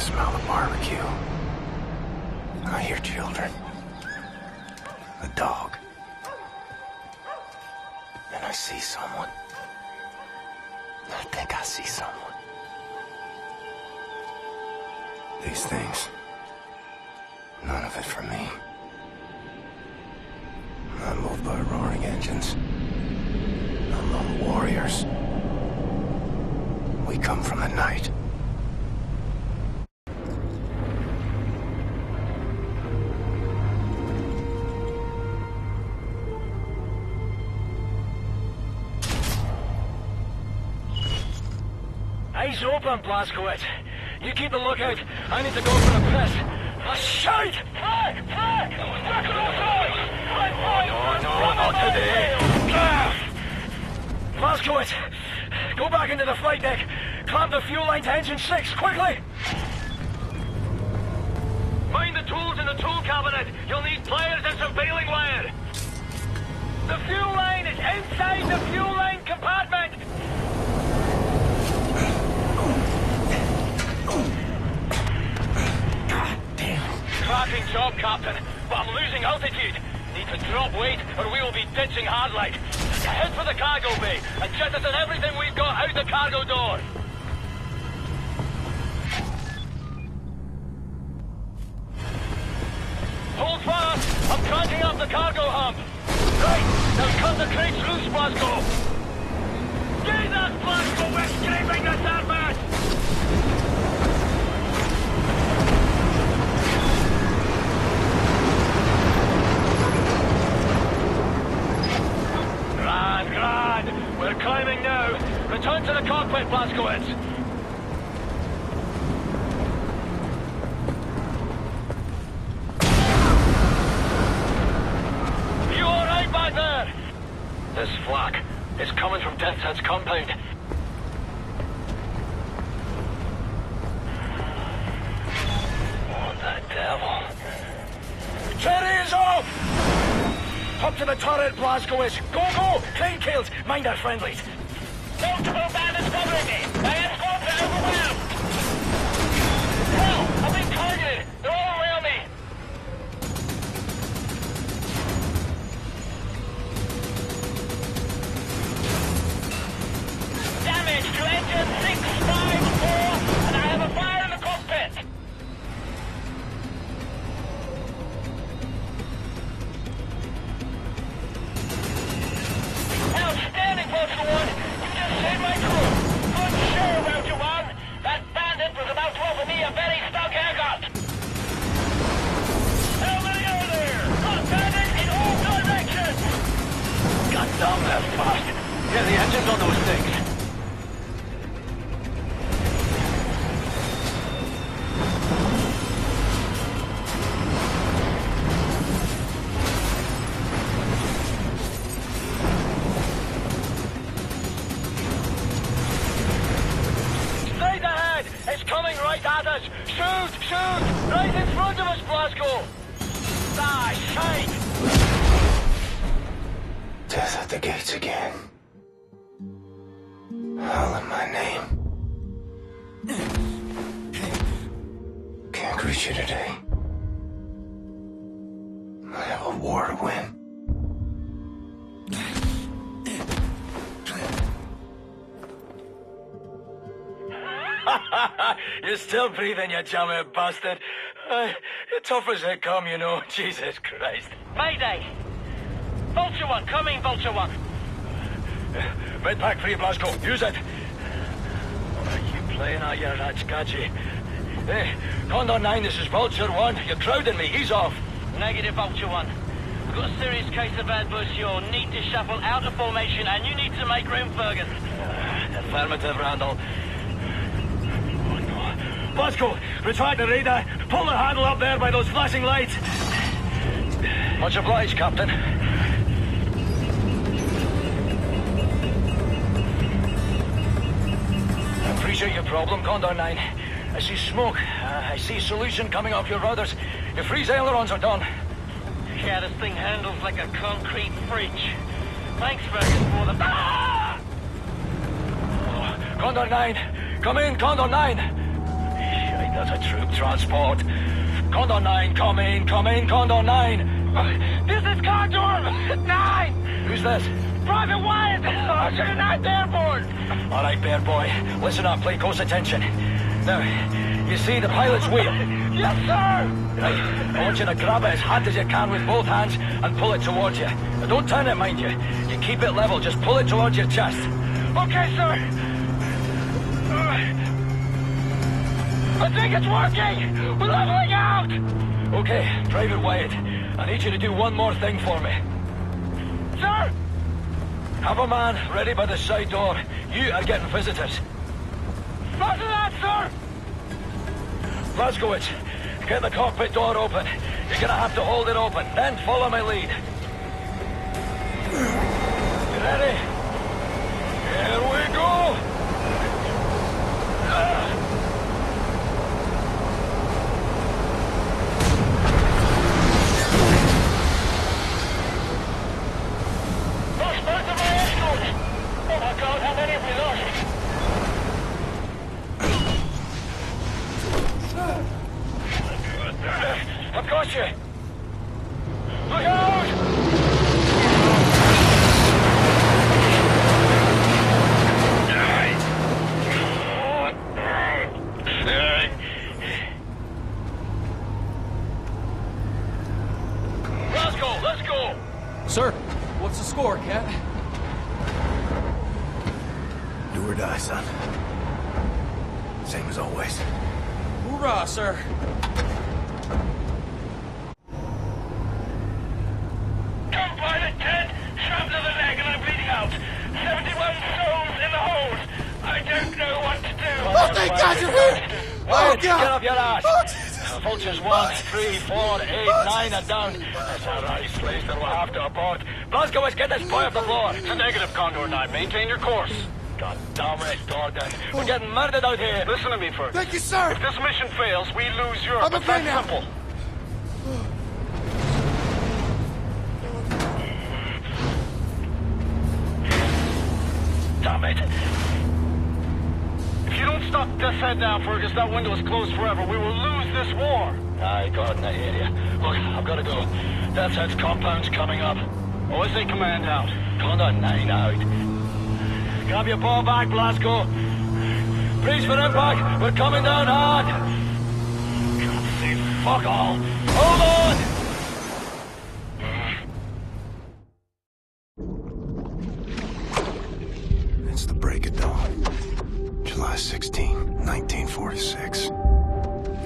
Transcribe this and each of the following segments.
smell the barbecue. I hear children. A dog. And I see someone. I think I see someone. These things. None of it for me. I'm moved by roaring engines. I'm lone warriors. We come from the night. Eyes open, Blazkowicz. You keep a lookout. I need to go for a piss. A shite! Flag! Flag! Back on the sides! No, not today. Blazkowicz, go back into the flight deck. Clamp the fuel line to engine 6, quickly! Find the tools in the tool cabinet. You'll need pliers and some baling wire. The fuel line is inside the fuel line compartment. Cracking job, Captain, but I'm losing altitude. Need to drop weight or we will be ditching hardlight. Head for the cargo bay and jettison everything we've got out the cargo door. Hold fast! I'm cranking up the cargo hump. Right, now cut the crates loose, Blasco. Jesus, Blasco, we're scraping the surface! Grand. We're climbing now. Return to the cockpit, Blazkowicz. You all right back there? This flak is coming from Death's Head's compound. What the devil? Cherry is off! Up to the turret, Blazkowicz! Go, go! Crane kills! Mind our friendlies! Multiple bandits covering me! My escorts are overwhelmed! Hell! I've been targeted! They're all around me! Damage to engine 6, 5, 4, and I have a fire in the cockpit! Outstanding, Vulture 1! You just saved my crew! Good show, Vulture 1! That bandit was about to offer me a very snug haircut! How many are there? Got bandits in all directions! God damn, they're fast! Get the engines on those things! Shoot! Shoot! Right in front of us, Blasco! Ah, shite! Death at the gates again. Howling my name. Can't reach you today. I have a war to win. You're still breathing, you jammy bastard. You're tough as they come, you know. Jesus Christ. Mayday! Vulture 1, coming, Vulture 1. Medpack free, Blasco. Use it. Are you playing out your rat scatchy? Hey, Condor 9, this is Vulture 1. You're crowding me. He's off. Negative, Vulture 1. We've got a serious case of adverse yaw. Need to shuffle out of formation, and you need to make room, Fergus. Affirmative, Randall. Blasco, retract the radar. Pull the handle up there by those flashing lights. Much obliged, Captain. I appreciate your problem, Condor 9. I see smoke. I see solution coming off your rudders. Your freeze ailerons are done. Yeah, this thing handles like a concrete fridge. Thanks, Fergus, for the... Ah! Oh, Condor 9. Come in, Condor 9. There's a troop transport. Condor 9, come in, Condor 9. This is Condor 9! Who's this? Private Wyatt! Sergeant 9th Airborne! All right, bear boy. Listen up, pay close attention. Now, you see the pilot's wheel? Yes, sir! Right, I want you to grab it as hard as you can with both hands and pull it towards you. Now, don't turn it, mind you. You keep it level, just pull it towards your chest. Okay, sir! I think it's working! We're leveling out! Okay, Private Wyatt, I need you to do one more thing for me. Sir! Have a man ready by the side door. You are getting visitors. Roger that, sir! Blazkowicz, get the cockpit door open. You're gonna have to hold it open, then follow my lead. You ready? Here we go! Oh my God, how many have we lost? I've got you! Look out! Let's go! Sir, what's the score, Cat? Do or die, son. Same as always. Hoorah, sir. Pilot 10, shrapnel to the leg and I'm bleeding out. 71 souls in the hold. I don't know what to do. Oh, thank God you're here! Oh, God! Get up your ass! Oh, Jesus! Vultures 1, 3, 4, 8, 9 are down. That's all right, slaves that will have to abort. Blazkowicz, get this boy off the floor. It's a negative, Condor 9. Maintain your course. God damn it, Gordon. We're getting murdered out here. Listen to me first. Thank you, sir! If this mission fails, we lose Europe. I'm okay It's now. that simple. Damn it. If you don't stop this head down, Fergus, that window is closed forever. We will lose this war. Aye, Gordon, I hear you. Look, I've got to go. Death's Head's compound's coming up. OSA command out. Condor 9 out. Grab your ball back, Blasco. Brace for impact. We're coming down hard. God save fuck all. Hold on! It's the break of dawn. July 16, 1946.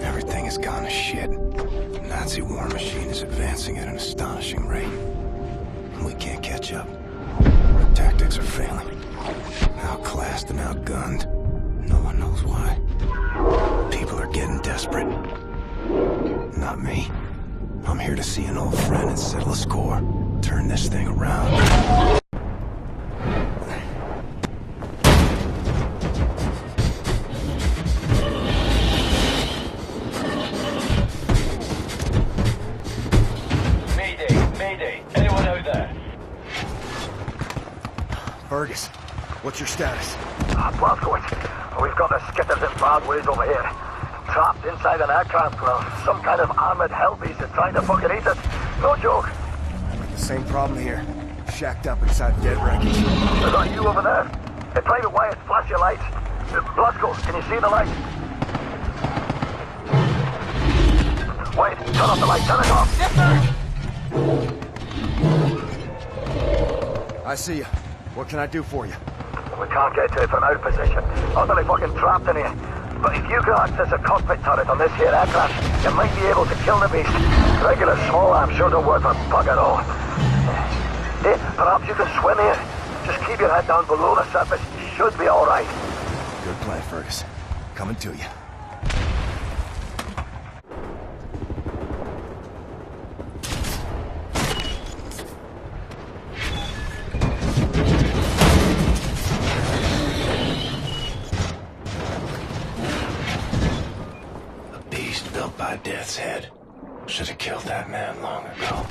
Everything has gone to shit. The Nazi war machine is advancing at an astonishing rate. And we can't catch up. Our tactics are failing. Outclassed and outgunned. No one knows why. People are getting desperate. Not me. I'm here to see an old friend and settle a score. Turn this thing around. Mayday. Anyone out there? Fergus, what's your status? Blazkowicz, we've got the skitters in bad ways over here. Trapped inside an aircraft, well, some kind of armored hell beast is trying to fucking eat us. No joke. The same problem here. Shacked up inside dead wreckage. Is that you over there? Hey, Private Wyatt, flash your lights. Blazko, can you see the light? Wait, turn off the light, turn it off. Yes, sir! I see you. What can I do for you? We can't get to it from our position. Utterly fucking trapped in here. But if you can access a cockpit turret on this here aircraft, you might be able to kill the beast. Regular small arms sure don't work for bugger all. Hey, perhaps you can swim here. Just keep your head down below the surface. You should be alright. Good plan, Fergus. Coming to you. Built by Death's Head. Should have killed that man long ago.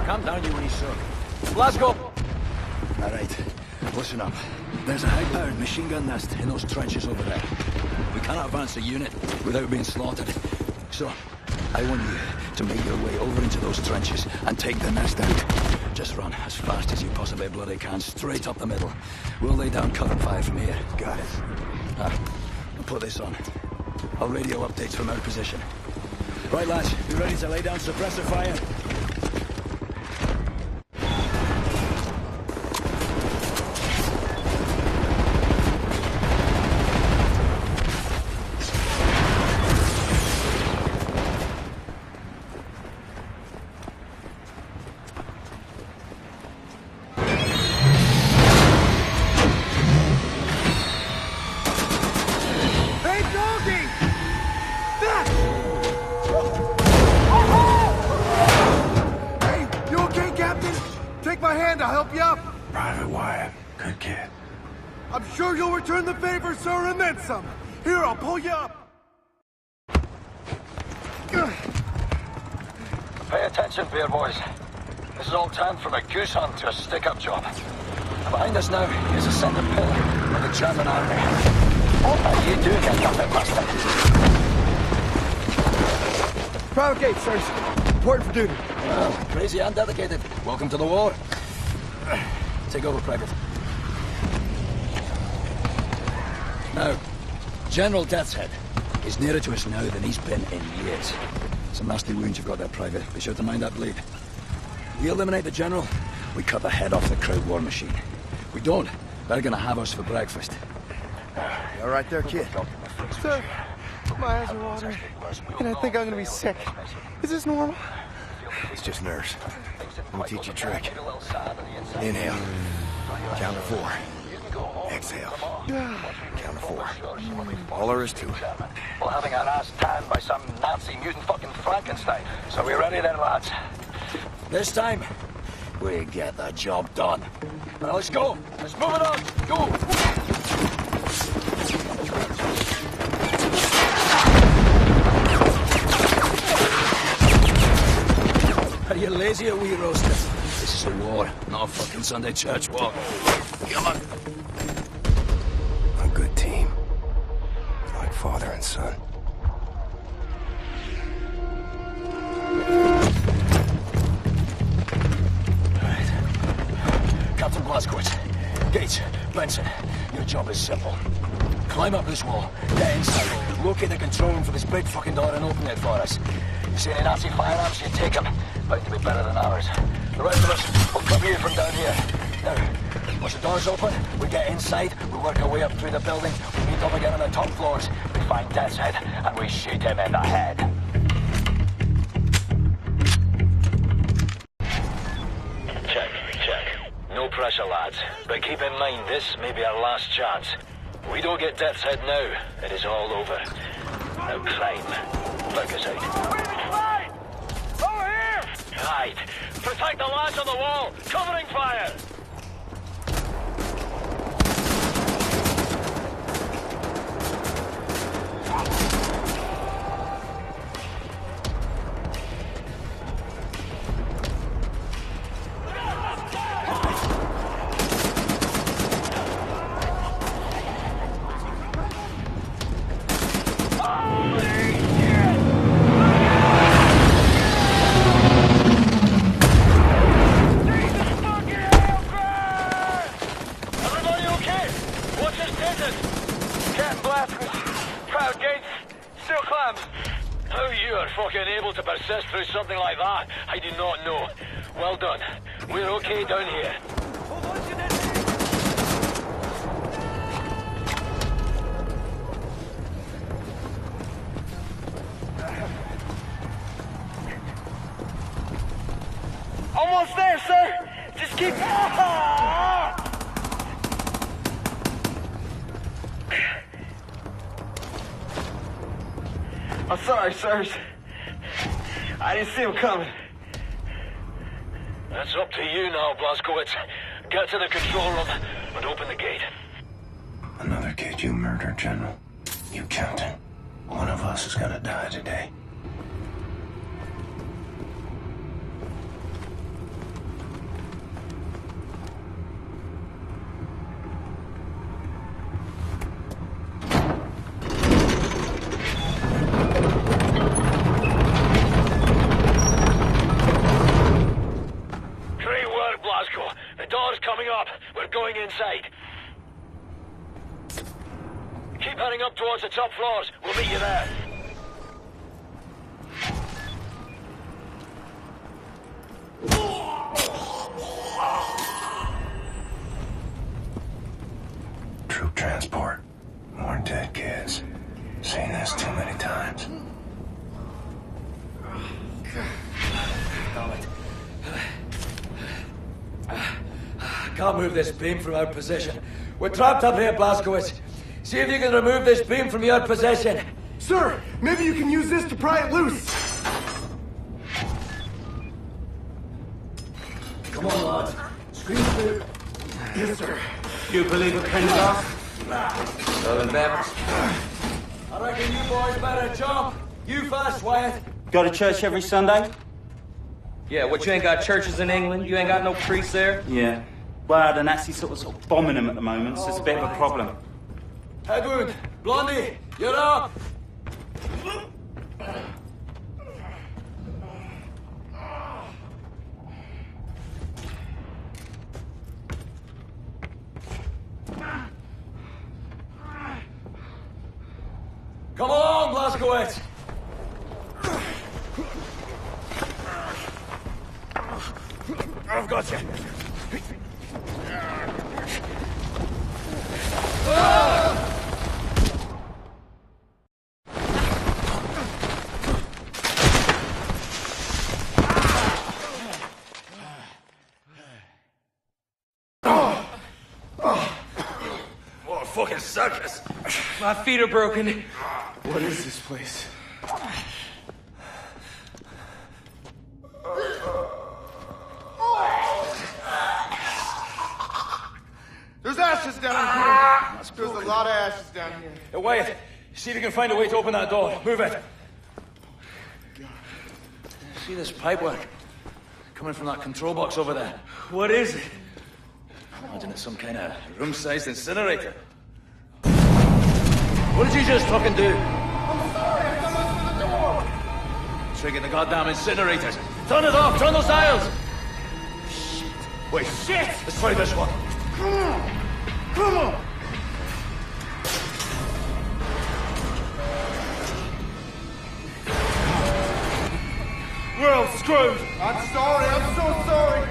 Calm down, you wee sook. Glasgow! All right, listen up. There's a high-powered machine gun nest in those trenches over there. We cannot advance the unit without being slaughtered. So, I want you to make your way over into those trenches and take the nest out. Just run as fast as you possibly bloody can, straight up the middle. We'll lay down cover fire from here. Got it. I'll put this on. I'll radio updates from our position. Right, lads, you ready to lay down suppressor fire? Return the favor, sir, and then some. Here, I'll pull you up. Pay attention, beer boys. This is all turned from a goose hunt to a stick-up job. Behind us now is a centre pillar of the German army. What are you doing, you trumpet bastard? Private gate, sirs. Important for duty. Well, crazy and dedicated. Welcome to the war. Take over, Private. Now, General Deathshead is nearer to us now than he's been in years. Some nasty wounds you've got there, Private. Be sure to mind that bleed. We eliminate the General, we cut the head off the crowd war machine. We don't, they're gonna have us for breakfast. You all right there, kid? Sir, my eyes are watering, and I think I'm gonna be sick. Is this normal? It's just nerves. Let me teach you a trick. Inhale. Count to 4. Exhale. Count to 4. All there is to it. Well, having our ass tanned by some Nazi mutant fucking Frankenstein. So we're ready then, lads. This time, we get the job done. Now let's go. Let's move it on. Go. Are you lazy or wee roaster? This is a war, not a fucking Sunday church walk. Come on. A good team. Like father and son. Right. Captain Blazkowicz, Gates, Benson, your job is simple. Climb up this wall, get inside, locate the control room for this big fucking door and open it for us. You see any Nazi firearms, you take them. Bound to be better than ours. The rest of us will cover you from down here. Now, once the door's open, we get inside, we work our way up through the building, we meet up again on the top floors, we find Deathshead, and we shoot him in the head. Check. No pressure, lads. But keep in mind, this may be our last chance. We don't get Deathshead now, it is all over. Now climb. Look us out. Over here! Right. Protect the lads on the wall. Covering fire! Persist through something like that? I do not know. Well done. We're okay down here. Almost there, sir! Just keep... I'm sorry, sirs. I didn't see him coming. That's up to you now, Blazkowicz. Get to the control room and open the gate. Another kid you murdered, General. You counting. One of us is gonna die today. The door's coming up. We're going inside. Keep heading up towards the top floors. We'll meet you there. Troop transport. More dead kids. Seen this too many times. Damn it. Can't move this beam from our position. We're trapped up here, Blazkowicz. See if you can remove this beam from your possession. Sir, maybe you can use this to pry it loose. Come on, lads. Scream through. Yes, sir. You believe it pays off? So then, I reckon you boys better jump. You first, Wyatt. Go to church every Sunday? Yeah, what, you ain't got churches in England? You ain't got no priests there? Yeah. Well, the Nazis sort of bombing them at the moment, so it's a bit of a problem. Edward, Blondie, you're up. Come along, Blazkowicz. I've got you. What a fucking circus. My feet are broken. What is this place? There's ashes down here. There's a lot of ashes down here. Hey, Wyatt, see if you can find a way to open that door. Move it. See this pipework? Coming from that control box over there. What is it? I imagine it's some kind of room-sized incinerator. What did you just fucking do? I'm sorry, I got open the door. Triggering the goddamn incinerators. Turn it off, turn those dials. Shit. Wait. Shit! Let's try this one. Come on. Come on. We're all screwed. I'm sorry. I'm so sorry.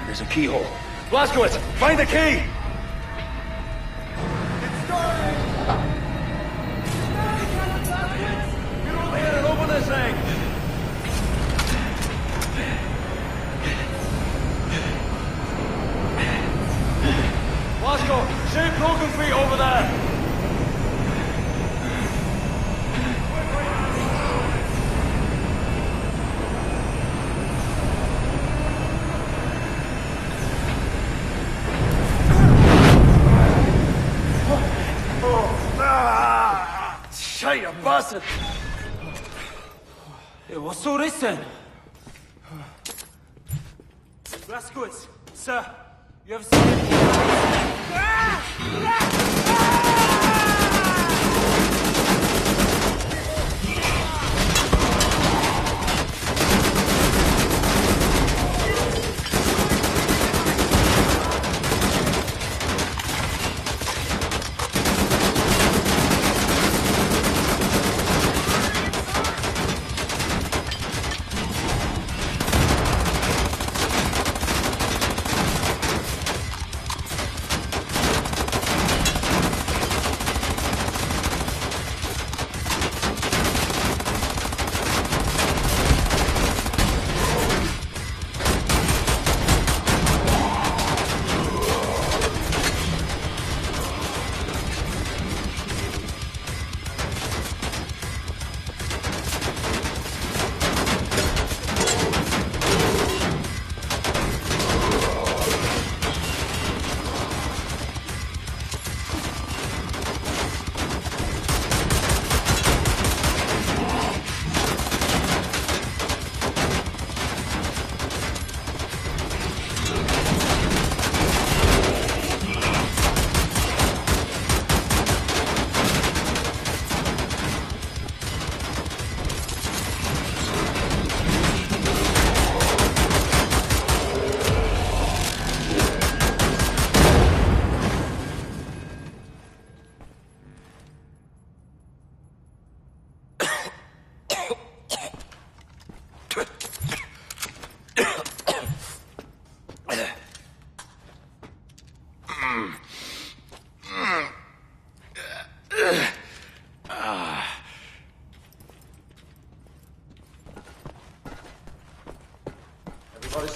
There's a keyhole. Blazkowicz, find the key! It's starting. Get over here and open this thing! Blazko, shoot broken feet over there! Shite, you bastard! Hey, what's all this then? Blazkowicz, sir, you have seen...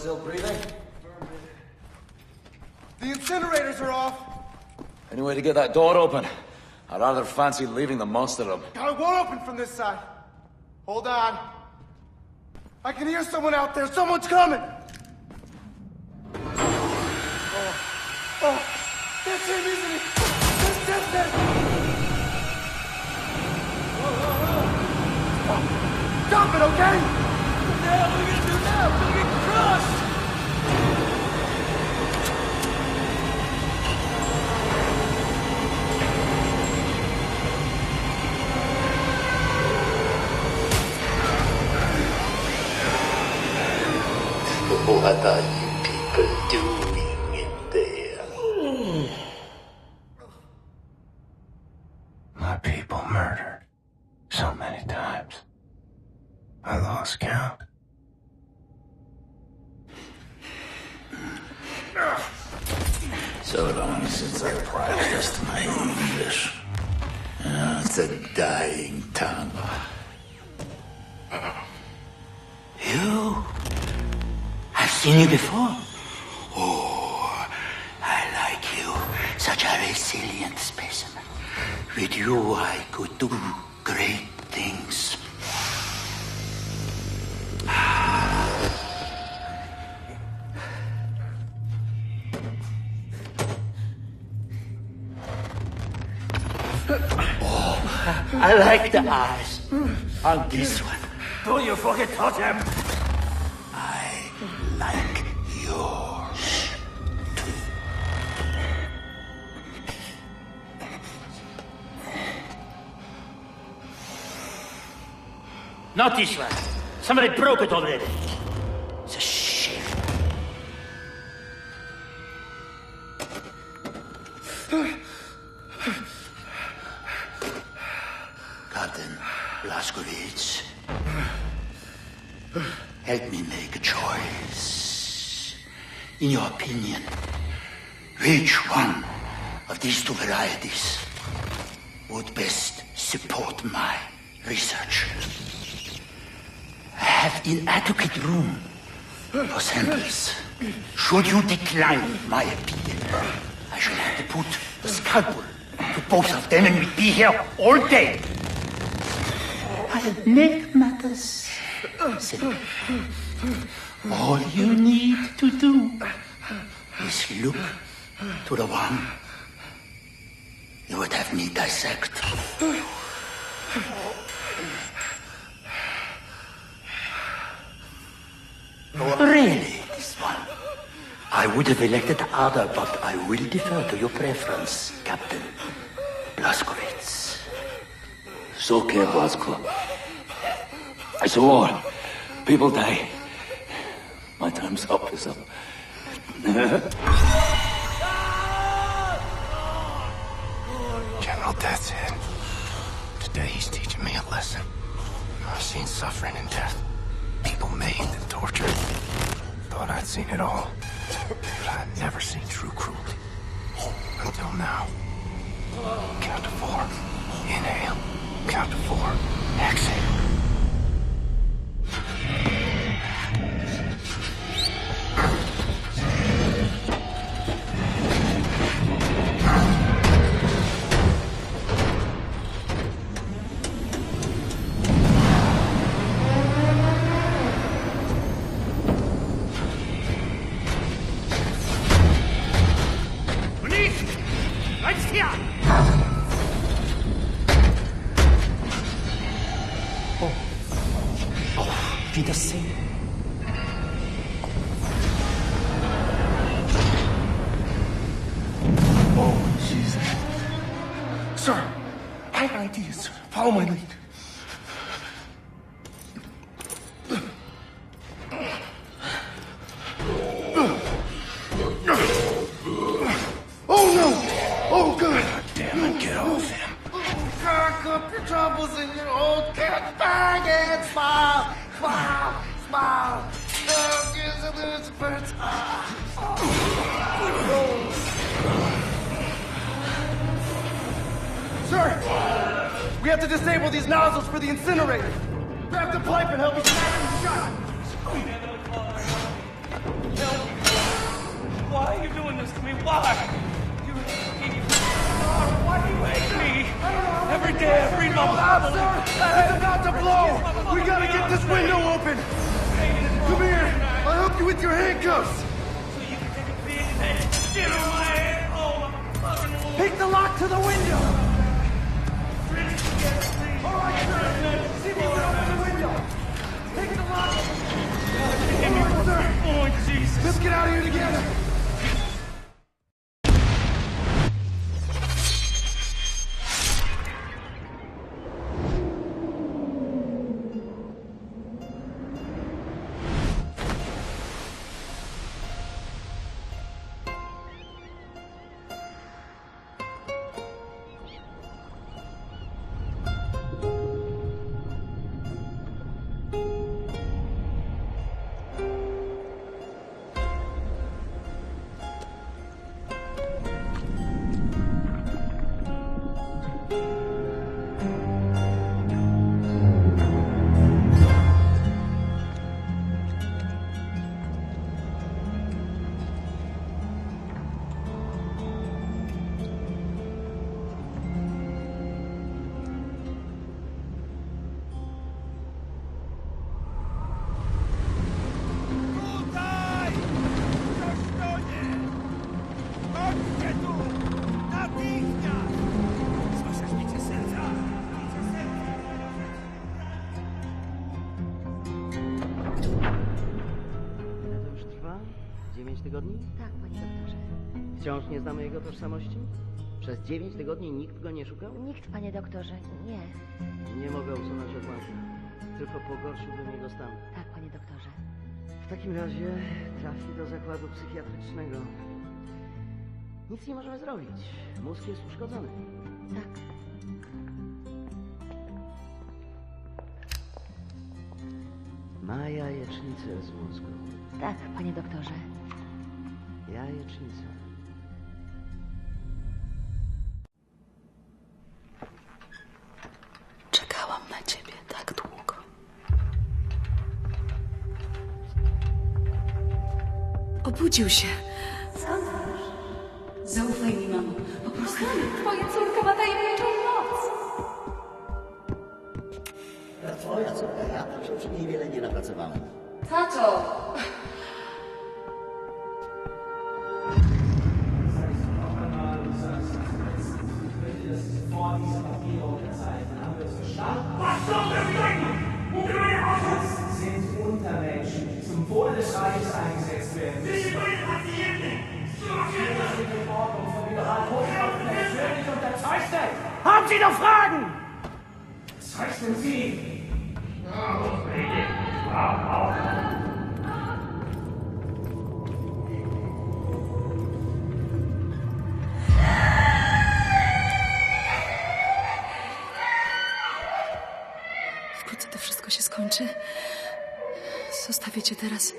still breathing? The incinerators are off. Any way to get that door open? I rather fancy leaving the monster room. I won't open from this side. Hold on. I can hear someone out there. Someone's coming. Oh, that's him, isn't it? That's it. Stop it, okay? What the hell are we gonna do now? We're gonna get crushed! What are you people doing in there? My people murdered so many times. I lost count. So long since I practiced my English. It's a dying tongue. You? I've seen you before. Oh, I like you. Such a resilient specimen. With you, I could do great things. Oh, I like the eyes on this one. Don't you fucking touch him! I like yours. Not this one. Somebody broke it already. It's a shame. Captain Blасkovitz, help me make a choice. In your opinion, which one of these two varieties would best support my research? I have inadequate room for samples. Should you decline my appeal, I shall have to put a scalpel to both of them and we'll be here all day. I'll make matters simple. All you need to do is look to the one you would have me dissect. Really, this one? I would have elected the other, but I will defer to your preference, Captain Blасkovitz. It's okay, Blasko. It's a war. People die. My time's up, is up. General Death's head. Today he's teaching me a lesson. I've seen suffering and death. People maimed and tortured. Thought I'd seen it all. But I'd never seen true cruelty. Until now. Count to 4. Inhale. Count to 4. Exhale. Follow my lead. Oh no! Oh god! Damn it, get off him. Cock up your troubles in your old cat bag and smile! Smile! Smile! Oh, here's a loser bird. Sir! We have to disable these nozzles for the incinerator. Grab the pipe and help me smash them shut. Why are you doing this to me? Why? Why do you hate me? Every day I read my Bible. It's about to blow! We gotta get this window open! Come here! I'll help you with your handcuffs! So you can take a big and get on my head. Oh, I'm fucking... Take the lock to the window! All right, sir. See if you can open the window. Take the lock. All right, sir. Oh, Jesus. Let's get out of here together. Tygodni? Tak, panie doktorze. Wciąż nie znamy jego tożsamości? Przez 9 tygodni nikt go nie szukał? Nikt, panie doktorze, nie. Nie mogę usunąć odłamka. Tylko pogorszyłbym jego stan. Tak, panie doktorze. W takim razie trafi do zakładu psychiatrycznego. Nic nie możemy zrobić. Mózg jest uszkodzony. Tak. Ma jajecznicę z mózgu. Tak, panie doktorze. Jajecznica. Czekałam na ciebie tak długo. Obudził się. Co masz? Zaufaj mi, mamo. Po prostu... Twoja córka ma tajemniczą moc. To twoja córka, ja tam się przy niej wiele nie napracowałem. Tato! Was soll das bedeuten? Das sind Untermenschen, die zum Wohle des Reiches eingesetzt werden. Sie wollen Patienten! Das ist die Ordnung von General Hochstapfen persönlich unterzeichnet. Haben Sie noch Fragen? Was heißt denn Sie? Wkrótce to wszystko się skończy. Zostawię cię teraz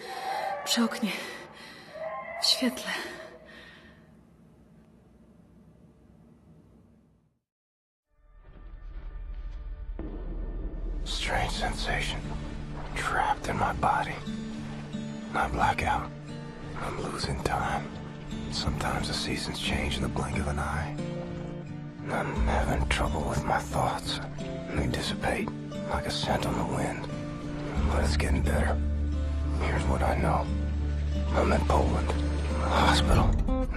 przy oknie, w świetle. Strange sensation. Trapped in my body. I black out. I'm losing time. Sometimes the seasons change in the blink of an eye. I'm having trouble with my thoughts. They dissipate like a scent on the wind. But it's getting better. Here's what I know. I'm in Poland. A hospital.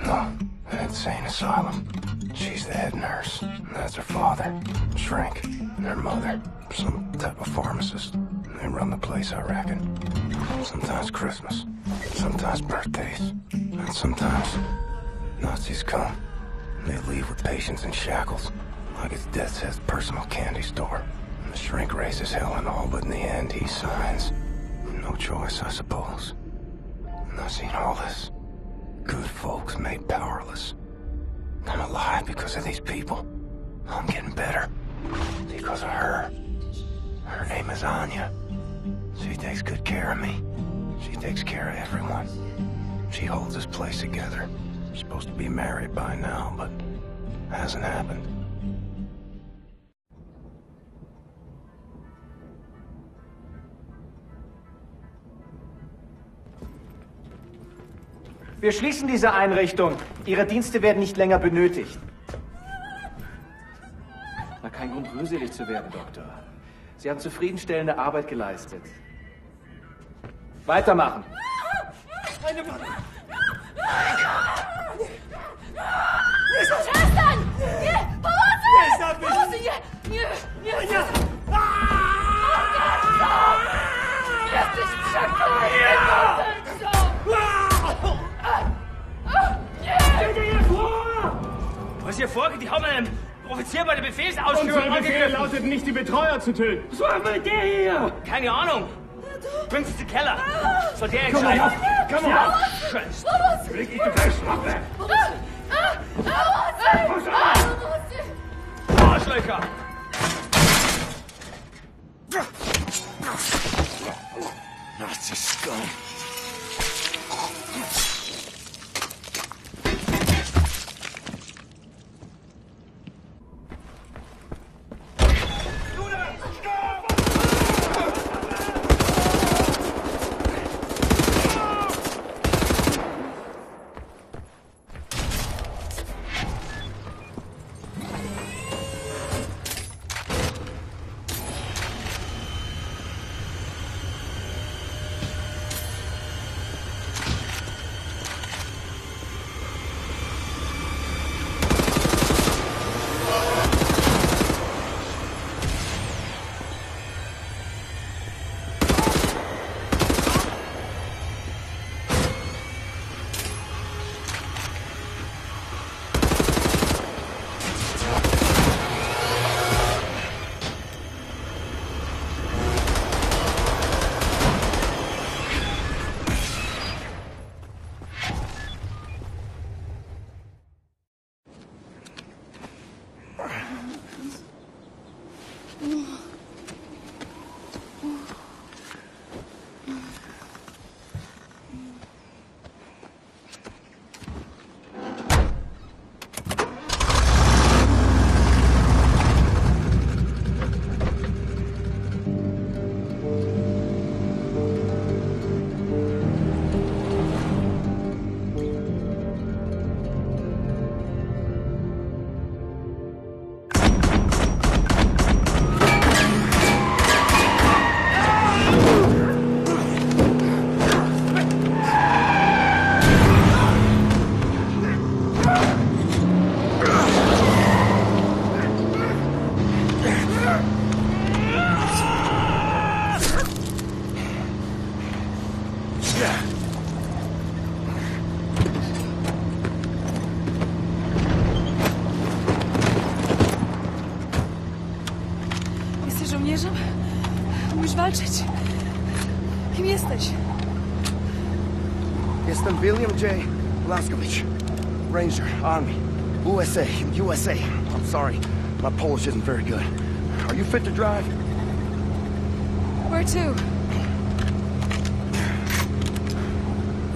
No, an insane asylum. She's the head nurse. That's her father. Shrink. And her mother. Some type of pharmacist. They run the place, I reckon. Sometimes Christmas. Sometimes birthdays. And sometimes Nazis come. They leave with patients in shackles. Like it's Death's Head's personal candy store. And the shrink raises hell and all, but in the end he signs. No choice, I suppose. And I've seen all this. Good folks made powerless. I'm alive because of these people. I'm getting better. Because of her. Her name is Anya. She takes good care of me. She takes care of everyone. She holds this place together. We're supposed to be married by now, but hasn't happened. Wir schließen diese Einrichtung. Ihre Dienste werden nicht länger benötigt. Na, kein Grund, rührselig zu werden, Doktor. Sie haben zufriedenstellende Arbeit geleistet. Weitermachen. Eine Waffe! Przestań! Nie! Pomocy! Nie, zabij! Pomocy! Nie! Nie! Nie! Jesteś przeklęty! Was hier vorgeht, die haben einen Offizier bei der Befehlsausführung Unser Befehl lautet nicht, die Betreuer zu töten. Was war mit der hier? Keine Ahnung. Bringt sie zum Keller. Soll der Komm mal entscheiden. auf! Komm mal auf! Scheiße. Leg dich, du Drecksschwappe! Arschlöcher! Nazi scum. żołnierzem? Umiesz walczyć? Kim jesteś? Jestem Uильям Би-Джей Бласковиц. Ranger, Army, USA. I'm sorry, my Polish isn't very good. Are you fit to drive? Where to?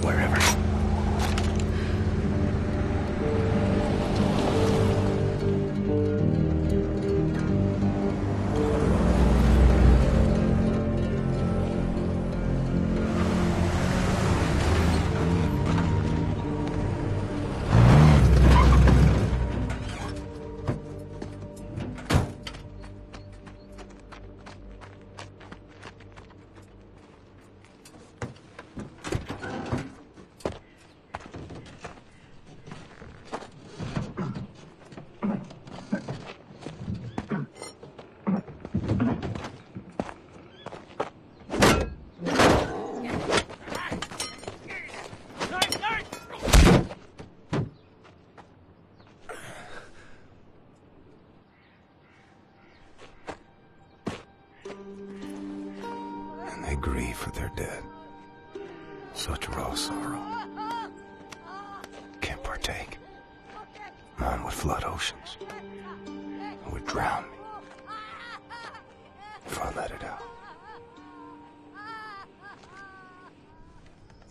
Wherever. They grieve for their dead. Such raw sorrow. Can't partake. Mine would flood oceans. It would drown me. If I let it out.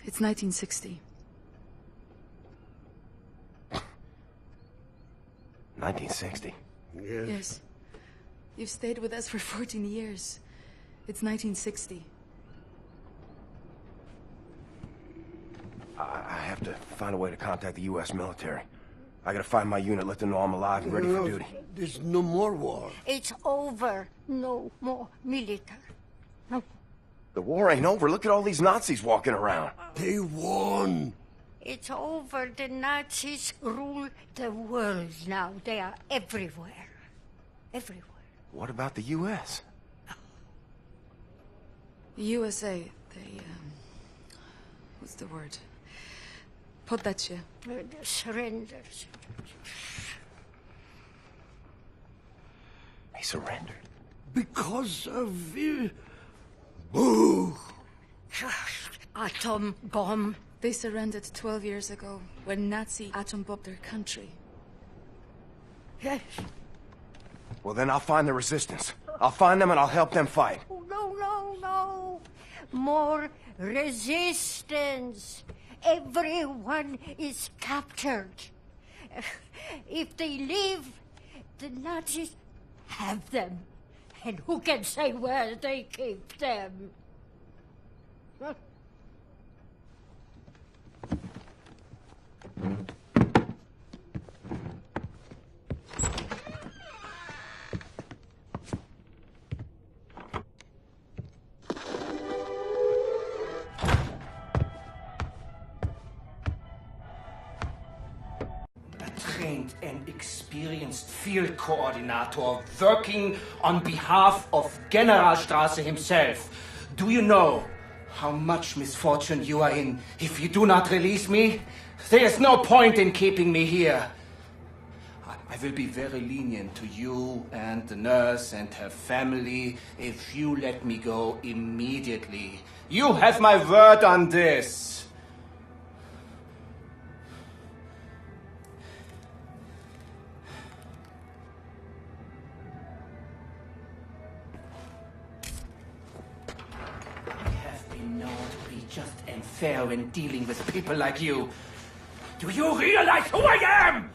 It's 1960. 1960? Yes. You've stayed with us for 14 years. It's 1960. I have to find a way to contact the U.S. military. I gotta find my unit, let them know I'm alive and ready for duty. There's no more war. It's over. No more military. No. The war ain't over. Look at all these Nazis walking around. They won. It's over. The Nazis rule the world now. They are everywhere. Everywhere. What about the U.S.? The USA, they, what's the word? Poddacie. Surrenders. They surrendered. Because of you. Boo! Atom bomb. They surrendered 12 years ago when Nazi atom bombed their country. Yes. Well, then I'll find the resistance. I'll find them and I'll help them fight. Oh, no, no, no. More resistance. Everyone is captured. If they leave, the Nazis have them. And who can say where they keep them? Trained and experienced field coordinator working on behalf of Generalstrasse himself. Do you know how much misfortune you are in if you do not release me? There is no point in keeping me here. I will be very lenient to you and the nurse and her family if you let me go immediately. You have my word on this. Just and fair when dealing with people like you. Do you realize who I am?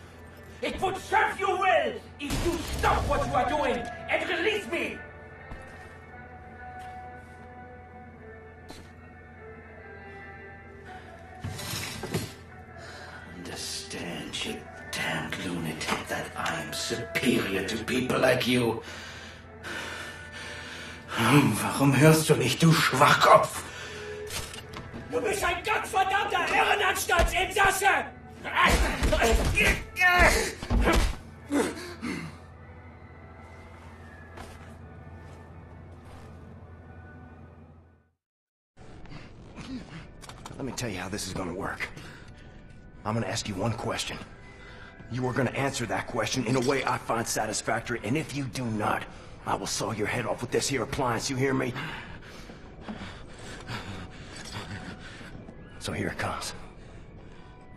It would serve you well if you stop what you are doing and release me. Understand, you damned lunatic, that I'm superior to people like you. Warum hörst du nicht, du Schwachkopf? Du bist ein gottverdammter Irrenanstaltsinsasse! Let me tell you how this is gonna work. I'm gonna ask you one question. You are gonna answer that question in a way I find satisfactory, and if you do not, I will saw your head off with this here appliance, you hear me? So here it comes.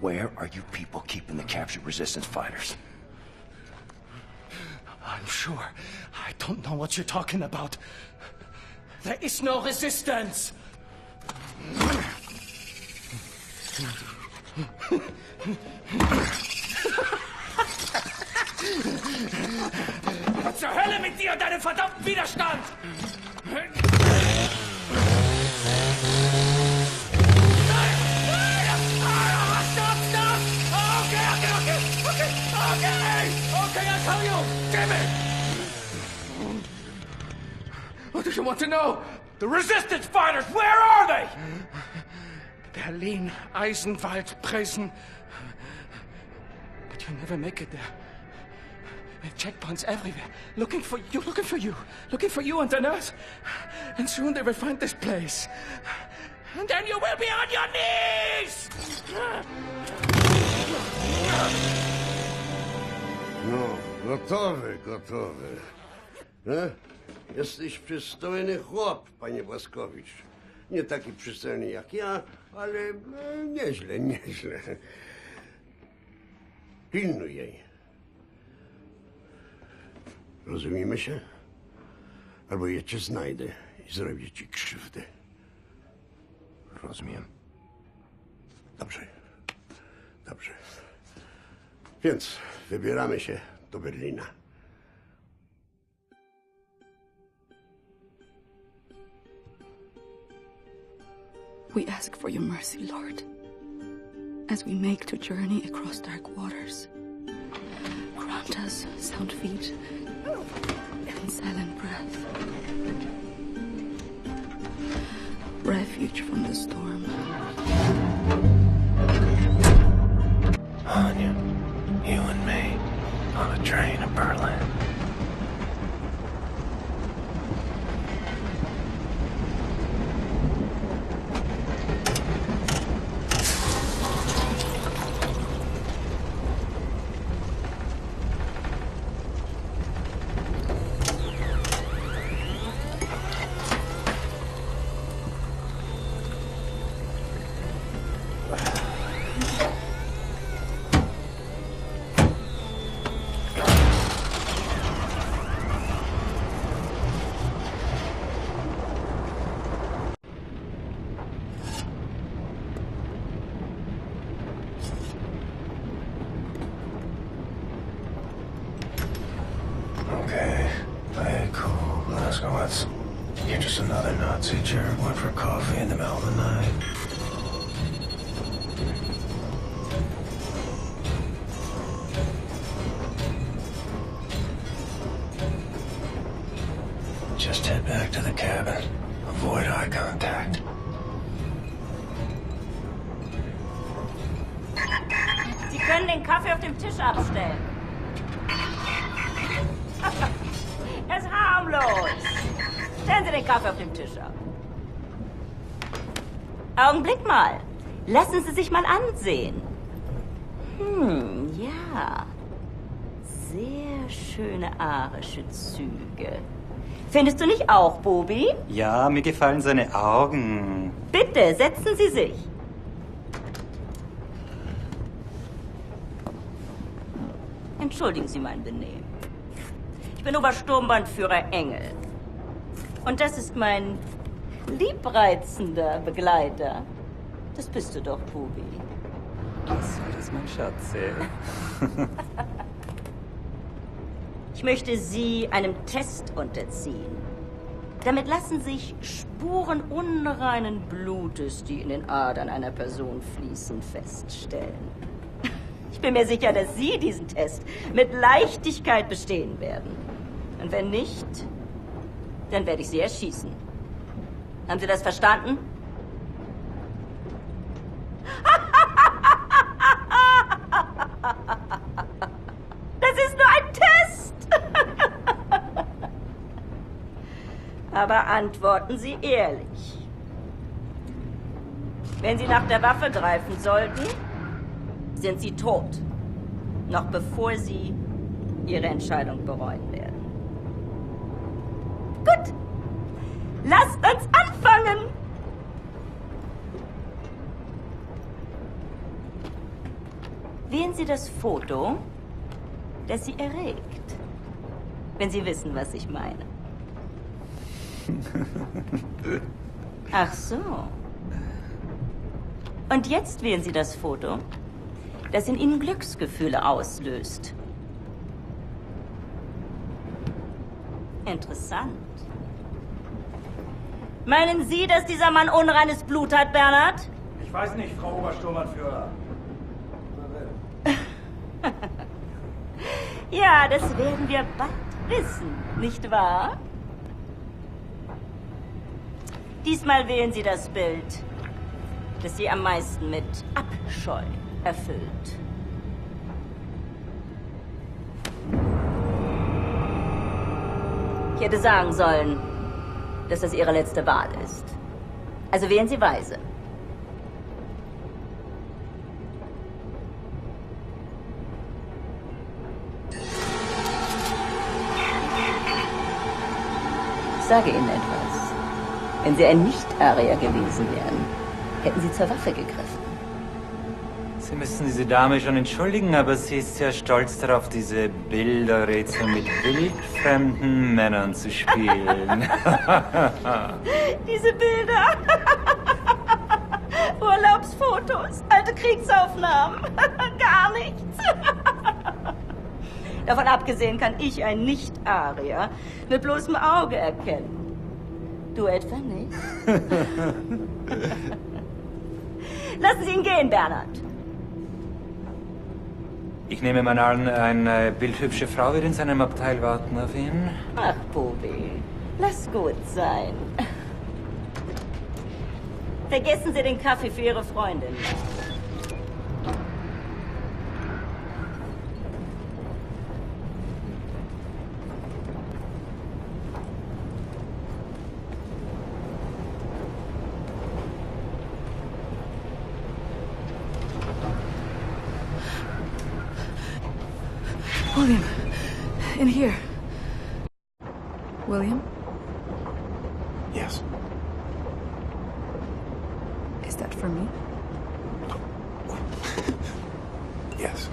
Where are you people keeping the captured resistance fighters? I'm sure. I don't know what you're talking about. There is no resistance. Was zur Hölle mit dir und deinem verdammten Widerstand? Okay, I'll tell you! Damn it! What do you want to know? The resistance fighters, where are they? Berlin, Eisenwald, Presen. But you'll never make it there. With checkpoints everywhere. Looking for you. Looking for you and the nurse. And soon they will find this place. And then you will be on your knees! No, gotowy. Jesteś przystojny chłop, panie Błaskowicz. Nie taki przystojny jak ja, ale nieźle. Pilnuj jej. Rozumiemy się? Albo ja cię znajdę i zrobię ci krzywdę. Rozumiem. Dobrze. Więc wybieramy się do Berlina. We ask for your mercy, Lord. as we make to journey across dark waters. Grant us sound feet and silent breath. Refuge from the storm. Anya, you and me, on a train to Berlin. Okay, hey, cool, Blazkowicz. You're just another Nazi jerk went for coffee in the middle of the night. Just head back to the cabin. Avoid eye contact. Sie können den Kaffee auf dem Tisch abstellen. Er ist harmlos. Stellen Sie den Kaffee auf dem Tisch ab. Augenblick mal. Lassen Sie sich mal ansehen. Ja. Sehr schöne arische Züge. Findest du nicht auch, Bobi? Ja, mir gefallen seine Augen. Bitte, setzen Sie sich. Entschuldigen Sie mein Benehmen. Ich bin Obersturmbannführer Engel. Und das ist mein liebreizender Begleiter. Das bist du doch, Bubi. Das ist mein Schatz. Ich möchte Sie einem Test unterziehen. Damit lassen sich Spuren unreinen Blutes, die in den Adern einer Person fließen, feststellen. Ich bin mir sicher, dass Sie diesen Test mit Leichtigkeit bestehen werden. Und wenn nicht, dann werde ich Sie erschießen. Haben Sie das verstanden? Das ist nur ein Test! Aber antworten Sie ehrlich. Wenn Sie nach der Waffe greifen sollten, sind Sie tot. Noch bevor Sie Ihre Entscheidung bereuen werden. Gut. Lasst uns anfangen. Wählen Sie das Foto, das Sie erregt. Wenn Sie wissen, was ich meine. Ach so. Und jetzt wählen Sie das Foto, das in Ihnen Glücksgefühle auslöst. Interessant. Meinen Sie, dass dieser Mann unreines Blut hat, Bernhard? Ich weiß nicht, Frau Obersturmbannführer. Ja, das werden wir bald wissen, nicht wahr? Diesmal wählen Sie das Bild, das Sie am meisten mit Abscheu erfüllt. Ich hätte sagen sollen, dass das Ihre letzte Wahl ist. Also wählen Sie weise. Ich sage Ihnen etwas. Wenn Sie ein Nicht-Arier gewesen wären, hätten Sie zur Waffe gegriffen. Sie müssen diese Dame schon entschuldigen, aber sie ist sehr stolz darauf, diese Bilderrätsel mit wildfremden Männern zu spielen. Diese Bilder. Urlaubsfotos, alte Kriegsaufnahmen. Gar nichts. Davon abgesehen kann ich ein Nicht-Arier mit bloßem Auge erkennen. Du etwa nicht? Lassen Sie ihn gehen, Bernhard. Ich nehme mal an, eine bildhübsche Frau wird in seinem Abteil warten auf ihn. Ach, Bubi, lass gut sein. Vergessen Sie den Kaffee für Ihre Freundin. William, in here. William? Yes. Is that for me? Yes.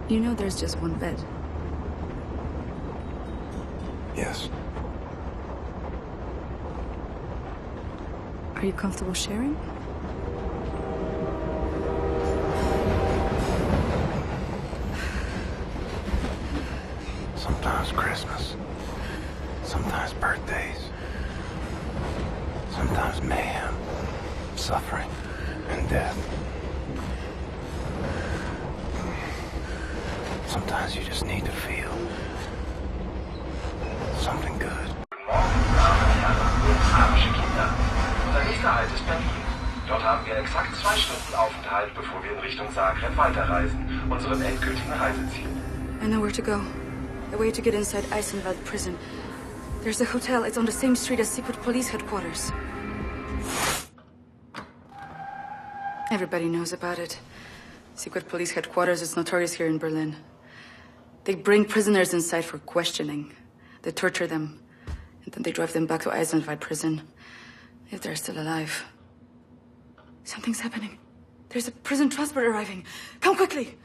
You know there's just one bed. Yes. Are you comfortable sharing? Sometimes Christmas. Sometimes birthdays. Sometimes mayhem, suffering, and death. Sometimes you just need to feel something good. Arabische Kinder. Unser nächster Halt ist Berlin. Dort haben wir exakt 2 Stunden Aufenthalt, bevor wir in Richtung Zagreb weiterreisen, unserem endgültigen Reiseziel. I know where to go. The way to get inside Eisenwald prison. There's a hotel. It's on the same street as secret police headquarters. Everybody knows about it. Secret police headquarters is notorious here in Berlin. They bring prisoners inside for questioning. They torture them. And then they drive them back to Eisenwald prison. If they're still alive. Something's happening. There's a prison transport arriving. Come quickly!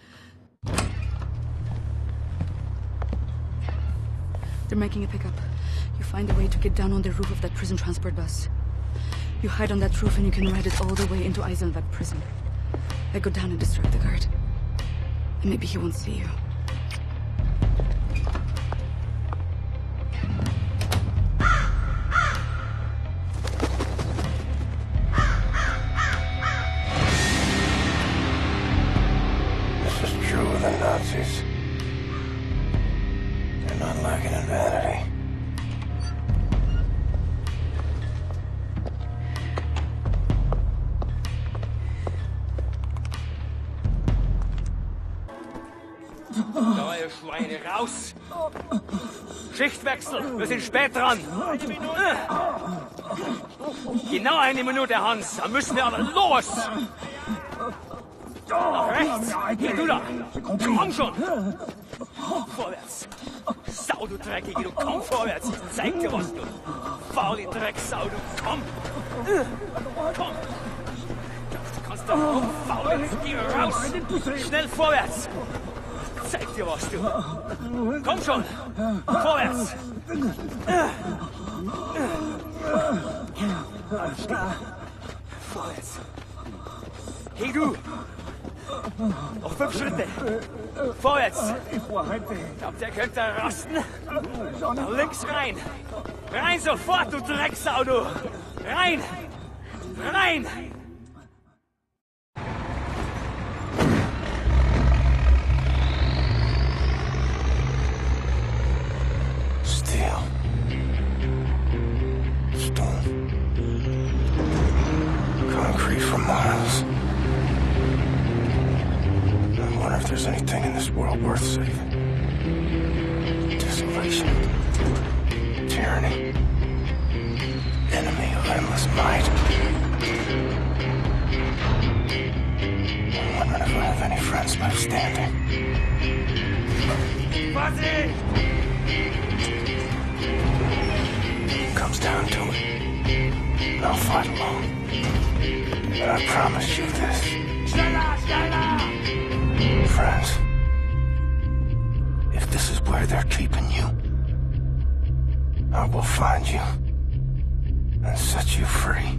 They're making a pickup. You find a way to get down on the roof of that prison transport bus. You hide on that roof and you can ride it all the way into Eisenwald prison. I go down and distract the guard. And maybe he won't see you. This is true of the Nazis. They're not lacking in vanity. Neue Schweine, raus! Schichtwechsel, wir sind spät dran. 1 Minute. Genau 1 Minute, Hans. Dann müssen wir aber los. Nach rechts. Hier, du da. Komm schon. Vorwärts. Sau, du Dreckige, du komm vorwärts. Ich zeig dir was, du. Faule Drecksau, du komm. Komm. Du kannst doch rumfaulen. Geh raus. Schnell vorwärts. Zeig dir was, du. Komm schon. Vorwärts. Vorwärts. Hey, du. Noch 5 Schritte. Vorwärts. Glaubt, der könnte rasten? Nach links rein. Rein sofort, du Drecksau, du. Rein. Rein. Steel. Stone. Concrete for miles. I wonder if there's anything in this world worth saving. Desolation. Tyranny. Enemy of endless might. I wonder if I have any friends left standing. Fuzzy! Comes down to it, and I'll fight alone. But I promise you this. Schneller, schneller! Friends, if this is where they're keeping you, I will find you and set you free.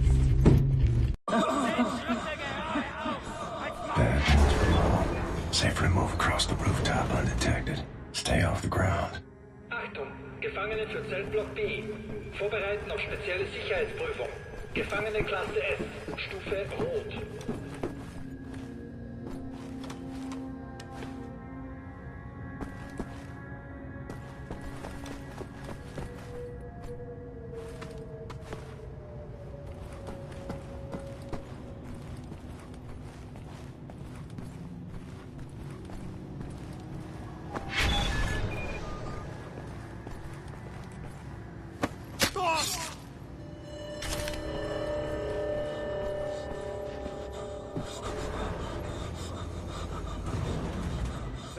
Bad things below. Safe remove across the rooftop undetected. Stay off the ground. Achtung, Gefangene für Zeltblock B. Vorbereiten auf spezielle Sicherheitsprüfung. Gefangene Klasse S. Gefahrenstufe Rot.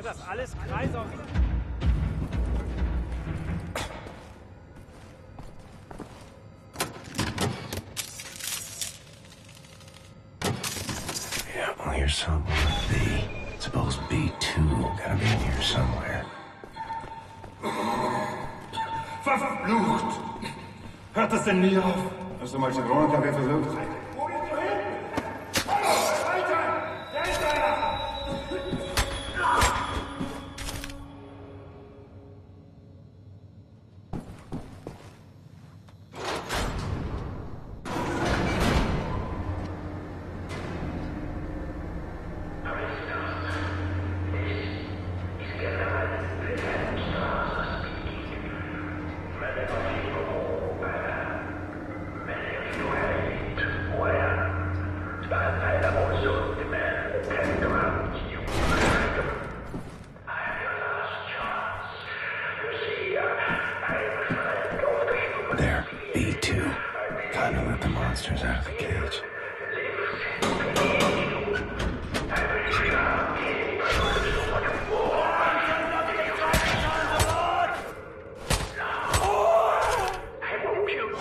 Das alles Kreise auf. Yeah, well, here's some B. Suppose B2 gotta be in here somewhere. Verflucht! Hört das denn nie auf? Hast du mal Zitronenkaffee versucht? There, B2. Time to let the monsters out of the cage.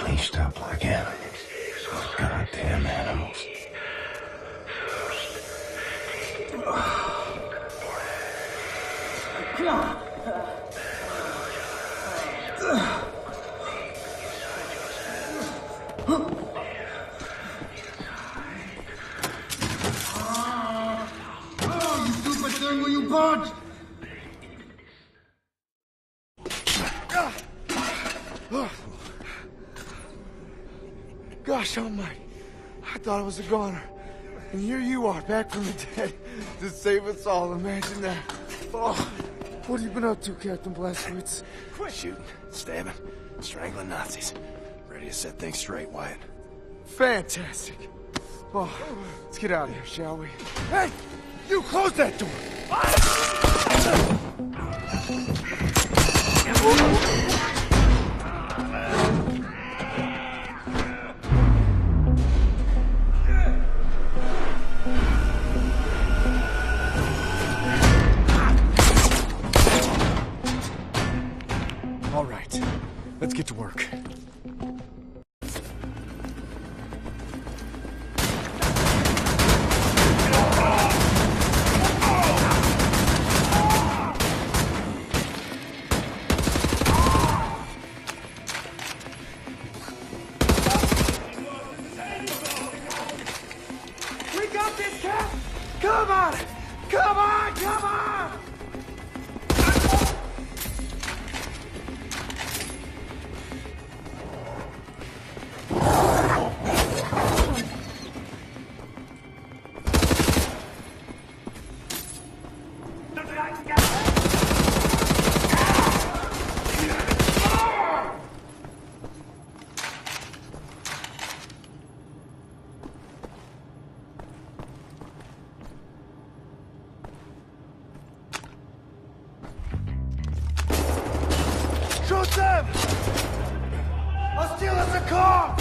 Leashed up like animals. Those goddamn animals. Oh, you stupid thing, will you budge? Gosh almighty, I thought I was a goner. And here you are, back from the dead, to save us all. Imagine that. Oh, what have you been up to, Captain Blazkowicz? Shooting, stabbing, strangling Nazis. Ready to set things straight, Wyatt. Fantastic. Oh, let's get out of here, shall we? Hey, you close that door! All right, let's get to work. We got this, Cap! Come on! Come on! Come on! Shoot them! I'll steal us a car!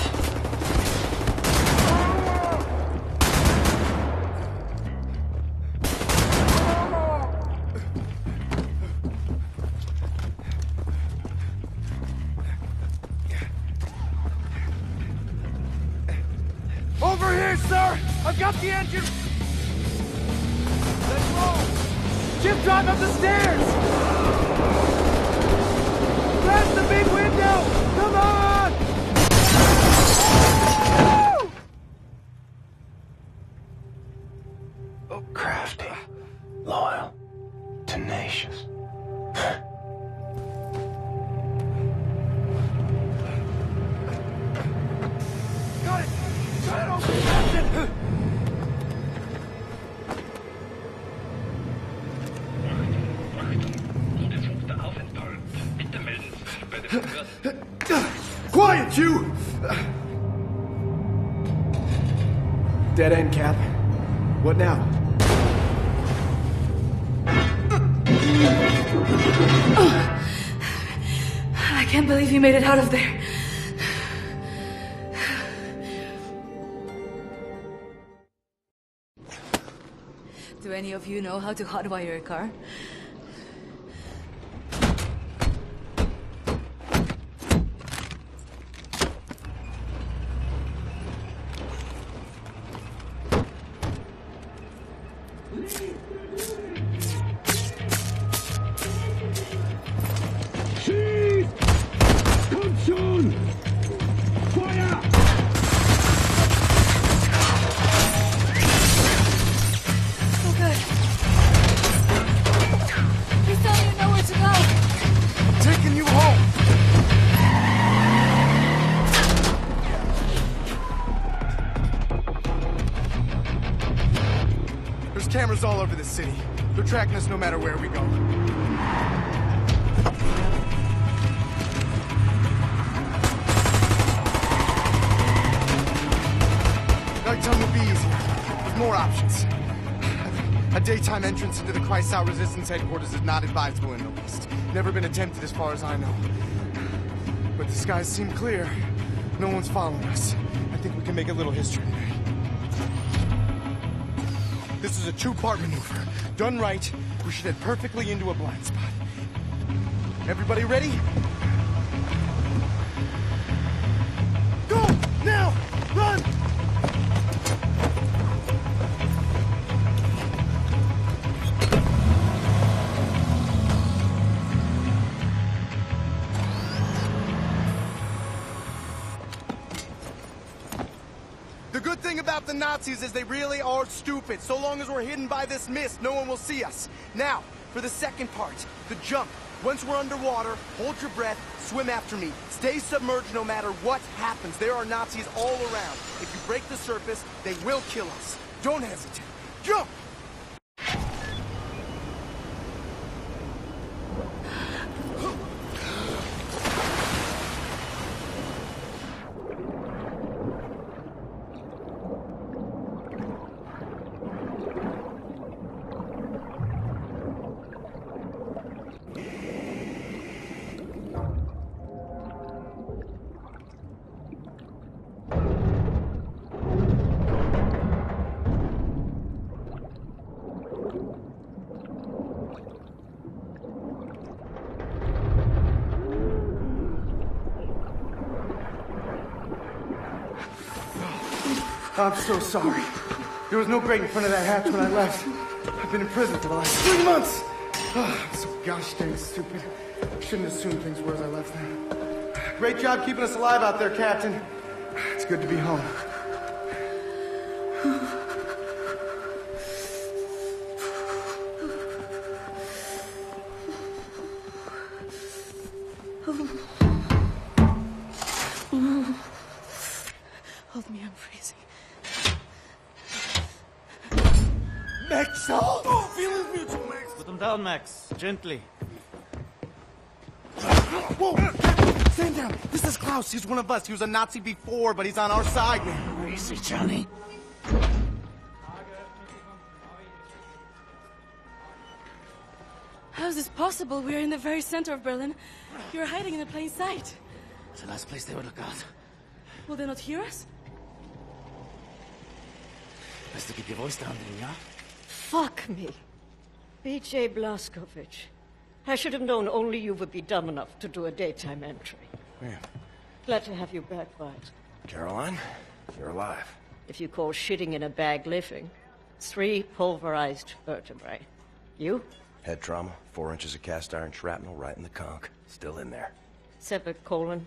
Over here, sir! I've got the engine! Let's roll! Jim, drive up the stairs! Past the big window! Come on! Oh, crafty, loyal, tenacious. Got it! Got it! Quiet, you! Dead end, Cap. What now? I can't believe you made it out of there. Do any of you know how to hotwire a car? Cameras all over the city. They're tracking us no matter where we go. Nighttime will be easier. With more options. A daytime entrance into the Kreisau Resistance headquarters is not advisable in the least. Never been attempted as far as I know. But the skies seem clear. No one's following us. I think we can make a little history today. This is a two-part maneuver. Done right, we should head perfectly into a blind spot. Everybody ready? Go! Now! Run! The good thing about the Nazis is they really are stupid. So long as we're hidden by this mist, no one will see us. Now, for the second part, the jump. Once we're underwater, hold your breath, swim after me. Stay submerged no matter what happens. There are Nazis all around. If you break the surface, they will kill us. Don't hesitate. Jump! I'm so sorry. There was no grate in front of that hatch when I left. I've been in prison for the last 3 months. Oh, I'm so gosh dang stupid. Shouldn't assume things were as I left them. Great job keeping us alive out there, Captain. It's good to be home. Hold me, I'm freezing. Max! Oh, feelings mutual, Max! Put him down, Max. Gently. Whoa! Stand down! This is Klaus. He's one of us. He was a Nazi before, but he's on our side now. Where is he, Johnny? How is this possible? We're in the very center of Berlin. You're hiding in plain sight. It's the last place they would look out. Will they not hear us? Best to keep your voice down, then, yeah? Fuck me. B.J. Blасkovich. I should have known only you would be dumb enough to do a daytime entry. Man. Glad to have you back, White. Caroline, you're alive. If you call shitting in a bag living, 3 pulverized vertebrae. You? Head trauma, 4 inches of cast iron shrapnel right in the conch. Still in there. Severed colon,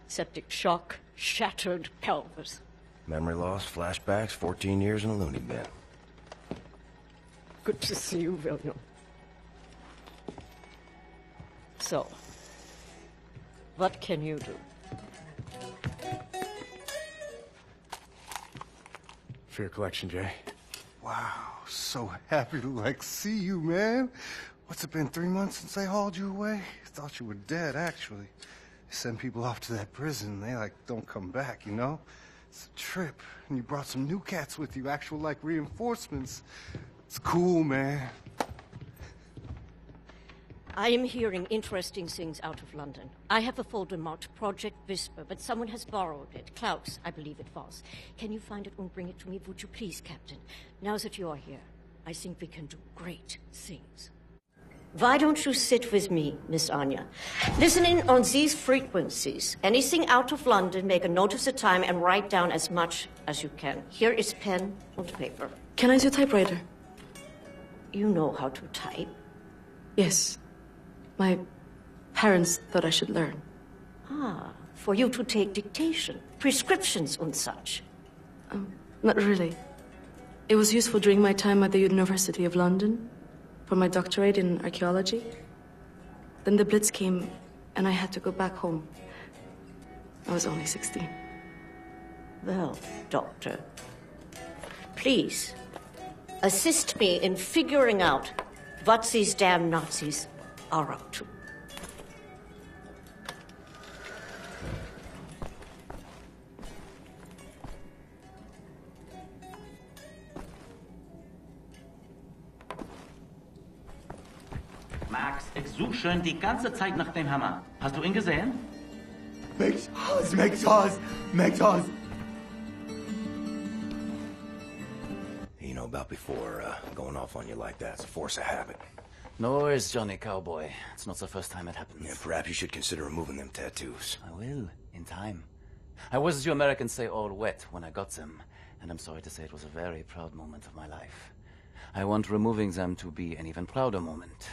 septic shock, shattered pelvis. Memory loss, flashbacks, 14 years in a loony bin. Good to see you, William. So, what can you do? for your collection, Jay. Wow, so happy to, see you, man. What's it been, 3 months since they hauled you away? Thought you were dead, actually. They send people off to that prison, they, don't come back, you know? It's a trip, and you brought some new cats with you, actual, reinforcements. It's cool, man. I am hearing interesting things out of London. I have a folder marked Project Whisper, but someone has borrowed it. Klaus, I believe it was. Can you find it and bring it to me, would you please, Captain? Now that you are here, I think we can do great things. Why don't you sit with me, Miss Anya? Listen in on these frequencies. Anything out of London, make a note of the time and write down as much as you can. Here is pen and paper. Can I use a typewriter? You know how to type? Yes. My parents thought I should learn. Ah, for you to take dictation, prescriptions and such. Not really. It was useful during my time at the University of London for my doctorate in archaeology. Then the Blitz came and I had to go back home. I was only 16. Well, Doctor, please assist me in figuring out what these damn Nazis are up to. Max, ich suche schon die ganze Zeit nach dem Hammer. Hast du ihn gesehen? McDawes. You know about before going off on you like that. It's a force of habit. No worries, Johnny Cowboy. It's not the first time it happens. Yeah, perhaps you should consider removing them tattoos. I will, in time. I was, as you Americans say, all wet when I got them. And I'm sorry to say it was a very proud moment of my life. I want removing them to be an even prouder moment.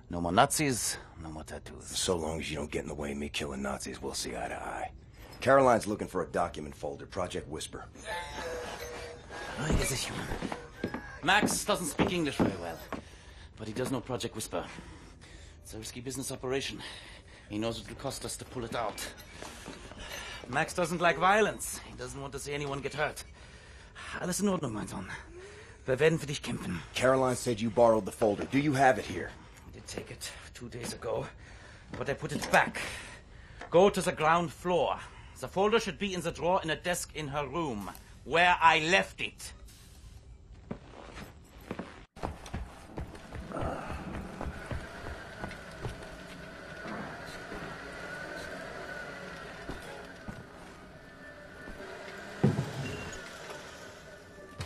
No more Nazis, no more tattoos. So long as you don't get in the way of me killing Nazis, we'll see eye to eye. Caroline's looking for a document folder, Project Whisper. Max doesn't speak English very well, but he does know Project Whisper. It's a risky business operation. He knows it will cost us to pull it out. Max doesn't like violence. He doesn't want to see anyone get hurt. Alles in Ordnung, mein Sohn. Wir werden für dich kämpfen. Caroline said you borrowed the folder. Do you have it here? I did take it 2 days ago, but I put it back. Go to the ground floor. The folder should be in the drawer in a desk in her room, where I left it.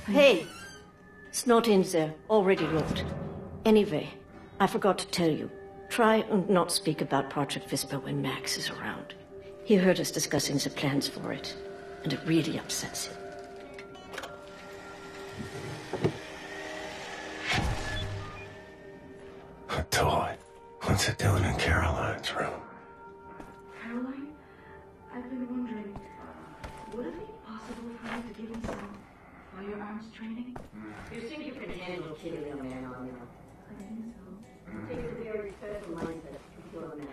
Hey, it's not in there. Already looked. Anyway, I forgot to tell you. Try and not speak about Project Whisper when Max is around. He heard us discussing the plans for it, and it really upsets him. A toy. What's it doing in Caroline's room? Caroline? I've been wondering, would it be possible for you to give him some firearms training? You think you can handle killing a man on your own? I think so. It takes a very special mindset to kill a man.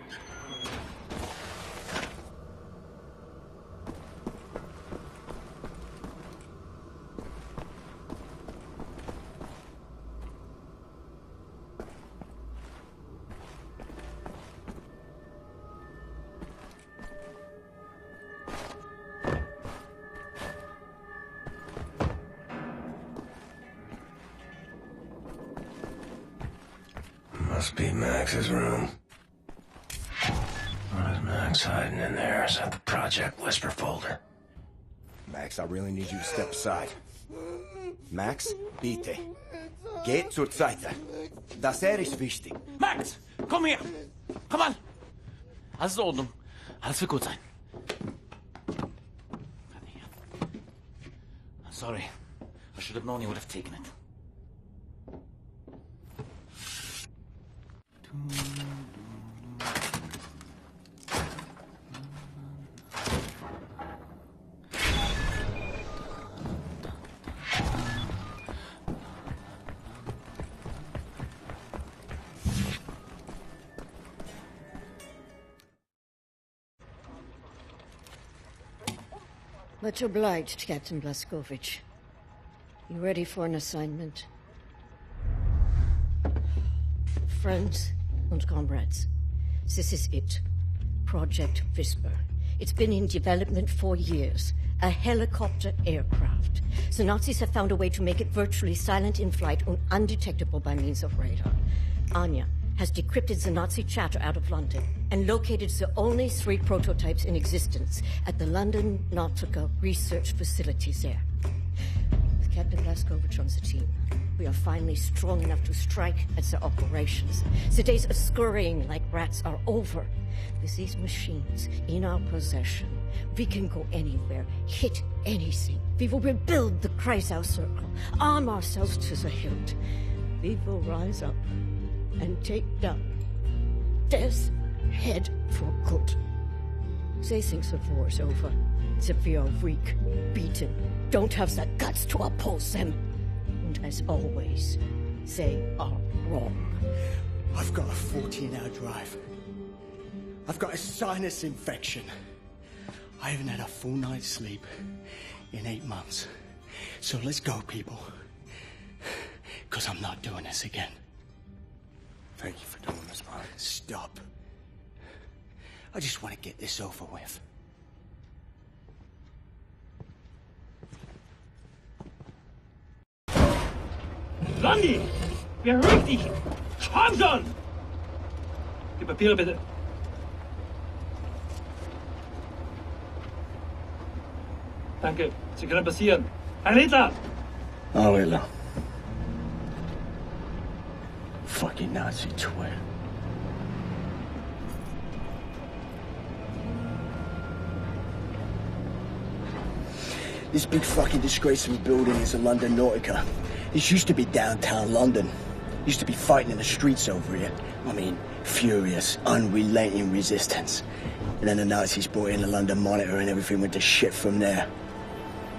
Must be Max's room. What is Max hiding in there? Is that the Project Whisper folder? Max, I really need you to step aside. Max, bitte. Geht zur Seite. Das ist wichtig. Max, komm her! Komm an! Alles in Ordnung. Alles wird gut sein. Sorry. I should have known you would have taken it. Much obliged, Captain Blazkowicz. You ready for an assignment? Friends and comrades, this is it. Project Whisper. It's been in development for years. A helicopter aircraft. The Nazis have found a way to make it virtually silent in flight and undetectable by means of radar. Anya has decrypted the Nazi chatter out of London and located the only 3 prototypes in existence at the London Nautica research facilities there. With Captain Blасkovich on the team, we are finally strong enough to strike at the operations. The days of scurrying like rats are over. With these machines in our possession, we can go anywhere, hit anything. We will rebuild the Kreisau Circle, arm ourselves to the hilt. We will rise up and take down Death's head for good. They think the war is over, that we are weak, beaten, don't have the guts to oppose them. And as always, they are wrong. I've got a 14-hour drive. I've got a sinus infection. I haven't had a full night's sleep in 8 months. So let's go, people. Because I'm not doing this again. Thank you for doing this, Mike. Stop. I just want to get this over with. Randy! Beruhig dich! Komm schon! Die Papiere bitte. Danke. Sie können passieren. Herr Hitler! Oh, Hitler. Fucking Nazi twit. This big fucking disgrace of a building is a London Nautica. This used to be downtown London. Used to be fighting in the streets over here. I mean, furious, unrelenting resistance. And then the Nazis brought in the London Monitor and everything went to shit from there.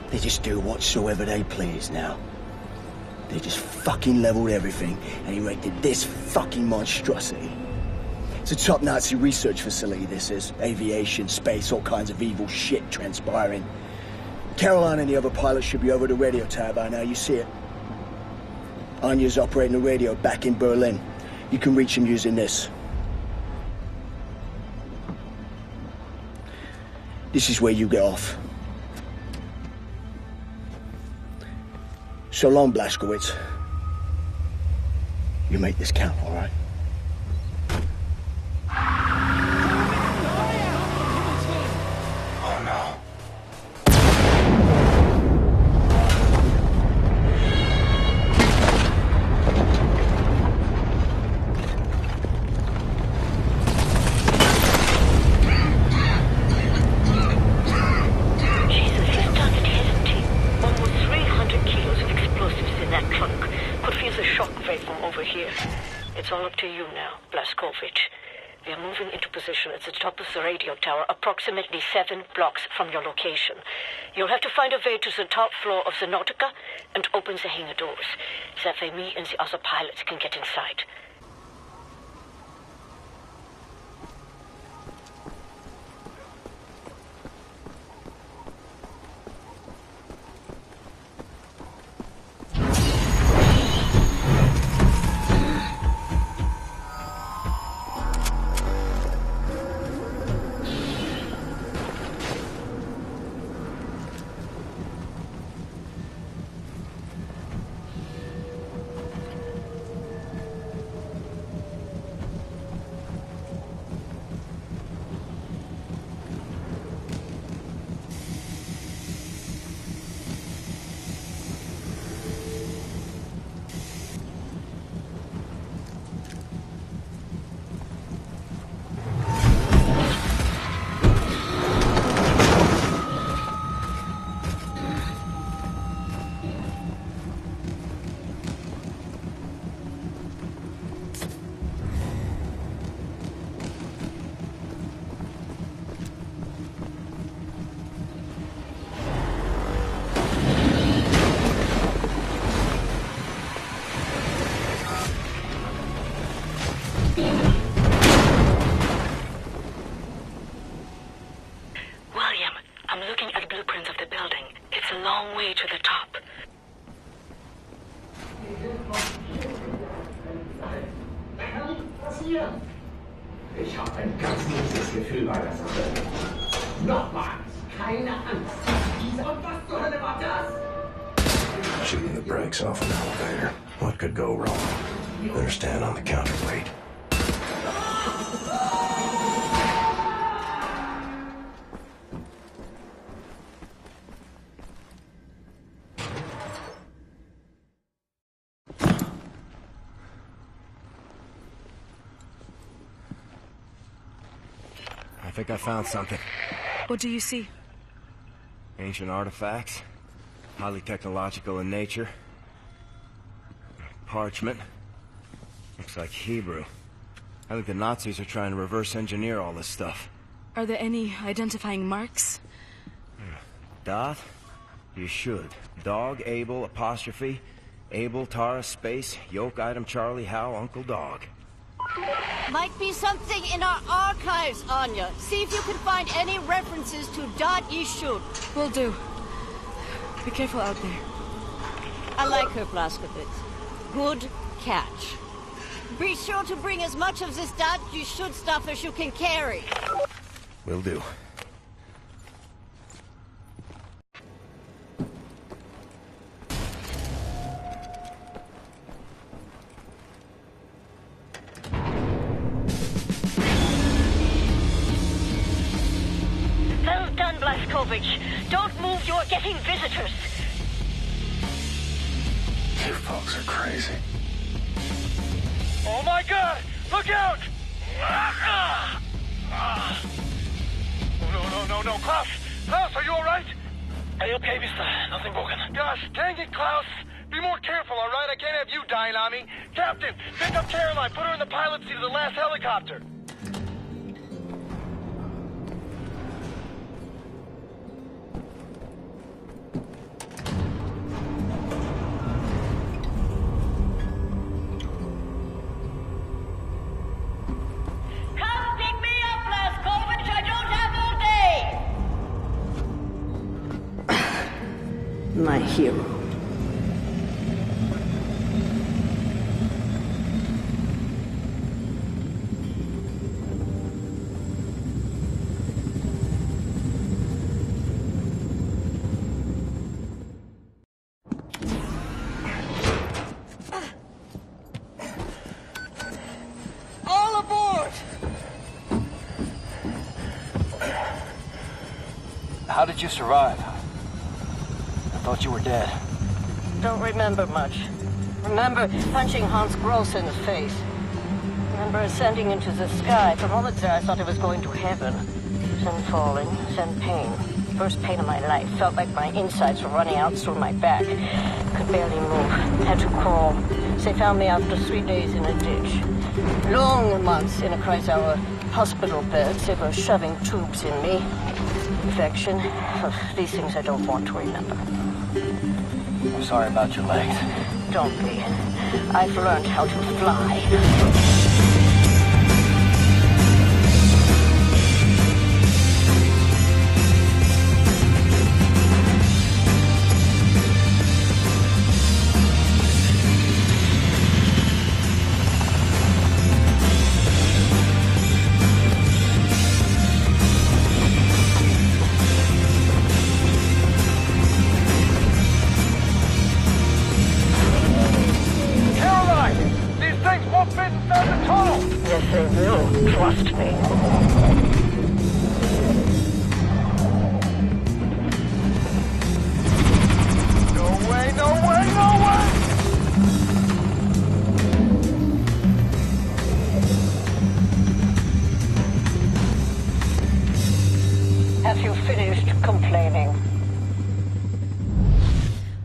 They just do whatsoever they please now. They just fucking leveled everything and erected this fucking monstrosity. It's a top Nazi research facility, this is. Aviation, space, all kinds of evil shit transpiring. Caroline and the other pilots should be over the radio tower by now, you see it. Anya's operating the radio back in Berlin. You can reach him using this. This is where you get off. So long, Blazkowicz. You make this count, all right? Oh, no. It's all up to you now, Blazkowicz. We are moving into position at the top of the radio tower, approximately 7 blocks from your location. You'll have to find a way to the top floor of the Nautica and open the hangar doors. That way me and the other pilots can get inside. Ich habe ein ganz gutes Gefühl bei der Sache. Nochmals, keine Angst. Und was zur Hölle war das? Shooting the brakes off an elevator. What could go wrong? Better stand on the counterweight. I think I found something. What do you see? Ancient artifacts. Highly technological in nature. Parchment. Looks like Hebrew. I think the Nazis are trying to reverse engineer all this stuff. Are there any identifying marks? Dot? You should. Dog, Abel, apostrophe. Abel, Tara, space, yoke, item, Charlie, Hal, Uncle Dog. Might be something in our archives, Anya. See if you can find any references to Dot Yishud. Will do. Be careful out there. I like her, Blасkovitz. Good catch. Be sure to bring as much of this Dot Yishud stuff as you can carry. Will do. Well done, Blazkowicz. Don't move, you're getting visitors. You folks are crazy. Oh my god! Look out! No, Klaus! Klaus, are you alright? Are you okay, mister? Nothing broken. Gosh, dang it, Klaus! Be more careful, alright? I can't have you dying on me. Captain, pick up Caroline, put her in the pilot seat of the last helicopter. Come pick me up, Blazkowicz. I don't have all day. My hero. All aboard! How did you survive? I thought you were dead. Don't remember much. Remember punching Hans Gross in the face. Remember ascending into the sky. For moments there I thought I was going to heaven. Then falling, then pain. First pain of my life. Felt like my insides were running out through my back. Could barely move. Had to crawl. They found me after 3 days in a ditch. Long months in a Kreisauer hospital bed. They were shoving tubes in me. Infection. These things I don't want to remember. I'm sorry about your legs. Don't be. I've learned how to fly. Caroline! These things won't fit inside the tunnel! Yes, they will. Trust me. No way, no way, no way! Have you finished complaining?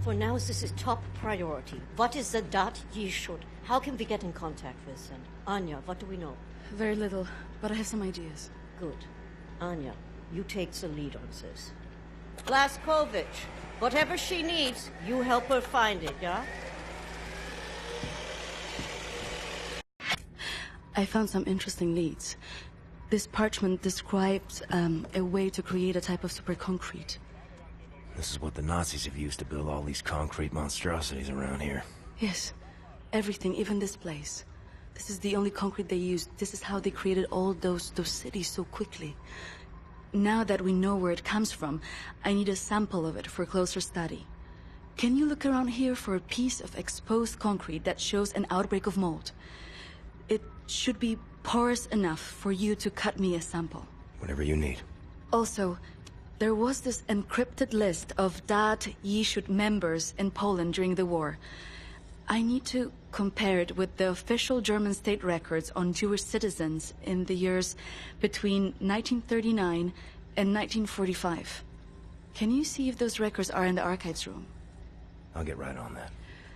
For now, this is top priority. What is the Dot Yishud? How can we get in contact with them? Anya, what do we know? Very little, but I have some ideas. Good. Anya, you take the lead on this. Blazkowicz, whatever she needs, you help her find it, yeah? I found some interesting leads. This parchment describes a way to create a type of super concrete. This is what the Nazis have used to build all these concrete monstrosities around here. Yes. Everything, even this place. This is the only concrete they used. This is how they created all those cities so quickly. Now that we know where it comes from, I need a sample of it for closer study. Can you look around here for a piece of exposed concrete that shows an outbreak of mold? It should be porous enough for you to cut me a sample. Whatever you need. Also, there was this encrypted list of Dat Yishud members in Poland during the war. I need to compare it with the official German state records on Jewish citizens in the years between 1939 and 1945. Can you see if those records are in the archives room? I'll get right on that.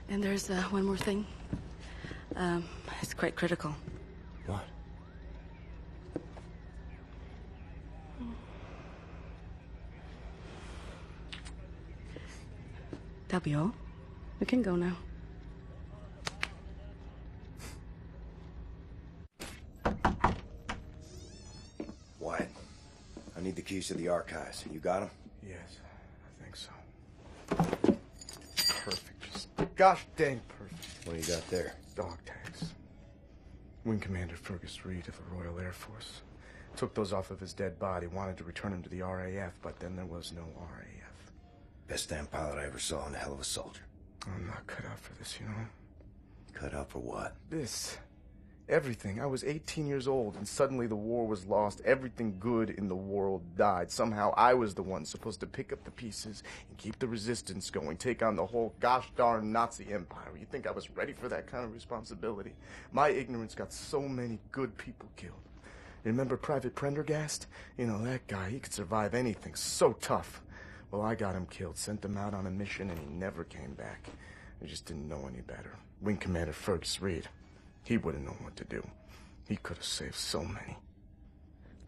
And there's one more thing. It's quite critical. What? That'll be all. We can go now. Wyatt, I need the keys to the archives. You got them? Yes, I think so. Perfect. Just gosh dang perfect. What do you got there? Dog tags. Wing Commander Fergus Reed of the Royal Air Force. Took those off of his dead body, wanted to return him to the RAF, but then there was no RAF. Best damn pilot I ever saw and a hell of a soldier. I'm not cut out for this, you know? Cut out for what? This. Everything. I was 18 years old, and suddenly the war was lost. Everything good in the world died. Somehow I was the one supposed to pick up the pieces and keep the resistance going, take on the whole gosh darn Nazi empire. You think I was ready for that kind of responsibility? My ignorance got so many good people killed. Remember Private Prendergast? You know, that guy, he could survive anything. So tough. Well, I got him killed, sent him out on a mission, and he never came back. I just didn't know any better. Wing Commander Fergus Reed. He wouldn't know what to do. He could have saved so many.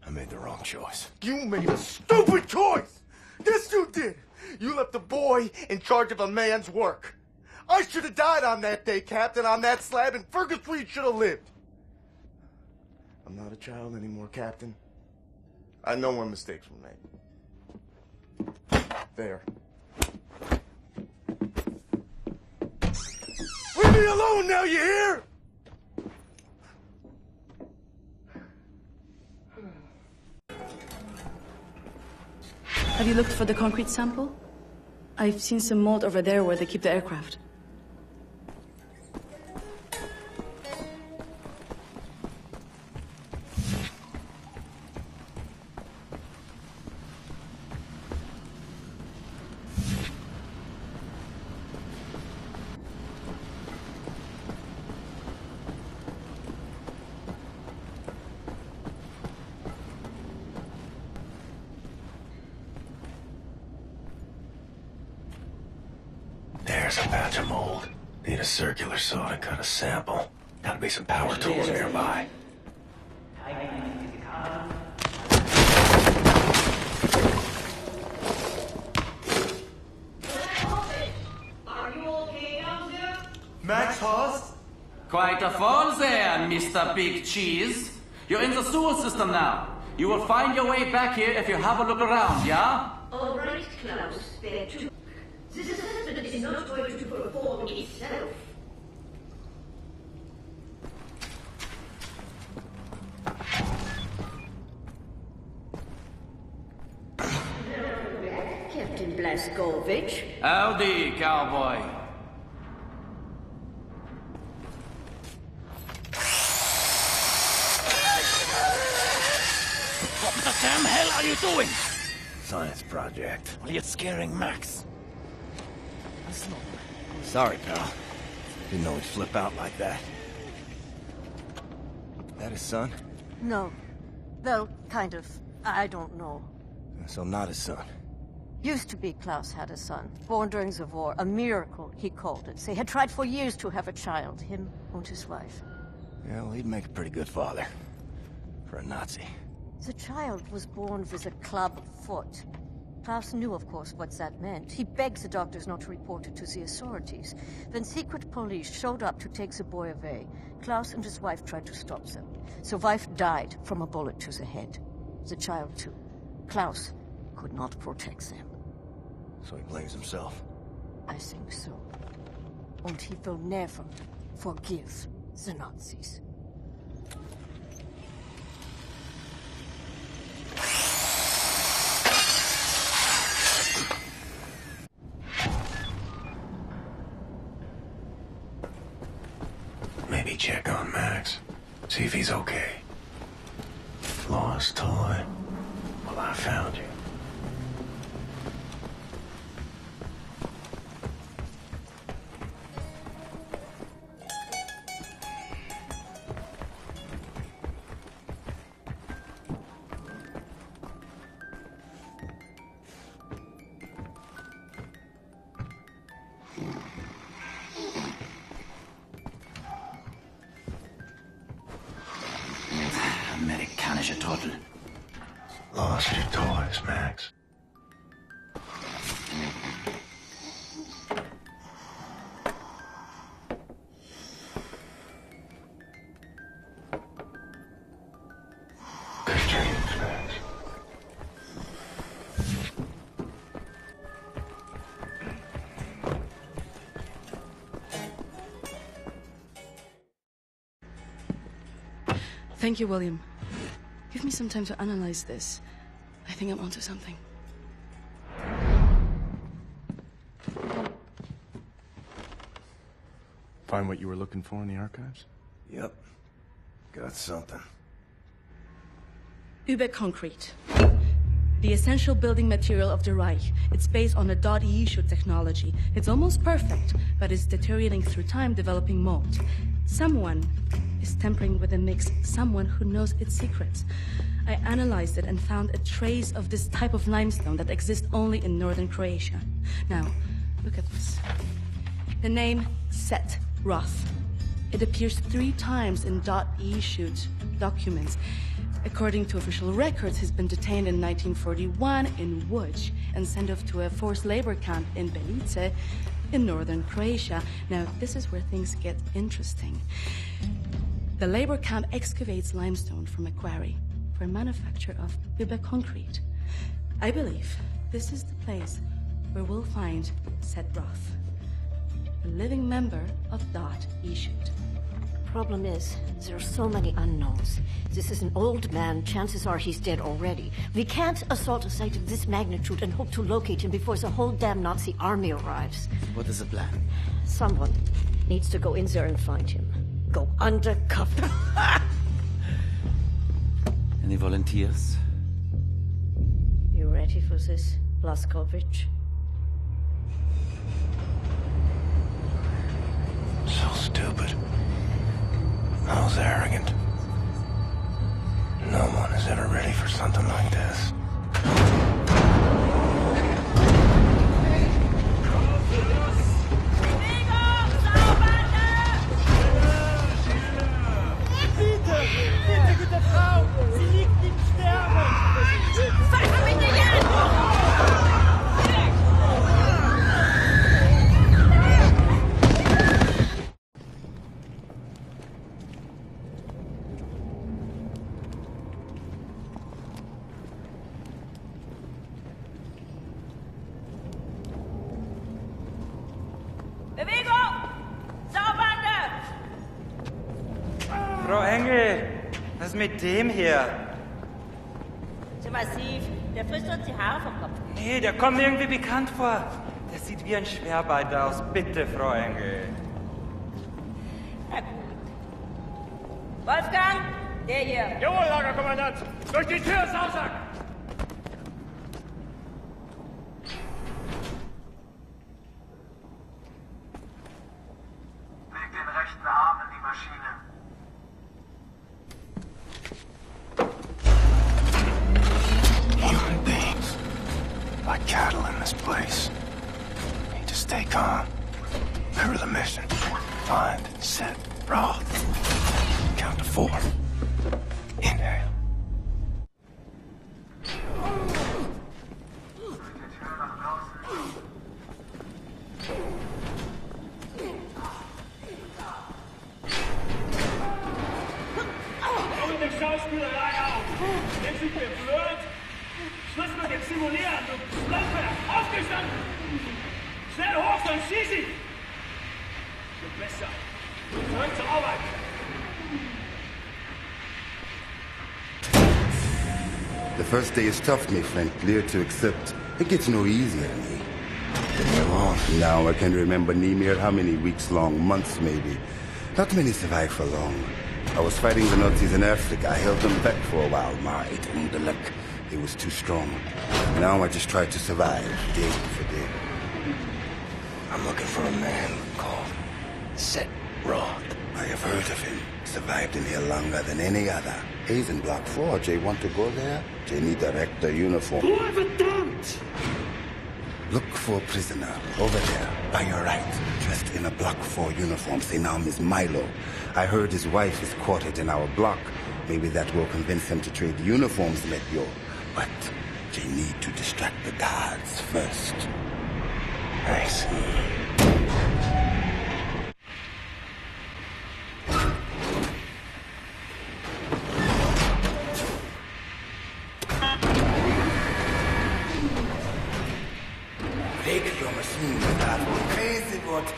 I made the wrong choice. You made a stupid choice! This you did! You left a boy in charge of a man's work. I should have died on that day, Captain, on that slab, and Fergus Reed should have lived. I'm not a child anymore, Captain. I know where mistakes were made. There. Leave me alone now, you hear? Have you looked for the concrete sample? I've seen some mold over there where they keep the aircraft. There's a batch of mold. Need a circular saw to cut a sample. Gotta be some power tools nearby. Are you okay down there? Max Haas? Quite a fall there, Mr. Big Cheese. You're in the sewer system now. You will find your way back here if you have a look around, yeah? All right, Klaus, there too. This assessment is not going to perform itself. Captain Blazkowicz. Howdy, cowboy. What the damn hell are you doing? Science project. Well, you're scaring Max. Sorry, pal. Didn't know he'd flip out like that. That his son? No. Well, kind of. I don't know. So not his son. Used to be Klaus had a son, born during the war. A miracle, he called it. They had tried for years to have a child, him and his wife. Yeah, well, he'd make a pretty good father. For a Nazi. The child was born with a club foot. Klaus knew, of course, what that meant. He begged the doctors not to report it to the authorities. Then secret police showed up to take the boy away. Klaus and his wife tried to stop them. The wife died from a bullet to the head. The child, too. Klaus could not protect them. So he blames himself. I think so. and he will never forgive the Nazis. Maybe check on Max. See if he's okay. Lost toy. Well, I found you. Amerikanische Trottel. Lost your toys, Max. Good dreams, Max. Thank you, William. Give me some time to analyze this. I think I'm onto something. Find what you were looking for in the archives? Yep. Got something. Überconcrete. The essential building material of the Reich. It's based on a .E-shoot technology. It's almost perfect, but it's deteriorating through time, developing mold. Someone is tampering with the mix, someone who knows its secrets. I analyzed it and found a trace of this type of limestone that exists only in northern Croatia. Now, look at this. The name Set Roth. It appears 3 times in .E-shoot documents. According to official records, he's been detained in 1941 in Łódź and sent off to a forced labor camp in Belice in northern Croatia. Now, this is where things get interesting. The labor camp excavates limestone from a quarry for manufacture of Überconcrete. I believe this is the place where we'll find Set Roth, a living member of .E-shoot. Problem is, there are so many unknowns. This is an old man. Chances are he's dead already. We can't assault a site of this magnitude and hope to locate him before the whole damn Nazi army arrives. What is the plan? Someone needs to go in there and find him. Go undercover. Any volunteers? You ready for this, Blazkowicz? So stupid. I was arrogant. No one is ever ready for something like this. Bitte, gute Frau! Sie liegt im Sterben! Bewegung! Sauerbande! Frau Engel, was ist mit dem hier? Zu massiv. Der frisst uns die Haare vom Kopf. Nee, der kommt mir irgendwie bekannt vor. Der sieht wie ein Schwerbeiter aus. Bitte, Frau Engel. Na gut. Wolfgang, der hier. Jawohl, Lagerkommandant. Durch die Tür, Sausack! Leg den rechten Arm in die Maschine. Human beings. Like cattle in this place. Need to stay calm. Remember the mission. Find, set, Roth. Count to 4. Inhale. Und die Schauspielerei auf! Jetzt sind wir blöd! Schluss mit dem Simulieren, du Schlampe! Aufgestanden! Schnell hoch, sonst schieß ich! Besser. Zurück zur Arbeit. The first day is tough, my friend, clear to accept. It gets no easier than me. Now I can remember near how many weeks long, months maybe. Not many survive for long. I was fighting the Nazis in Africa. I held them back for a while. It was too strong. Now I just try to survive, day for day. I'm looking for a man called Set Roth. I have heard of him. Survived in here longer than any other. He's in Block 4. Jay want to go there? Jay need director uniform. Look for a prisoner over there, by your right, dressed in a Block 4 uniform. Say now, Miss Milo. I heard his wife is quartered in our block. Maybe that will convince him to trade uniforms, let yo. But they need to distract the guards first. Nice. Take your machine without crazy what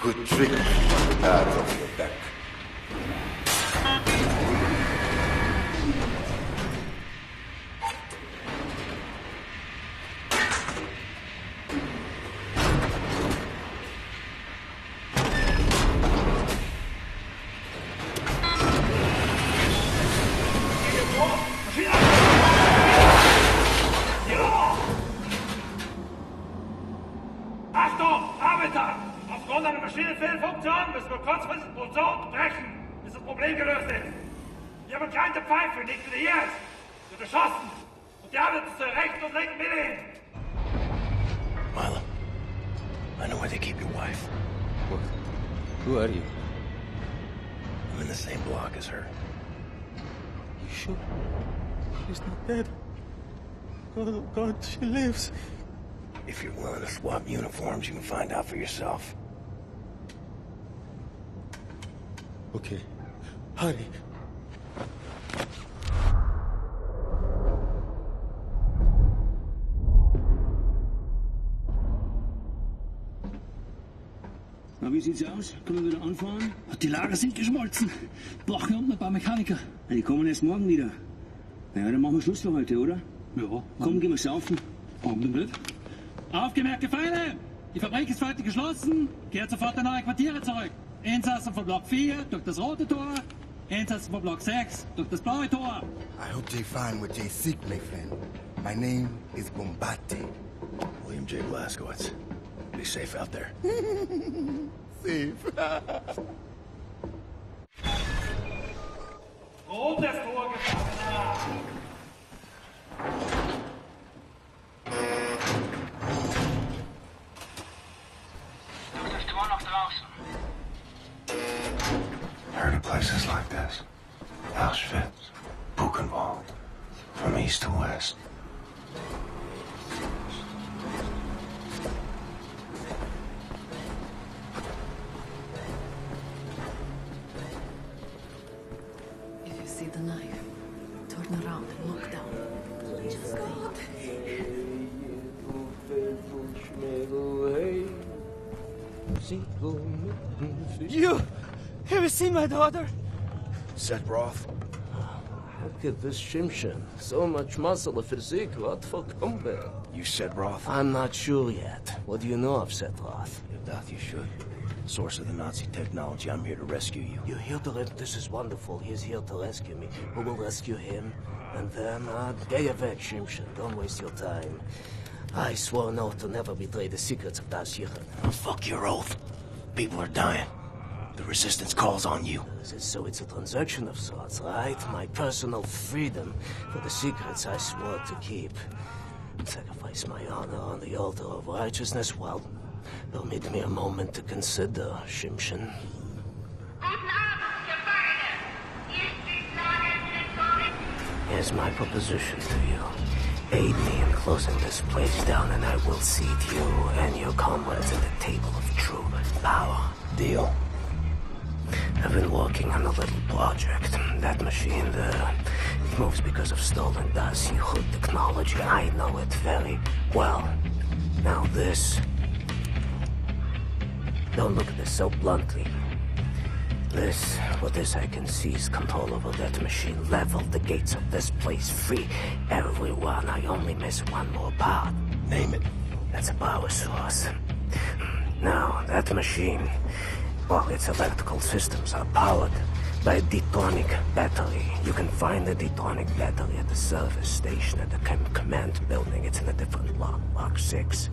could trick the guards off your back. Achtung, Arbeiter! Aufgrund einer Maschinenfehlfunktion müssen wir kurzfristig den Produktion brechen, bis das Problem gelöst ist. Wir haben keine Pfeife, nicht wie hier ist. Wir sind erschossen. Und die haben uns zur rechten und linken Mitte hin. Milo, I know where they keep your wife. What? Who are you? I'm in the same block as her. You sure? She's not dead. Oh God, she lives. If you're willing to swap uniforms, you can find out for yourself. Okay. Hurry. Na, wie sieht's aus? Können wir wieder anfahren? Die Lager sind geschmolzen. Brauchen unten ein paar Mechaniker. Ja, die kommen erst morgen wieder. Ja, dann machen wir Schluss für heute, oder? Ja. Komm, gehen wir saufen. Warum nicht? Aufgemerkt, Gefangene! Die Fabrik ist für heute geschlossen. Kehrt sofort in eure Quartiere zurück. Insassen von Block 4 durch das rote Tor. Insassen von Block 6 durch das blaue Tor. I hope they find what they seek, my friend. My name is Bombate. Uильям Би-Джей Бласковиц. Be safe out there. Safe. Rotes Tor, Gefangener! Heard of places like this. Auschwitz, Buchenwald, from east to west. If you see the knife, turn around and look down. Just You! Have you seen my daughter? Set Roth? Look at this Shimshin. So much muscle and physique. What for combat? You Set Roth? I'm not sure yet. What do you know of Set Roth? If that you should. Source of the Nazi technology. I'm here to rescue you. You're here to This is wonderful. He's here to rescue me. Who will rescue him? And then, get your weg, Shimshin. Don't waste your time. I swore an oath to never betray the secrets of Das Yichud. Fuck your oath. People are dying. The resistance calls on you. So it's a transaction of sorts, right? My personal freedom for the secrets I swore to keep. Sacrifice my honor on the altar of righteousness? Well, permit me a moment to consider, Shimshin. Here's my proposition to you. Aid me in closing this place down and I will seat you and your comrades at the table of true power. Deal. I've been working on a little project. That machine there, it moves because of stolen Das Yichud technology. I know it very well. Now this Don't look at this so bluntly. With this I can seize control over that machine, level the gates of this place, free everyone. I only miss one more part. Name it. That's a power source. Now, that machine, well, its electrical systems are powered by a detonic battery. You can find the detonic battery at the service station at the command building. It's in a different block, Block 6.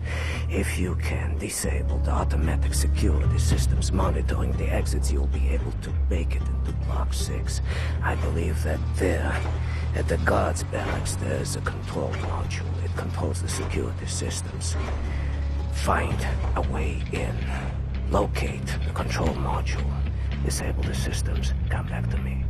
If you can disable the automatic security systems monitoring the exits, you'll be able to make it into Block 6. I believe that there, at the guards barracks, there's a control module. It controls the security systems. Find a way in. Locate the control module. Disable the systems. Come back to me.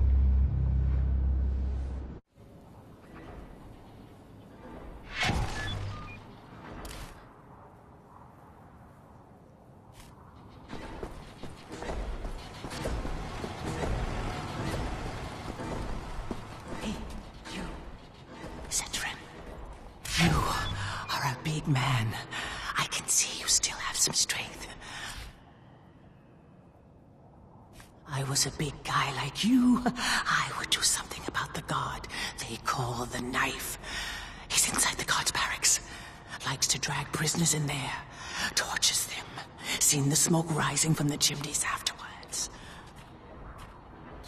Hey, you. Cetrin. You are a big man. I can see you still have some strength. I was a big guy like you, I would do something about the guard they call the Knife. He's inside the guard's barracks. Likes to drag prisoners in there. Tortures them. Seen the smoke rising from the chimneys afterwards.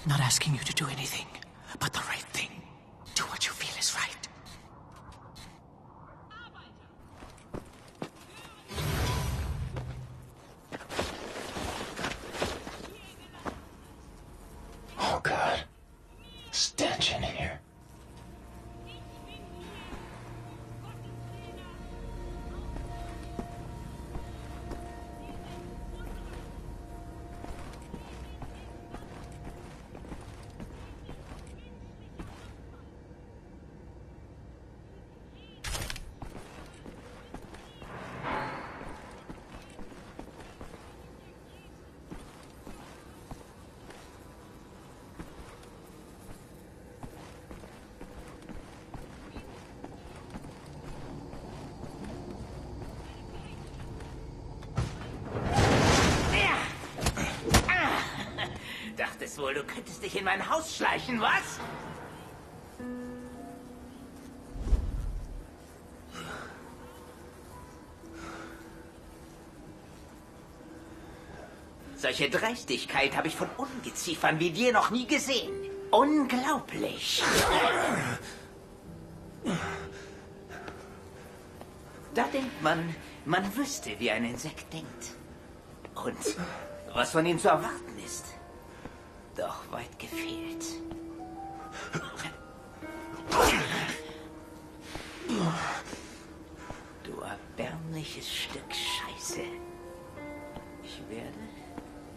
Not asking you to do anything, but the right thing. Do what you feel is right. Oh, God. Stench in here. Dachtest wohl, du könntest dich in mein Haus schleichen, was? Solche Dreistigkeit habe ich von Ungeziefern wie dir noch nie gesehen. Unglaublich. Da denkt man, man wüsste, wie ein Insekt denkt. Und was von ihm zu erwarten ist. Doch weit gefehlt. Du erbärmliches Stück Scheiße. Ich werde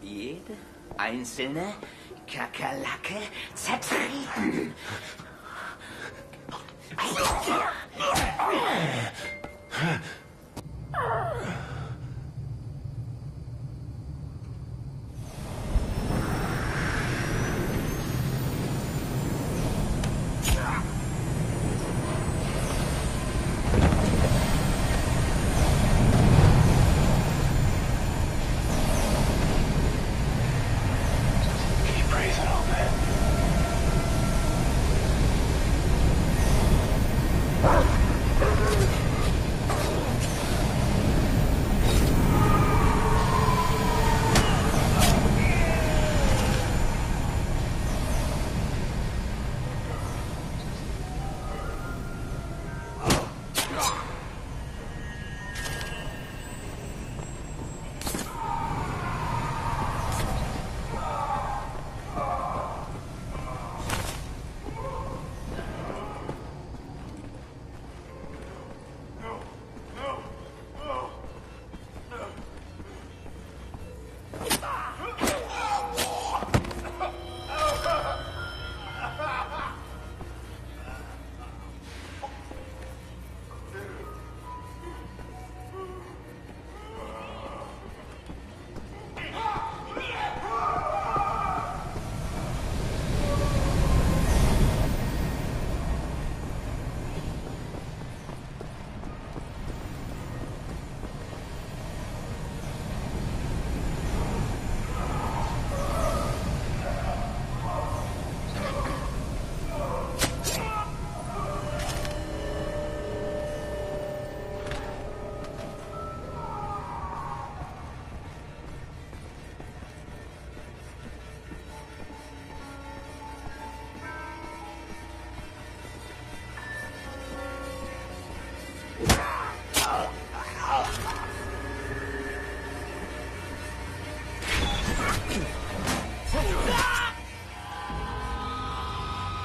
jede einzelne Kakerlake zertreten.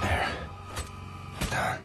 There. Done.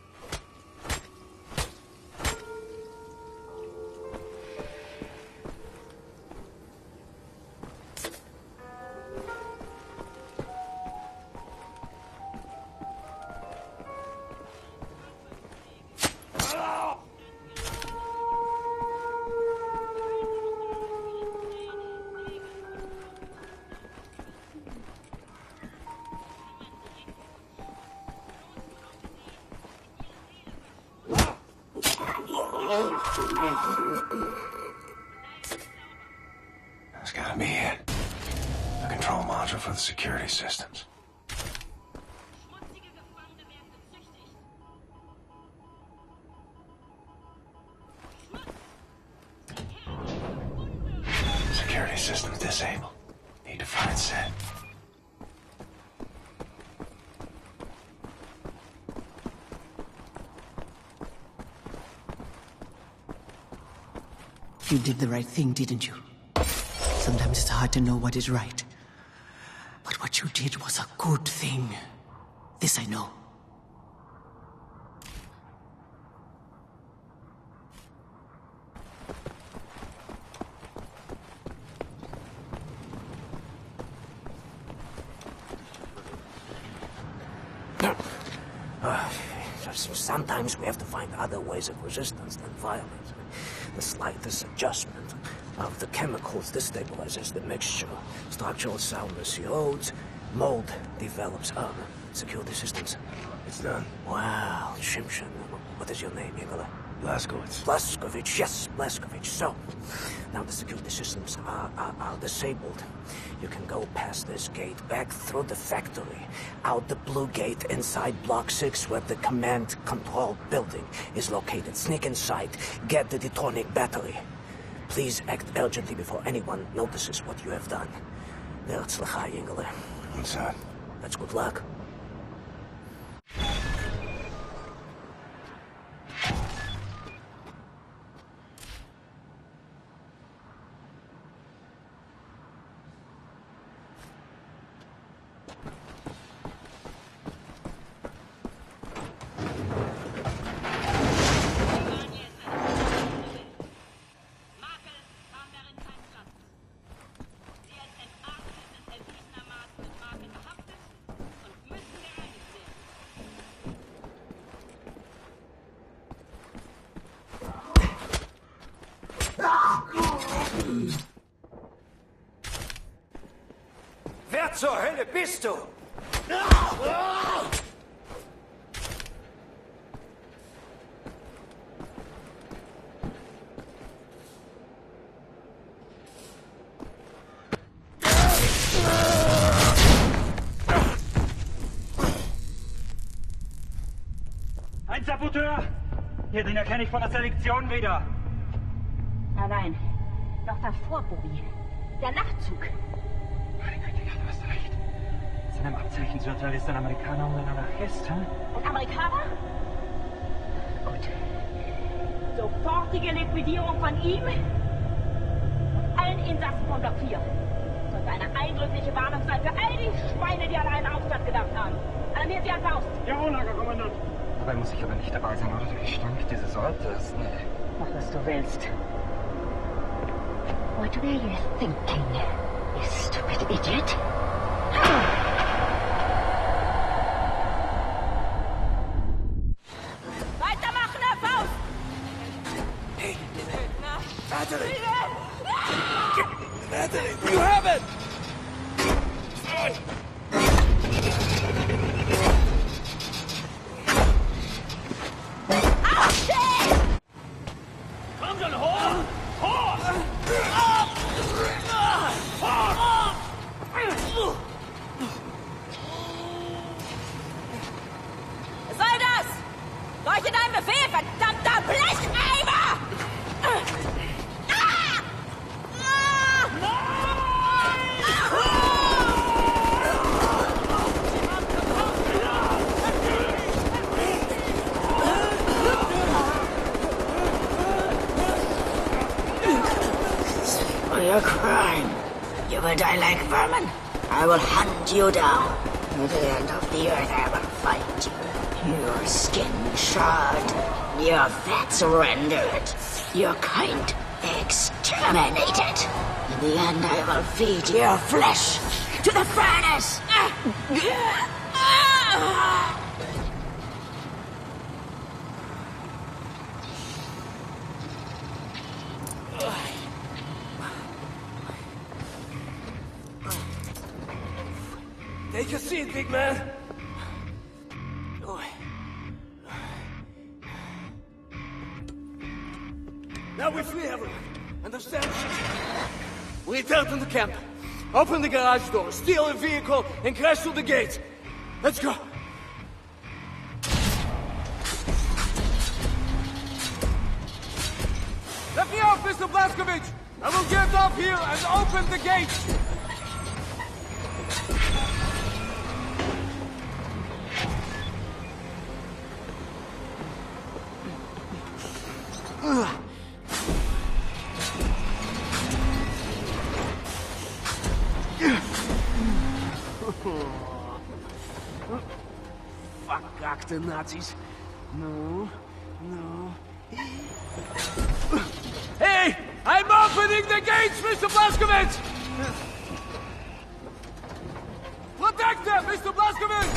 That's gotta be it. The control module for the security systems. Security systems disabled. Need to find set. You did the right thing, didn't you? Sometimes it's hard to know what is right. But what you did was a good thing. This I know. Sometimes we have to find other ways of resistance than violence. The slightest adjustment of the chemicals destabilizes the mixture. Structural soundness erodes, mold develops. Security systems. It's done. Wow, Shimshin. What is your name, Igor? Blazkowicz. Blazkowicz, yes, Blazkowicz. So, now the security systems are disabled. You can go past this gate, back through the factory, out the blue gate inside Block 6 where the command control building is located. Sneak inside, get the detonic battery. Please act urgently before anyone notices what you have done. Ve'atzlacha, Igor. What's that? That's good luck. Wer zur Hölle bist du? Ein Saboteur! Hier, den erkenne ich von der Selektion wieder. Nein, noch davor, Bobby. Der Nachtzug. Meine Güte, ja, du hast recht. Seinem Abzeichensurteil ist ein Amerikaner und ein Anarchist, hm? Ein Amerikaner? Gut. Sofortige Liquidierung von ihm und allen Insassen von Block 4. Sollte eine eindrückliche Warnung sein für all die Schweine, die an einen Aufstand gedacht haben. Alarmiert sie an Faust. Jawohl, Lagerkommandant. Dabei muss ich aber nicht dabei sein, oder? Der Gestank dieses Ortes. Nee. Mach, was du willst. What were you thinking, you stupid idiot? Weitermachen, Herr Faust! Hey, battery! Battery! You have it! Komm schon, hoch! Hoch! Was soll das? Leuchte deinen Befehl, verdammter Blecheimer! You're crying. You will die like vermin. I will hunt you down. To the end of the earth I will find you. Your skin charred, your fats rendered, your kind exterminated. In the end I will feed your flesh to the furnace. Take a seat, big man. Now we free everyone. Understand? We return to the camp. Open the garage door, steal a vehicle, and crash through the gate. Let's go. Let me off, Mr. Blazkowicz. I will get off here and open the gate. Fuck the Nazis. No. Hey! I'm opening the gates, Mr. Blazkowicz! Protect them, Mr. Blazkowicz!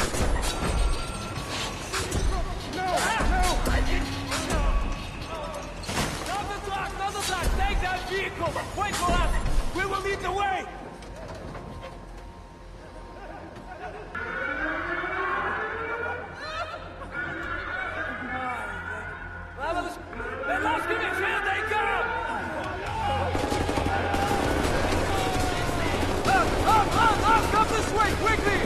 No! Not the truck! Take that vehicle! Wait for us! We will lead the way! Blazkowicz, here they come! Up! Come this way, quickly!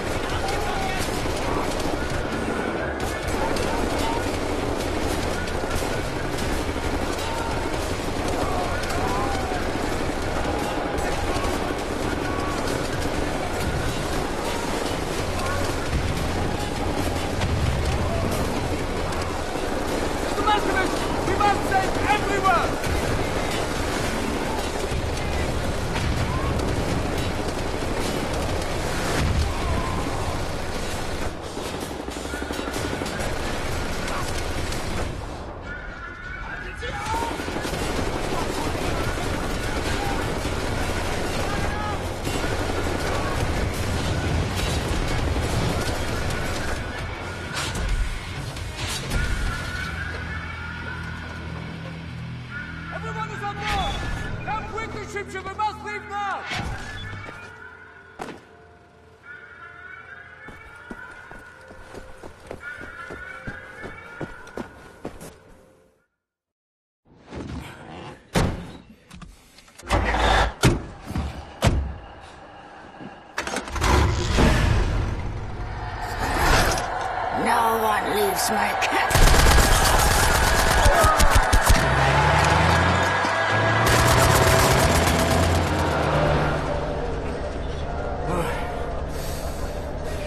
No one leaves my camp.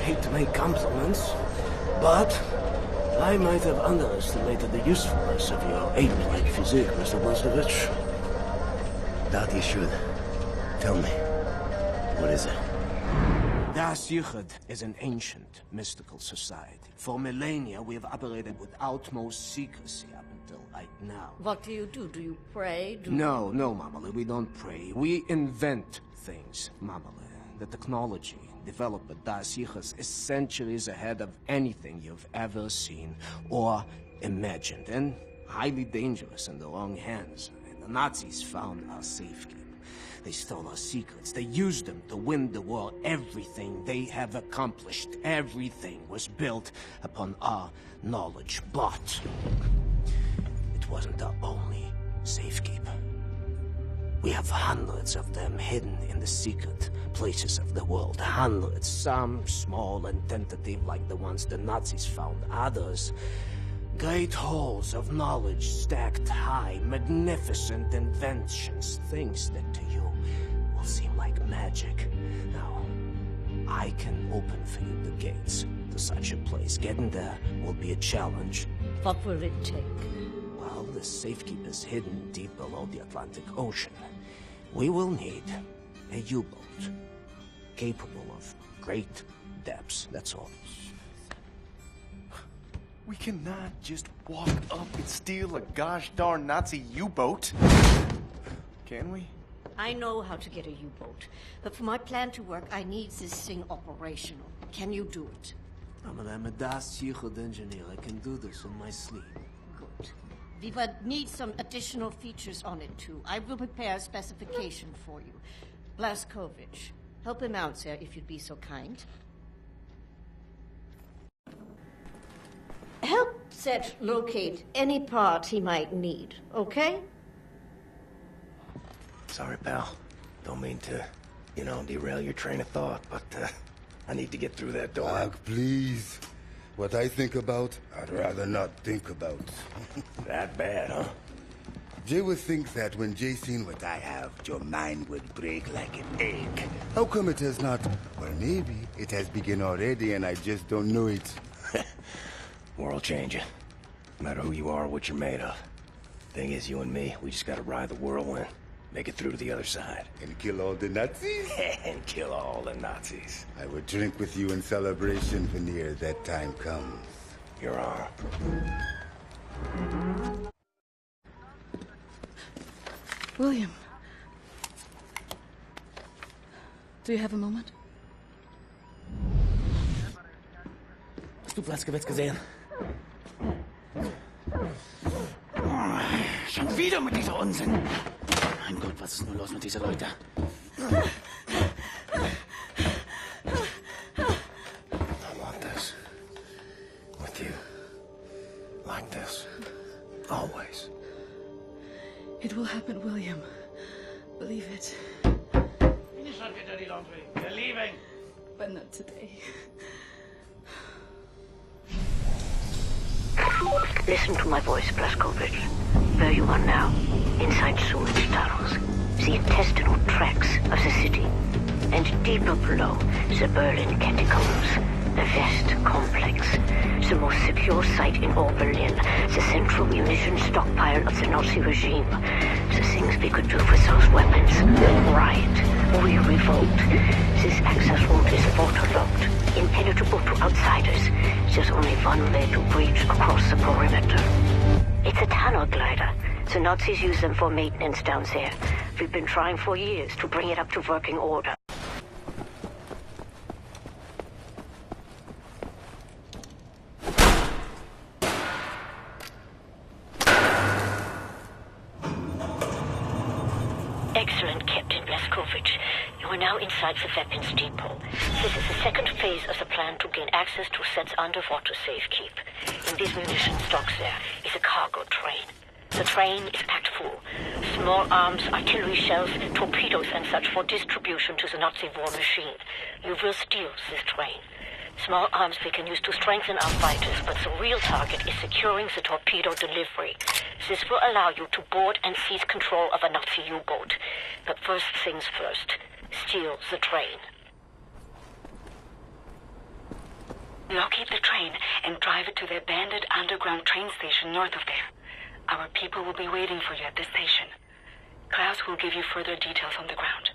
Hate to make compliments, but I might have underestimated the usefulness of your ape-like physique, Mr. Blazkowicz. That you should. Tell me, what is it? Das Yichud is an ancient, mystical society. For millennia, we have operated with utmost secrecy up until right now. What do? Do you pray? No, Mamale, we don't pray. We invent things, Mamale. The technology developed by Das Yichud is centuries ahead of anything you've ever seen or imagined, and highly dangerous in the wrong hands. And the Nazis found our safekeeping. They stole our secrets. They used them to win the war. Everything they have accomplished, everything was built upon our knowledge. But it wasn't our only safekeeper. We have hundreds of them hidden in the secret places of the world. Hundreds, some small and tentative like the ones the Nazis found. Others, great halls of knowledge stacked high, magnificent inventions, things that to you will seem like magic. Now, I can open for you the gates to such a place. Getting there will be a challenge. What will it take? Well, the safekeeper's hidden deep below the Atlantic Ocean. We will need a U-boat. capable of great depths, that's all. We cannot just walk up and steal a gosh darn Nazi U-boat. Can we? I know how to get a U-boat, but for my plan to work, I need this thing operational. Can you do it? I'm a Das Yichud engineer. I can do this in my sleep. Good. We would need some additional features on it, too. I will prepare a specification for you. Blazkowicz, help him out, sir, if you'd be so kind. Help Seth locate any part he might need, okay? Sorry, pal. Don't mean to, derail your train of thought, but, I need to get through that door. Doc, please. What I think about, I'd rather not think about. That bad, huh? Jay would think that when Jay seen what I have, your mind would break like an egg. How come it has not? Well, maybe it has begun already and I just don't know it. World changing. No matter who you are or what you're made of. Thing is, you and me, we just gotta ride the whirlwind. Make it through to the other side. And kill all the Nazis? And kill all the Nazis. I would drink with you in celebration whenever that time comes. Your arm. William. Do you have a moment? Hast du Blazkowicz gesehen? Schon wieder mit dieser Unsinn. Mein Gott, was ist nur los mit diesen Leuten? I want this. With you. Like this. Always. It will happen, William. Believe it. Finish up your dirty laundry. We're leaving. But not today. Listen to my voice, Blazkowicz. Where you are now, inside sewage tunnels, the intestinal tracts of the city, and deeper below, the Berlin catacombs, the West complex, the most secure site in all Berlin, the central munition stockpile of the Nazi regime, the things we could do with those weapons. Riot, we revolt. This access route is waterlogged, impenetrable to outsiders. There's only one way to breach across the perimeter. It's a tunnel glider. The Nazis use them for maintenance down there. We've been trying for years to bring it up to working order. Excellent, Captain Blazkowicz. You are now inside the weapons depot. This is the second phase of the plan to gain access to Seth's underwater safekeep. In this munition stocks there is a cargo train. The train is packed full. Small arms, artillery shells, torpedoes and such for distribution to the Nazi war machine. You will steal this train. Small arms we can use to strengthen our fighters, but the real target is securing the torpedo delivery. This will allow you to board and seize control of a Nazi U-boat. But first things first. Steal the train. Locate the train and drive it to the abandoned underground train station north of there. Our people will be waiting for you at the station. Klaus will give you further details on the ground.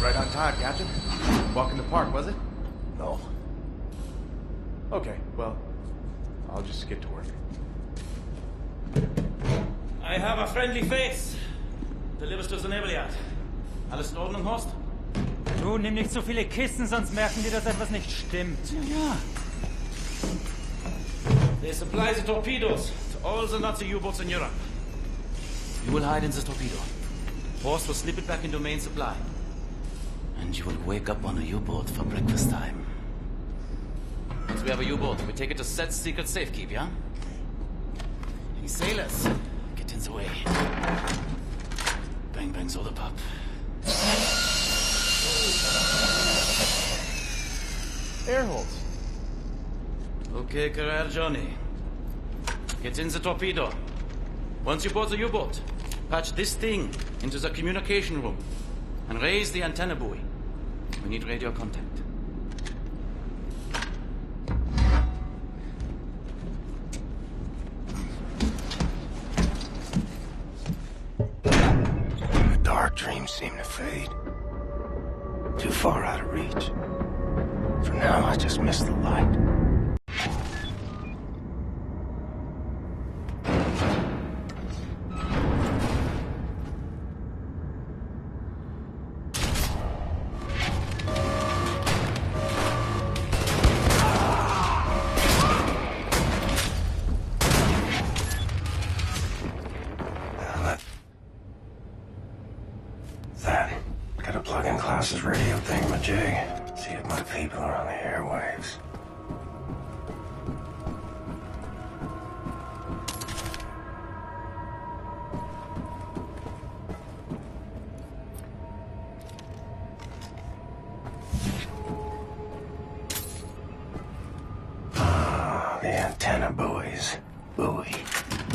Right on time, Captain. Walk in the park, was it? No. Okay, well, I'll just get to work. I have a friendly face. Delivers to the naval yard. Alles in Ordnung, Horst? Du, nimm nicht so viele Kisten, sonst merken die, dass etwas nicht stimmt. Ja. They supply the torpedoes to all the Nazi U-boats in Europe. You will hide in the torpedo. Horst will slip it back into main supply. And you will wake up on a U-boat for breakfast time. Once we have a U-boat, we take it to Seth's secret safekeep, yeah? Any sailors, get in the way. Bang bang soda pop. Air holes. Okay, career Johnny. Get in the torpedo. Once you board the U-boat, patch this thing into the communication room and raise the antenna buoy. We need radio contact. The dark dreams seem to fade. Too far out of reach. For now, I just miss the light. Gotta plug in Klaus's radio thingamajig. See if my people are on the airwaves. Ah, the antenna buoys. Buoy.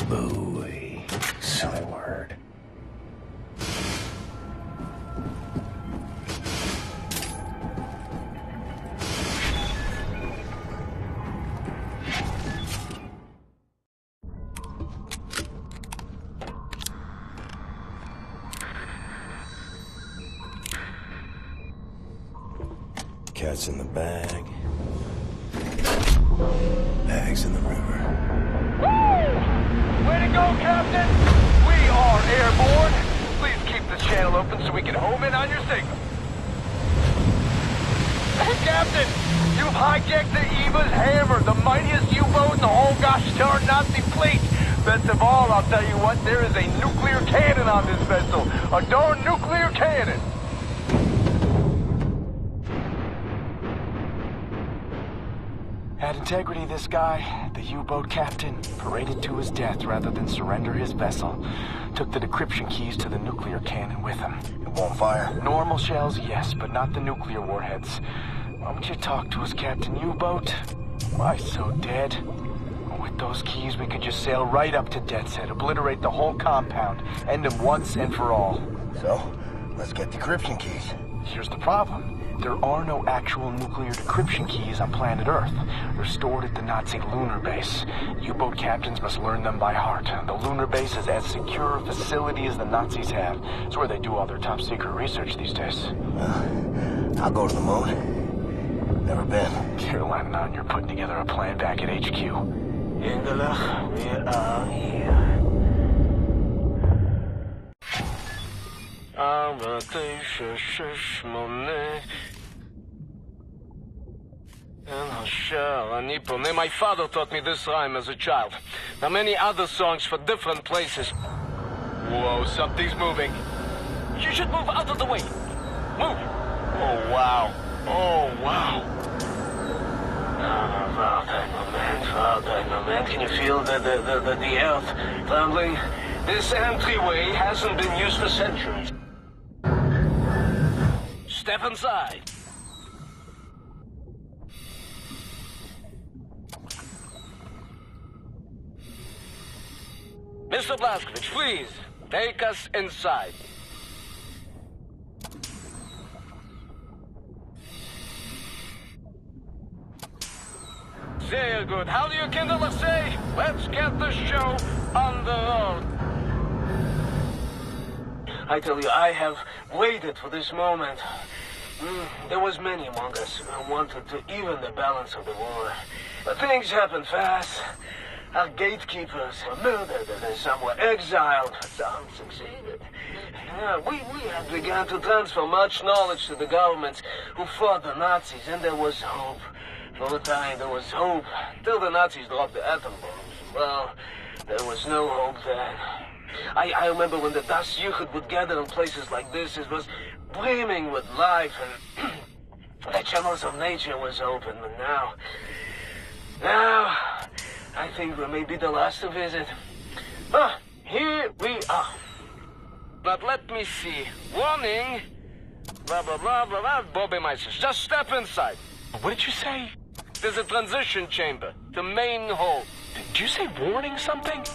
Buoy. Silly word. Cat's in the bag. Eggs in the river. Woo! Way to go, Captain! We are airborne. Please keep the channel open so we can home in on your signal. Hey, Captain! You've hijacked the Eva's Hammer, the mightiest U-boat in the whole gosh darn Nazi fleet. Best of all, I'll tell you what, there is a nuclear cannon on this vessel. A darn nuclear cannon. Had integrity, this guy, the U-boat captain, paraded to his death rather than surrender his vessel. Took the decryption keys to the nuclear cannon with him. It won't fire? Normal shells, yes, but not the nuclear warheads. Why don't you talk to us, Captain U-boat? Why so dead? With those keys, we could just sail right up to Death's Head, obliterate the whole compound, end him once and for all. So, let's get decryption keys. Here's the problem. There are no actual nuclear decryption keys on planet Earth. They're stored at the Nazi lunar base. U-boat captains must learn them by heart. The lunar base is as secure a facility as the Nazis have. It's where they do all their top-secret research these days. I'll go to the moon. Never been. Carolina, and you're putting together a plan back at HQ. Ingelach, we are here. My father taught me this rhyme as a child. Now many other songs for different places. Whoa, something's moving. You should move out of the way. Move. Oh, wow. Oh, wow. Can you feel the earth trembling? This entryway hasn't been used for centuries. Step inside. Mr. Blazkowicz, please, take us inside. Very good. How do you kindle say? Let's get the show on the road. I tell you, I have waited for this moment. There was many among us who wanted to even the balance of the war. But things happened fast. Our gatekeepers were murdered and some were exiled. Some succeeded. We had begun to transfer much knowledge to the governments who fought the Nazis, and there was hope. For a time, there was hope, till the Nazis dropped the atom bombs. Well, there was no hope then. I remember when the Das Juchid would gather in places like this, it was brimming with life, and the channels of nature was open. But now, I think we may be the last to visit. Here we are. But let me see. Warning. Blah, blah, blah, blah, blah. Bobby Meisters, just step inside. What did you say? There's a transition chamber. The main hall. Did you say warning something?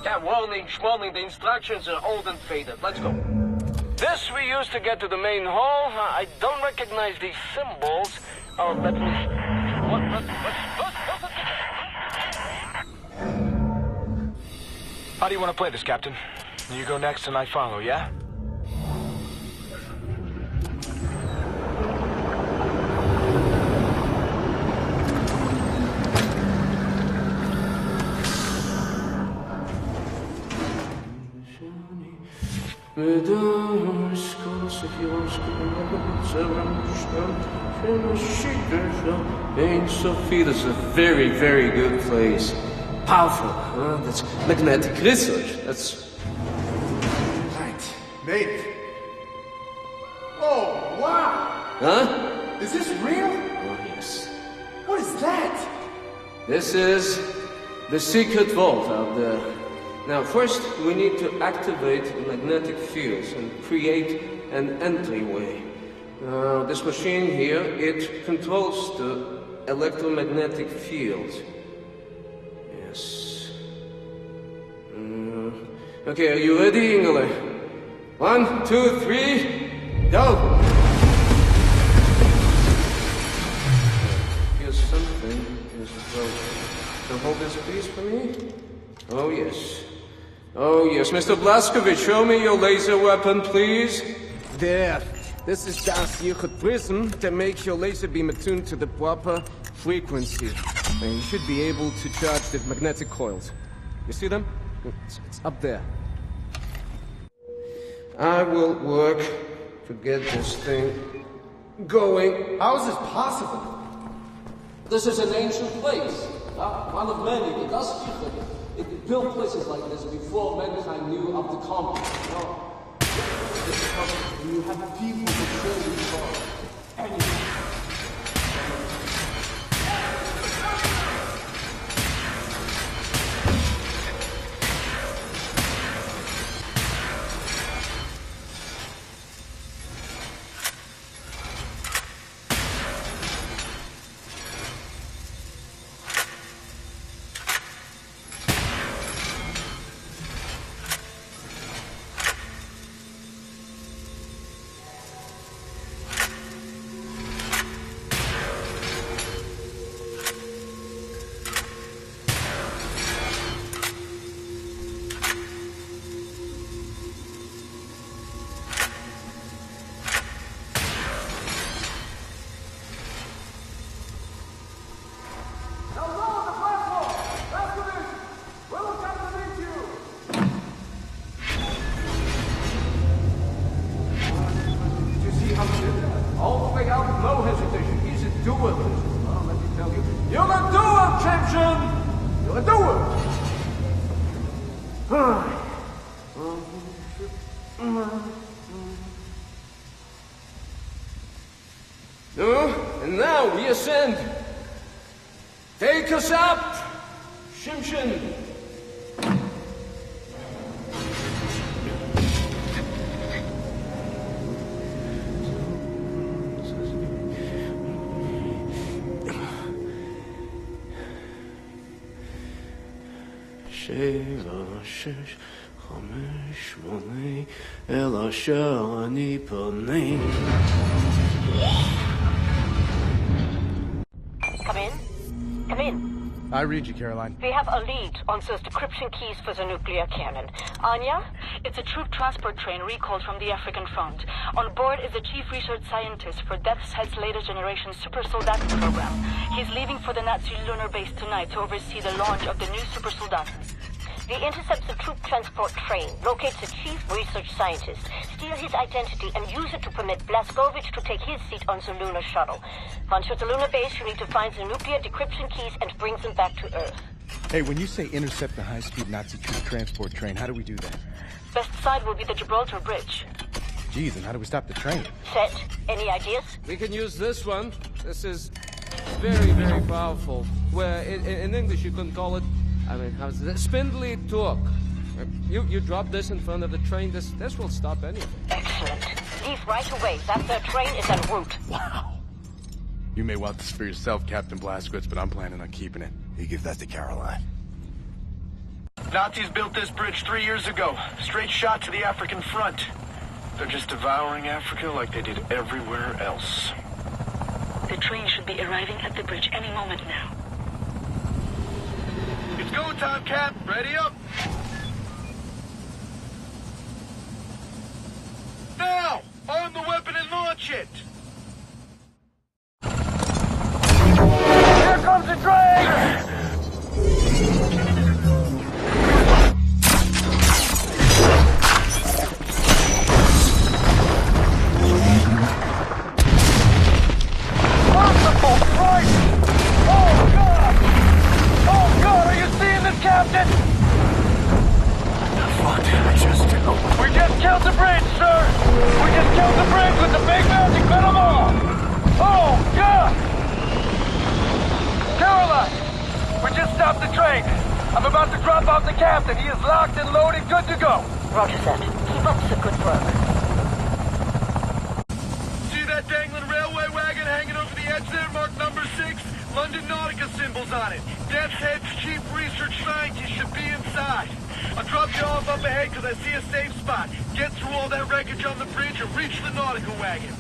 Yeah, warning, schwarning. The instructions are old and faded. Let's go. This we use to get to the main hall. I don't recognize these symbols. Oh, let me... What? How do you want to play this, Captain? You go next and I follow, yeah? Sophie, this is a very, very good place. Powerful, huh? That's magnetic research. That's... Right. Mate. Oh, wow! Huh? Is this real? Oh, yes. What is that? This is the secret vault out there. Now, first, we need to activate the magnetic fields and create an entryway. This machine here, it controls the electromagnetic field. Yes. Okay, are you ready, Ingle? 1, 2, 3, go! Here's something. Here's a boat. So hold this please for me? Oh, yes. Oh, yes. Mr. Blazkowicz, show me your laser weapon, please. There. This is the secret prism that makes your laser beam attuned to the proper frequency. And you should be able to charge the magnetic coils. You see them? It's up there. I will work to get this thing going. How is this possible? This is an ancient place. One of many. It does secret. It built places like this before mankind knew of the comet. You have people who truly for anything. And now we ascend. Take us up, Shimshin. Come in. Come in. I read you, Caroline. We have a lead on those decryption keys for the nuclear cannon. Anya? It's a troop transport train recalled from the African front. On board is the chief research scientist for Death's Head's latest generation super soldat program. He's leaving for the Nazi lunar base tonight to oversee the launch of the new super soldat. We intercept the troop transport train, locate the chief research scientist, steal his identity, and use it to permit Blazkowicz to take his seat on the lunar shuttle. Once you're at the lunar base, you need to find the nuclear decryption keys and bring them back to Earth. Hey, when you say intercept the high-speed Nazi troop transport train, how do we do that? Best side will be the Gibraltar Bridge. Geez, and how do we stop the train? Set. Any ideas? We can use this one. This is very, very powerful. Where in English you can call it, I mean, how's it? Spindly torque. You drop this in front of the train, this will stop anything. Excellent. Leave right away. That train is en route. Wow. You may want this for yourself, Captain Blazkowicz, but I'm planning on keeping it. You give that to Caroline. Nazis built this bridge 3 years ago. Straight shot to the African front. They're just devouring Africa like they did everywhere else. The train should be arriving at the bridge any moment now. It's go time, Cap. Ready up. Now! Arm the weapon and launch it! Here comes the train! Captain! What did I just do? We just killed the bridge, sir! We just killed the bridge with the big magic venom off! Oh, God! Caroline! We just stopped the train. I'm about to drop off the captain. He is locked and loaded, good to go. Roger that. Keep up the good work. See that dangling railway wagon hanging over the edge there, marked number 6? London Nautica symbols on it. Death's Head's chief research scientist should be inside. I'll drop you off up ahead because I see a safe spot. Get through all that wreckage on the bridge and reach the Nautica wagon.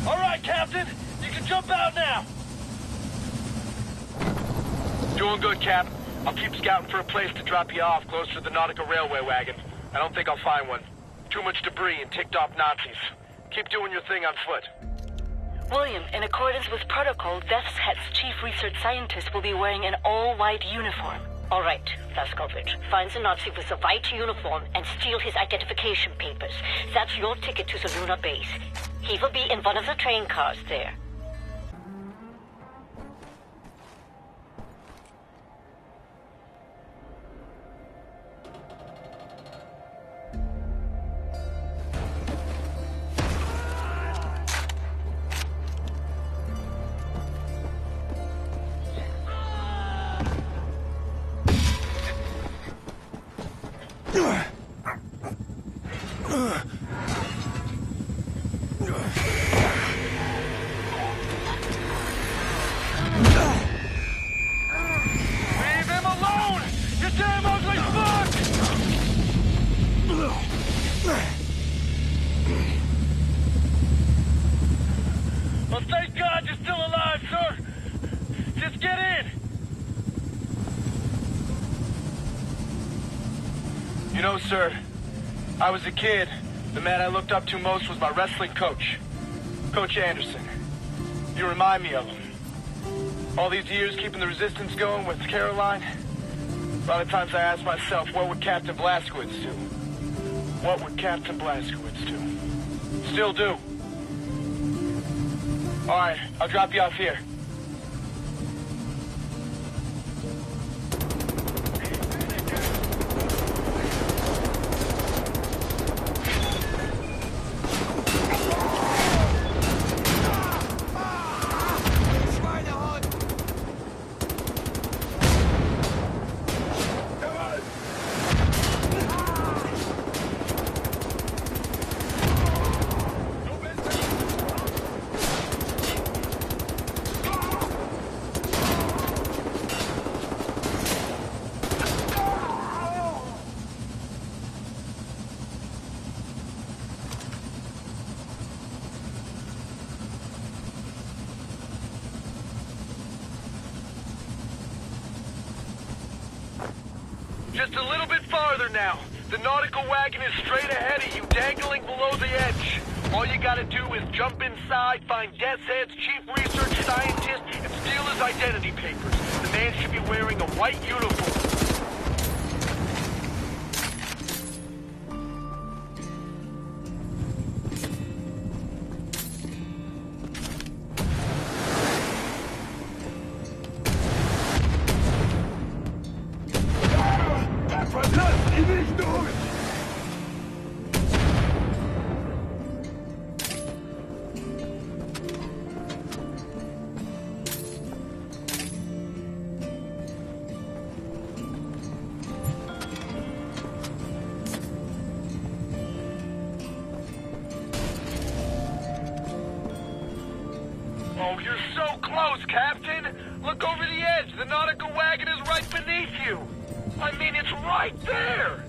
All right, Captain. You can jump out now. Doing good, Cap. I'll keep scouting for a place to drop you off close to the Nautica railway wagon. I don't think I'll find one. Too much debris and ticked-off Nazis. Keep doing your thing on foot. William, in accordance with protocol, Death's Head's chief research scientist will be wearing an all-white uniform. All right, Blazkowicz. Find the Nazi with the white uniform and steal his identification papers. That's your ticket to the lunar base. He will be in one of the train cars there. Well, thank God you're still alive, sir. Just get in. You know, sir, I was a kid. The man I looked up to most was my wrestling coach, Coach Anderson. You remind me of him. All these years keeping the resistance going with Caroline, a lot of times I ask myself, what would Captain Blazkowicz do? What would Captain Blazkowicz do? Still do. All right, I'll drop you off here. Just a little bit farther now. The nautical wagon is straight ahead of you, dangling below the edge. All you gotta do is jump inside, find Death's Head's chief research scientist, and steal his identity papers. The man should be wearing a white uniform. Oh, you're so close, Captain! Look over the edge! The nautical wagon is right beneath you! I mean, it's right there!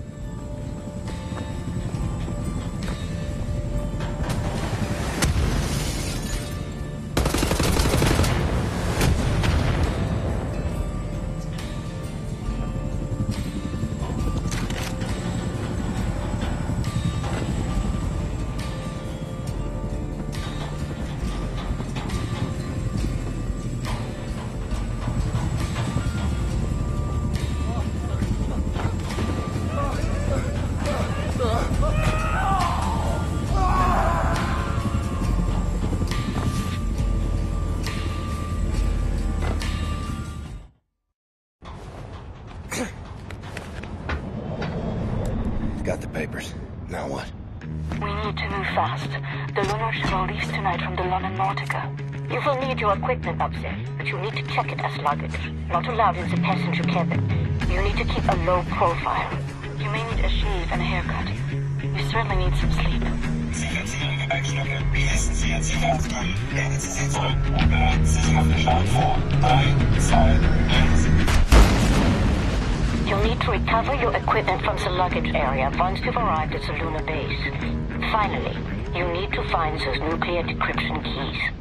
shuttle leaves tonight from the London Nautica. You will need your equipment up there, but you need to check it as luggage. Not allowed in the passenger cabin. You need to keep a low profile. You may need a shave and a haircut. You certainly need some sleep. You'll need to recover your equipment from the luggage area once you've arrived at the lunar base. Finally, you need to find those nuclear decryption keys.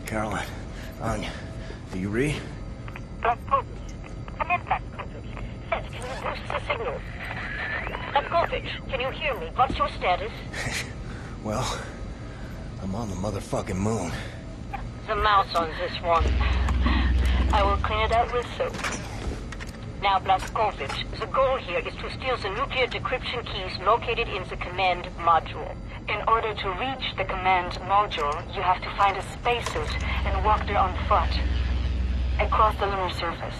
Caroline, Anya, do you read? Blazkowicz. Come in, Blazkowicz. Yes, can you boost the signal? Blazkowicz, can you hear me? What's your status? Well, I'm on the motherfucking moon. The mouse on this one. I will clean it out with soap. Now, Blazkowicz, the goal here is to steal the nuclear decryption keys located in the command module. In order to reach the command module, you have to find a spacesuit and walk there on foot. Across the lunar surface.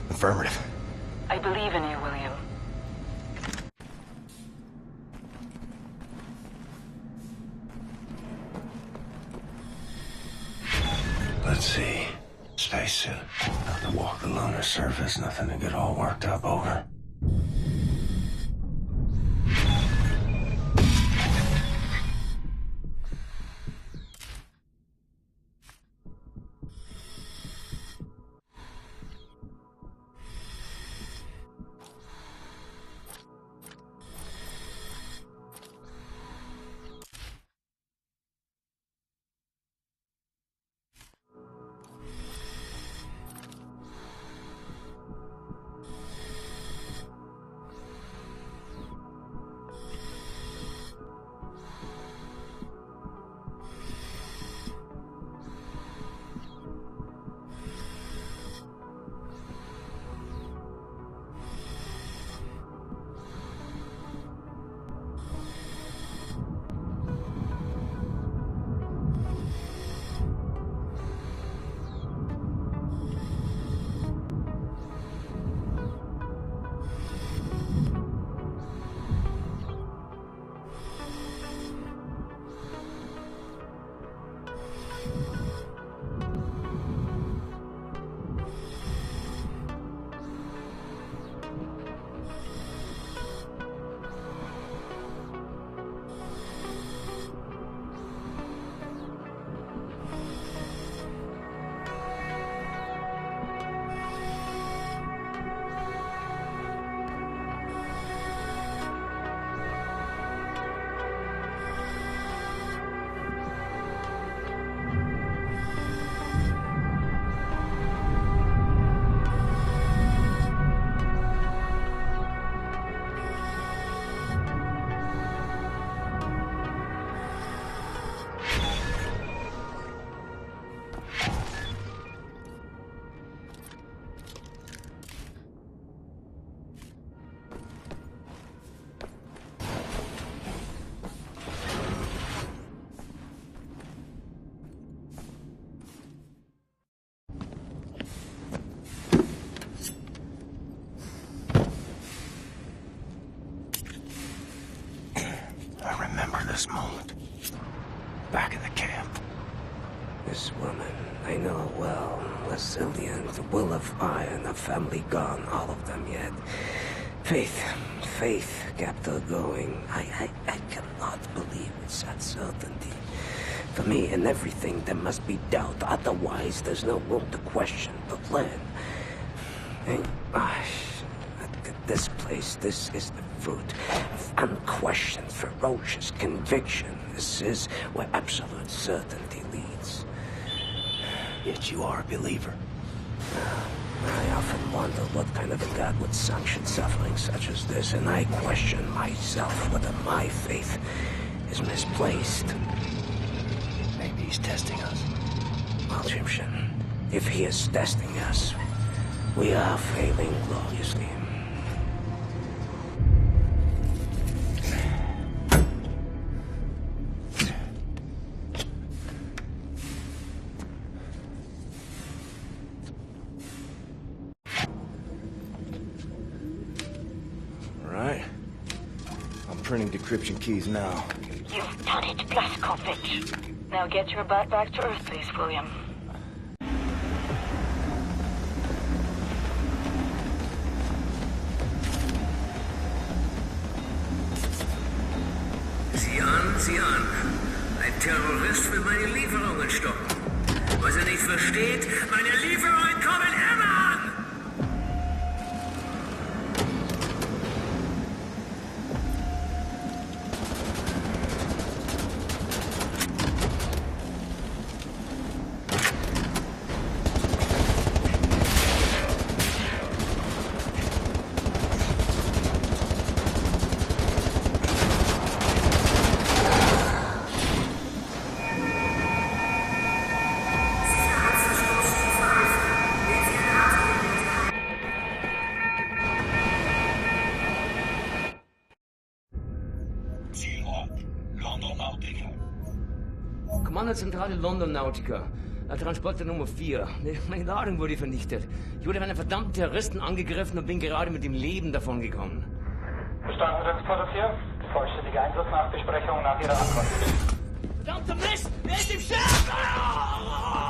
Affirmative. I believe in you, William. Let's see. Spacesuit. Have to walk the lunar surface, nothing to get all worked up over. this moment. Back in the camp. This woman, I know well. Resilient, the will of iron, a family gone, all of them yet. Faith kept her going. I cannot believe it's that certainty. For me, in everything, there must be doubt. Otherwise, there's no room to question the plan. And, this place, this is the fruit of unquestioned, ferocious conviction. This is where absolute certainty leads. Yet you are a believer. I often wonder what kind of a God would sanction suffering such as this, and I question myself whether my faith is misplaced. Maybe he's testing us. Well, Egyptian, if he is testing us, we are failing gloriously. Printing decryption keys now. You've done it, Blасkovich. Now get your butt back to Earth, please, William. Sieh an. Ein Terrorist will meine Lieferungen stoppen. Was er nicht versteht, meine Lieferungen kommen immer an! Zentrale London Nautica. Transporter Nummer 4. Meine Ladung wurde vernichtet. Ich wurde von einem verdammten Terroristen angegriffen und bin gerade mit dem Leben davon gekommen. Verstanden, Transporter 4. Vollständige Einsatznachbesprechung nach Ihrer Ankunft. Verdammter Mist! Wer ist im Schiff?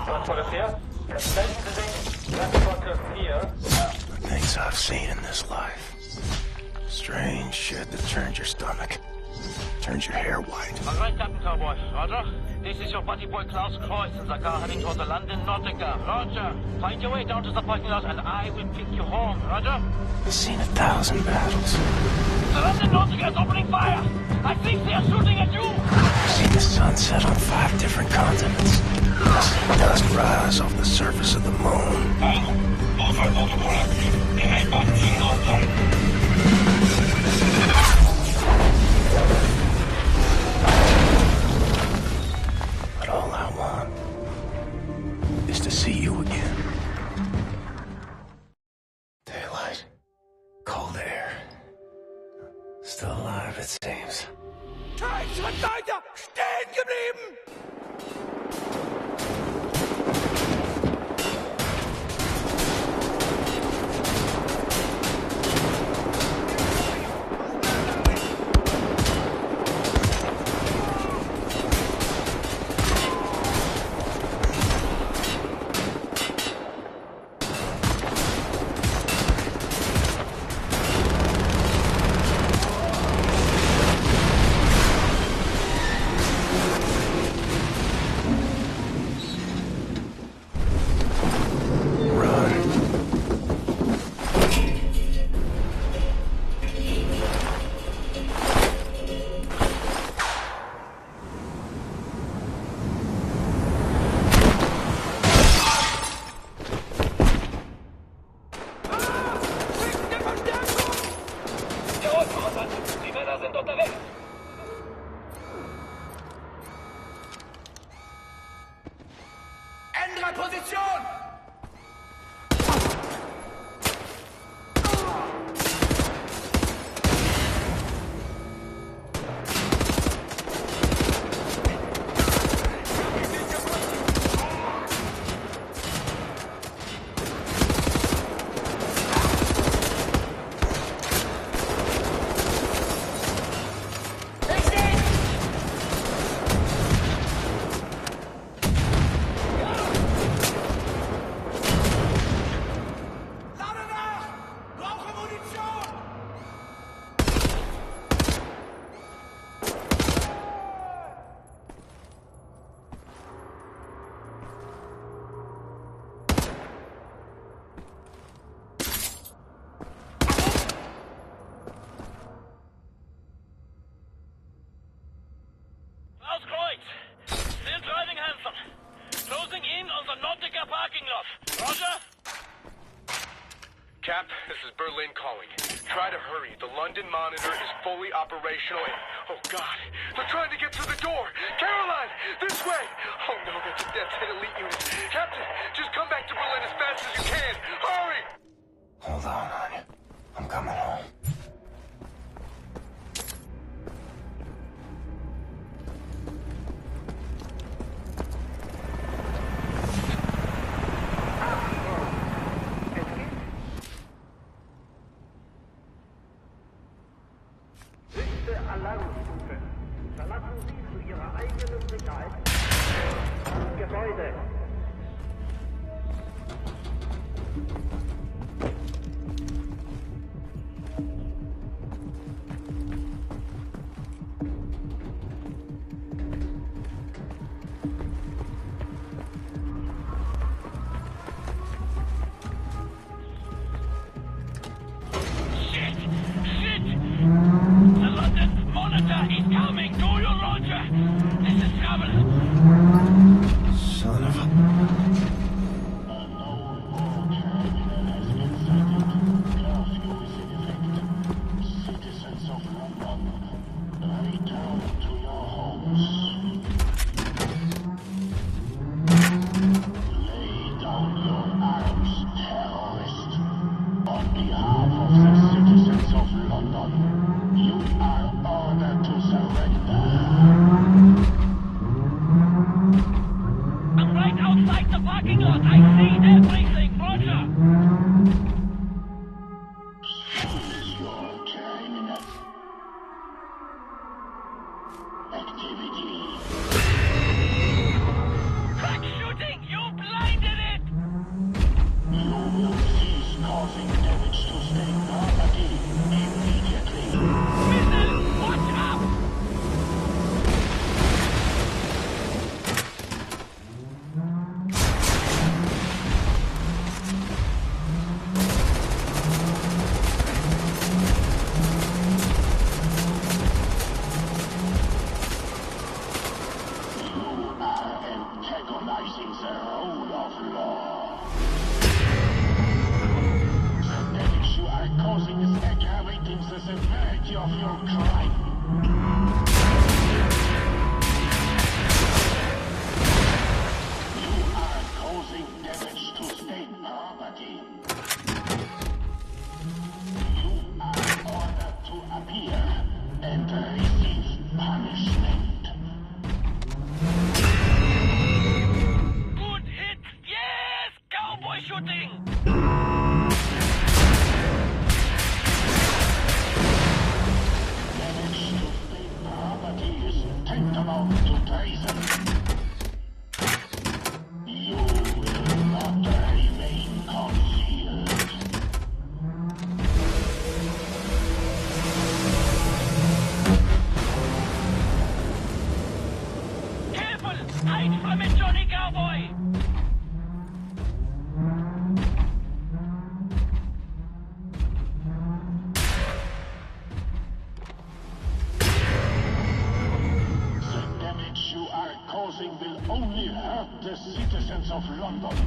Transporter 4. Melden Sie sich. Transporter 4. The things I've seen in this life. Strange shit that turns your stomach. Turns your hair white. All right, Captain Cowboy. Roger. This is your buddy boy Klaus Kreuz in the car heading toward the London Nautica. Roger. Find your way down to the parking lot and I will pick you home. Roger. I've seen 1,000 battles. The London Nautica is opening fire. I think they are shooting at you. I've seen the sun set on 5 different continents. I've seen dust rise off the surface of the moon. But all I want is to see you again. Daylight, cold air, still alive it seems. Kein Schritt weiter! Stehen geblieben! is Berlin calling. Try to hurry. The London monitor is fully operational and... Oh, God. They're trying to get through the door. Caroline, this way. Oh, no, that's an elite unit. Captain, just come back to Berlin as fast as you can. Hurry! Hold on, honey. I'm coming home. Alarmstufe. Verlassen Sie zu Ihrer eigenen Sicherheit das Gebäude. He's coming! Do you, Roger? This is trouble! Son of a... Citizens of London, return to your homes. Lay down your arms, terrorist. On behalf of the citizens of London, you are ordered to surrender. I'm right outside the parking lot. I see everything, Roger. Choose your criminal activity. Crack shooting! You blinded it! You will cease causing damage to state property immediately. Missile! Watch out! Antagonizing the rule of law. The damage you are causing is aggravating the severity of your crime. You are causing damage to state property. You are ordered to appear and receive punishment. Good hit! Yes! Cowboy shooting! Damage to state property is tantamount to treason. You will not remain concealed. Careful! Hide from it, Johnny Cowboy! The damage you are causing will only hurt the citizens of London.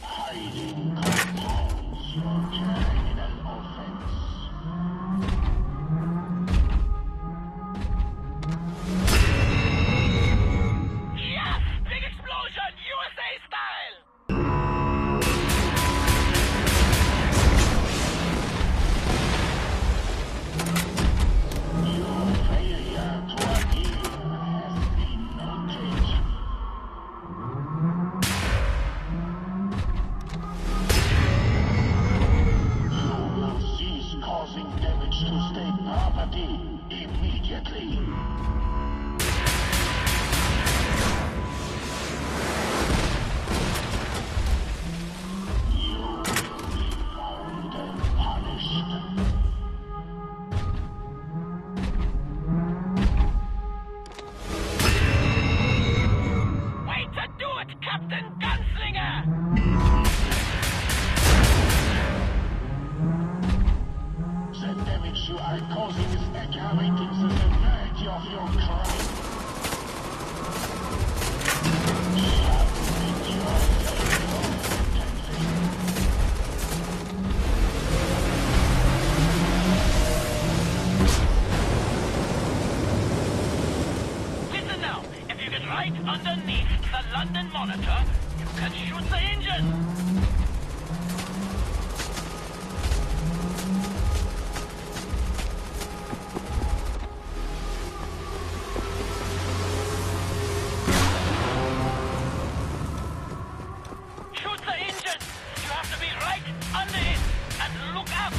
Hiding compounds your criminal offense. Yes! Big explosion! USA style! Your failure to appear has been noted. You will cease causing damage to state property immediately. You will be found and punished. Wait to do it, Captain Gunslinger! The damage you are causing is aggravating the severity of your crime. underneath the London Monitor, you can shoot the engine. Shoot the engine. You have to be right under it and look up.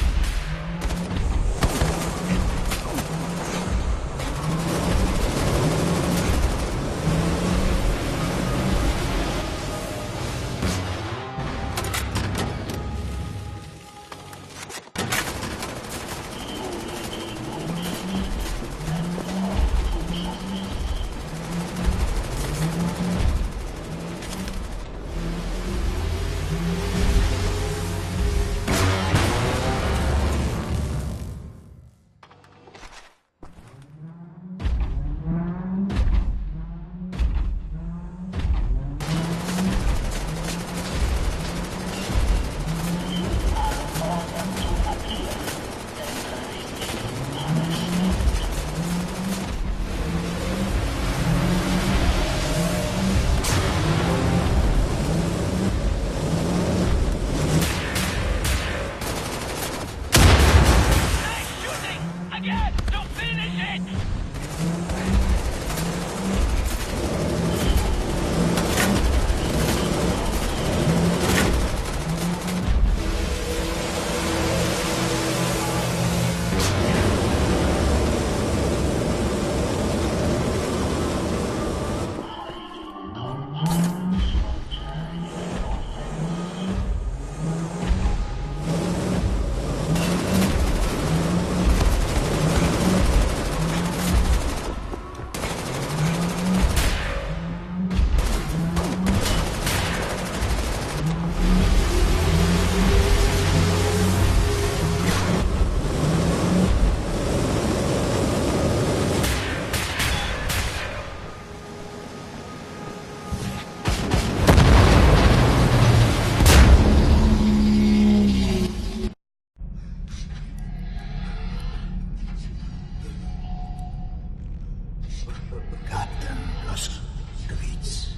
Captain Blасkovitz.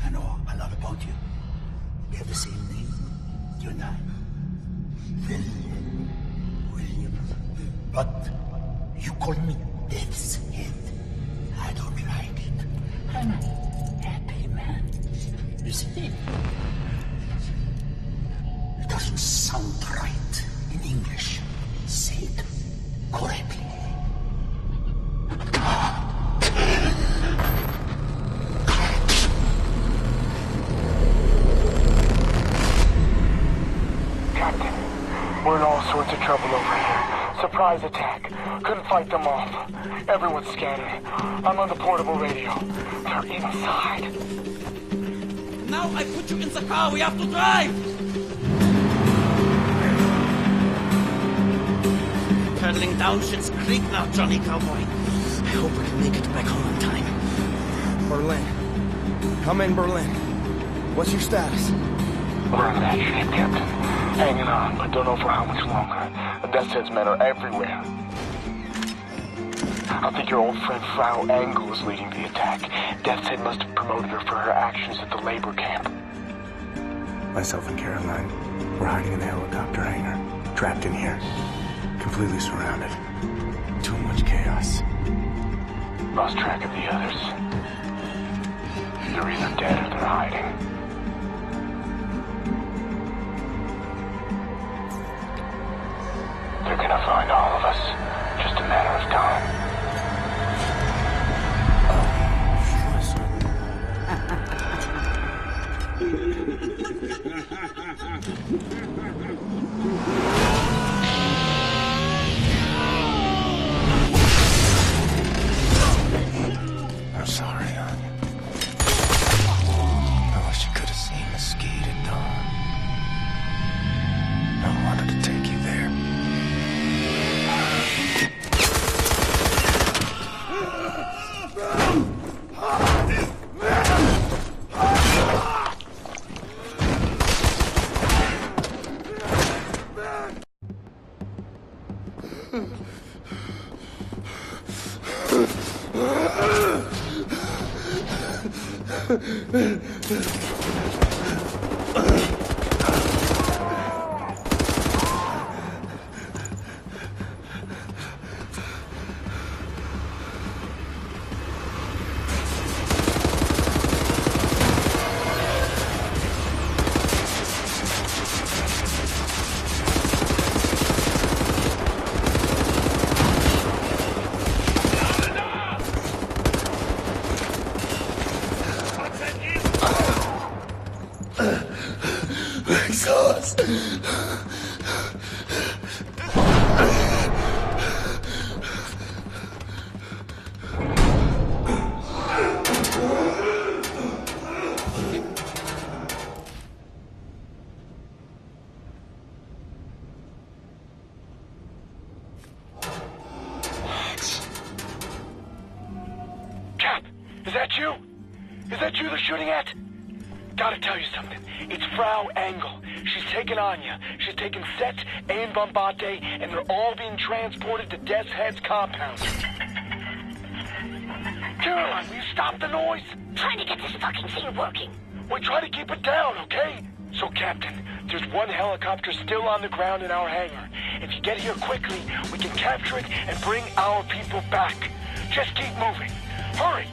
I know a lot about you. We have the same name, you and I. William. But you call me Death's Head. I don't like it. I'm a happy man. You see? It doesn't sound right in English. Say it correctly. Captain, we're in all sorts of trouble over here. Surprise attack. Couldn't fight them off. Everyone's scanning. I'm on the portable radio. They're inside. Now I put you in the car. We have to drive. Pedaling down Shit's Creek now, Johnny Cowboy. I hope we can make it back home in time. Berlin. Come in, Berlin. What's your status? We're in bad shape, Captain. Hanging on, but don't know for how much longer. The Death's Head's men are everywhere. I think your old friend Frau Engel is leading the attack. Death's Head must have promoted her for her actions at the labor camp. Myself and Caroline, we're hiding in the helicopter hangar. Trapped in here. Completely surrounded. Too much chaos. Lost track of the others. They're either dead or they're hiding. They're gonna find all of us. Just a matter of time. I'm sorry, hon. I wish you Is that you? Is that you they're shooting at? Gotta tell you something. It's Frau Engel. She's taken Anya. She's taken Set and Bombate, and they're all being transported to Death's Head's compound. Caroline, will you stop the noise? Trying to get this fucking thing working. We try to keep it down, okay? So, Captain, there's one helicopter still on the ground in our hangar. If you get here quickly, we can capture it and bring our people back. Just keep moving. Hurry!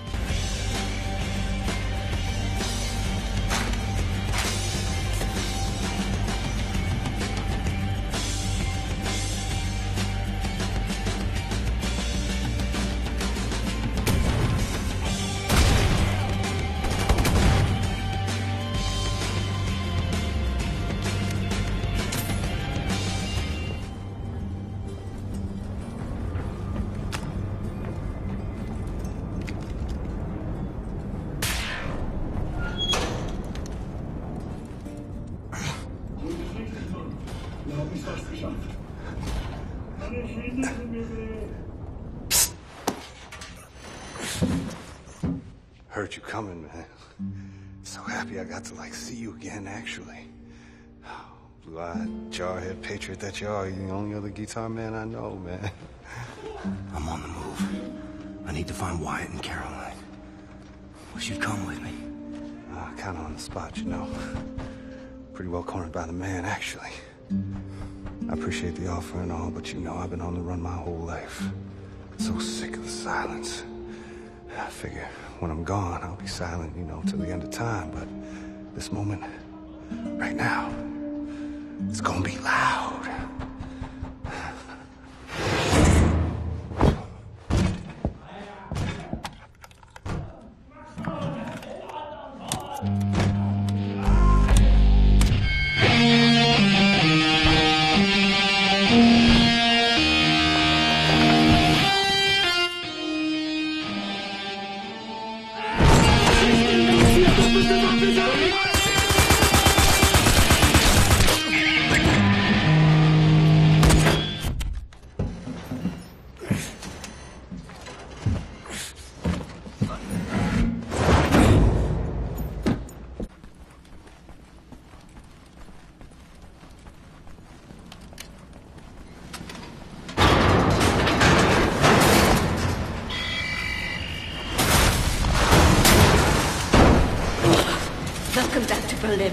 Heard you coming, man. So happy I got to, see you again, actually. Blue-eyed, jarhead patriot that you are. You're the only other guitar man I know, man. I'm on the move. I need to find Wyatt and Caroline. Wish you'd come with me. Kind of on the spot, you know. Pretty well cornered by the man, actually. I appreciate the offer and all, but you know I've been on the run my whole life. So sick of the silence. I figure when I'm gone, I'll be silent, till the end of time. But this moment, right now, it's gonna be loud.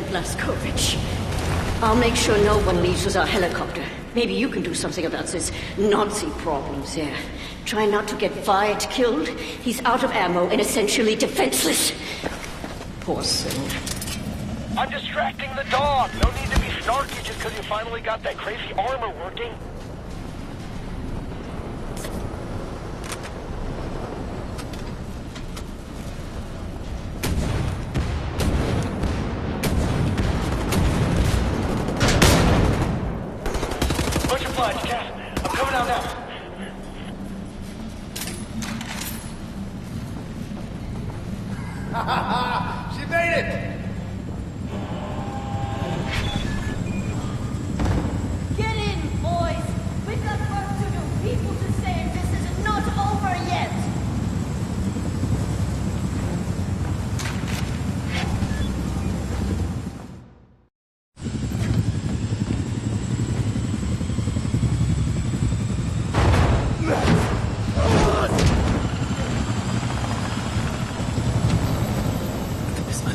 Blасkovich. I'll make sure no one leaves with our helicopter. Maybe you can do something about this Nazi problems there. Try not to get Wyatt killed. He's out of ammo and essentially defenseless. Poor soul. I'm distracting the dog. No need to be snarky just because you finally got that crazy armor working. She made it! Get in, boys! We've got work to do. People to say this is not over yet.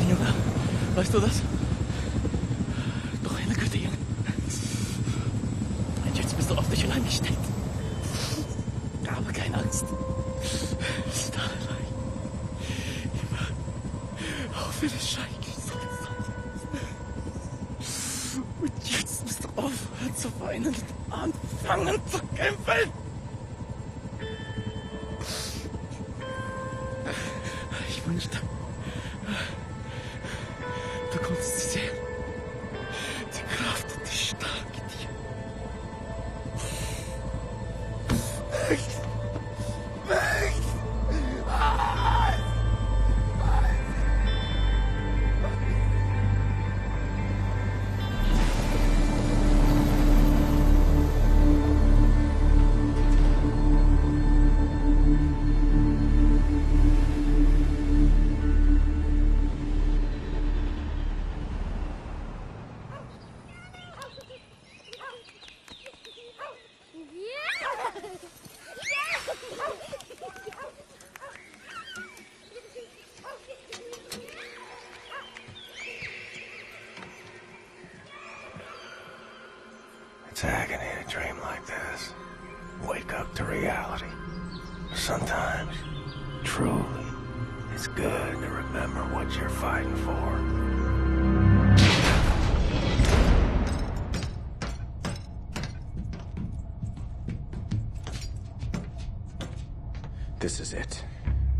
Junge. Weißt du das? Doch eine Güte, Junge. Und jetzt bist du auf dich allein gestellt. Aber keine Angst. Ist allein. Immer. Auch wenn es schrecklich sein. Und jetzt musst du aufhören zu weinen und anfangen zu kämpfen. Ich wünschte, du konntest sie sehen. Die Kraft und die Stärke dir. It's agony to dream like this. Wake up to reality. Sometimes, truly, it's good to remember what you're fighting for. This is it.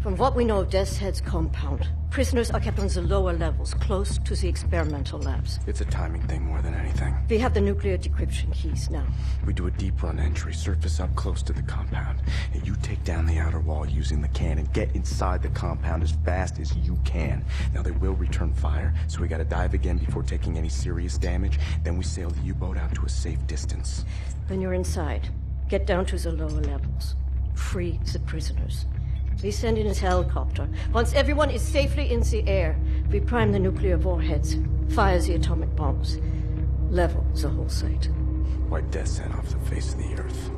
From what we know of Death's Head's compound, prisoners are kept on the lower levels, close to the experimental labs. It's a timing thing more than anything. We have the nuclear decryption keys now. We do a deep run entry, surface up close to the compound, and you take down the outer wall using the cannon. Get inside the compound as fast as you can. Now they will return fire, so we gotta dive again before taking any serious damage. Then we sail the U-boat out to a safe distance. When you're inside, get down to the lower levels. Free the prisoners. We send in his helicopter. Once everyone is safely in the air, we prime the nuclear warheads, fire the atomic bombs, level the whole site. Wipe Death's Head off the face of the earth.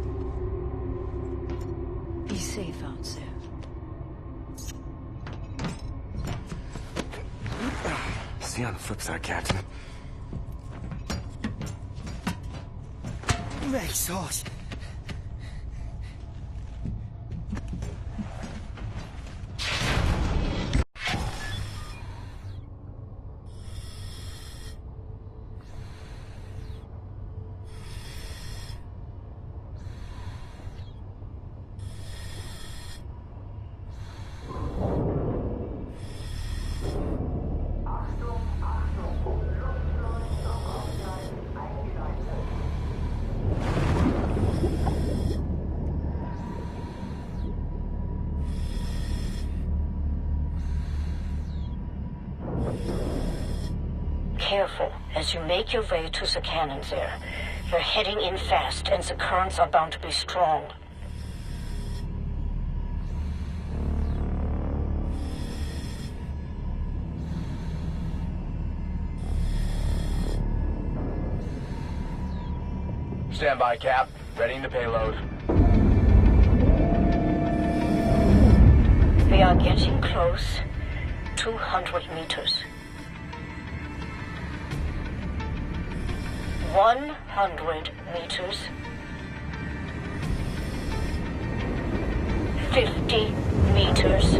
Be safe out there. See you on the flip side, Captain. Make sauce. Careful as you make your way to the cannons there. You're heading in fast, and the currents are bound to be strong. Stand by, Cap. Readying the payload. We are getting close. 200 meters. 100 meters. 50 meters.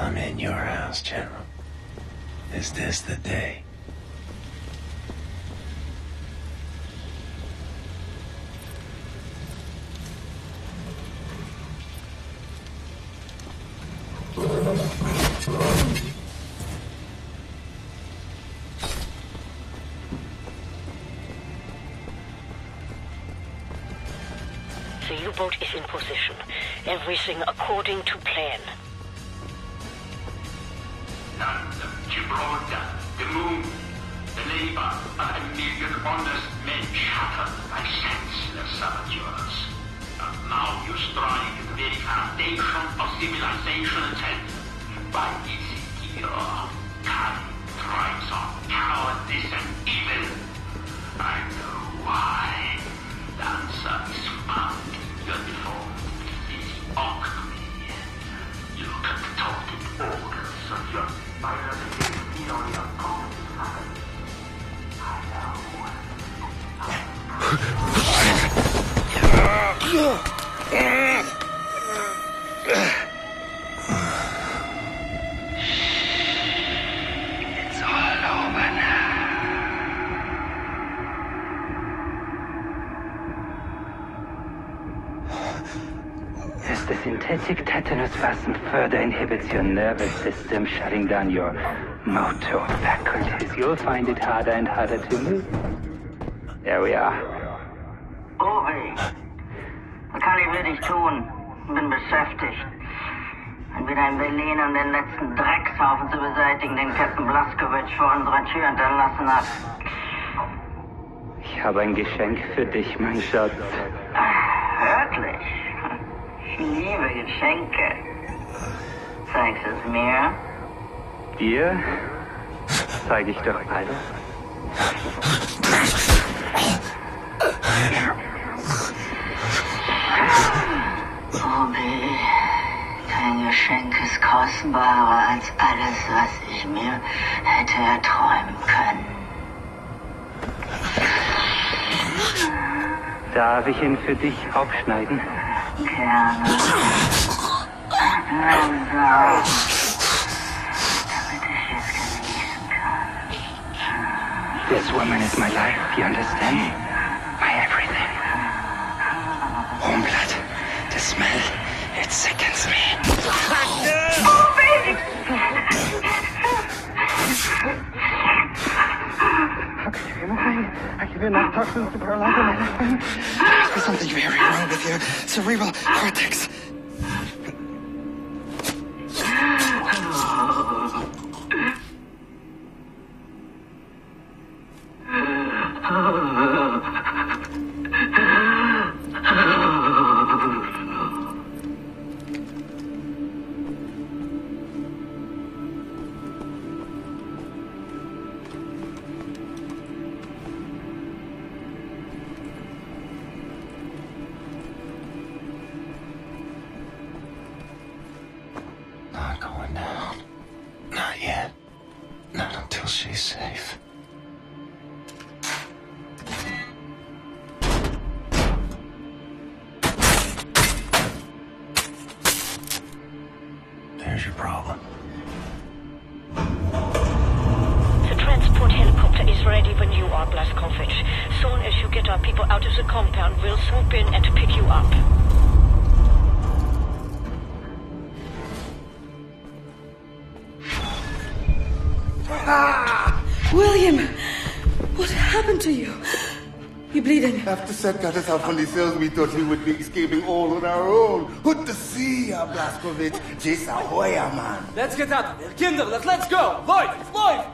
I'm in your house, General. Is this the day? The U-boat is in position. Everything according to plan. London, Gibraltar, the moon, the labor of a million honest men shattered by senseless saboteurs. And now you strike at the very foundation of civilization itself. By its hero, cunning thrives on cowardice and evil. I know why. The answer is found in your deformity. It's mock me. You contorted orders of your biological theory of common. I know. It's all over now. As the synthetic tetanus vaccine further inhibits your nervous system, shutting down your motor faculties, you'll find it harder and harder to move. There we are. Uri, was kann ich wirklich tun? Bin beschäftigt. Entweder in Berlin, um den letzten Dreckshaufen zu beseitigen, den Captain Blazkowicz vor unserer Tür hinterlassen hat. Ich habe ein Geschenk für dich, mein Schatz. Wirklich? Ich liebe Geschenke. Zeigst du es mir? Dir zeige ich doch alles. Obi, dein Geschenk ist kostbarer als alles, was ich mir hätte erträumen können. Darf ich ihn für dich aufschneiden? Gerne. Langsam. Damit ich es genießen kann. This woman is my life, you understand? My everything. Warm blood. The smell, it sickens me. Oh, baby! I give you enough toxins to paralyze your mind. There's something very wrong with your cerebral cortex. Not going down. Not yet. Not until she's safe. There's your problem. The transport helicopter is ready when you are, Blazkowicz. Soon as you get our people out of the compound, we'll swoop in and pick you up. William! What happened to you? You're bleeding. After Seth got us out from the cells, we thought we would be escaping all on our own. Put to sea, Blazkowicz. Jason Hoya, man. Let's get out of here. Kinder, let's go. Lloyd, it's Lloyd.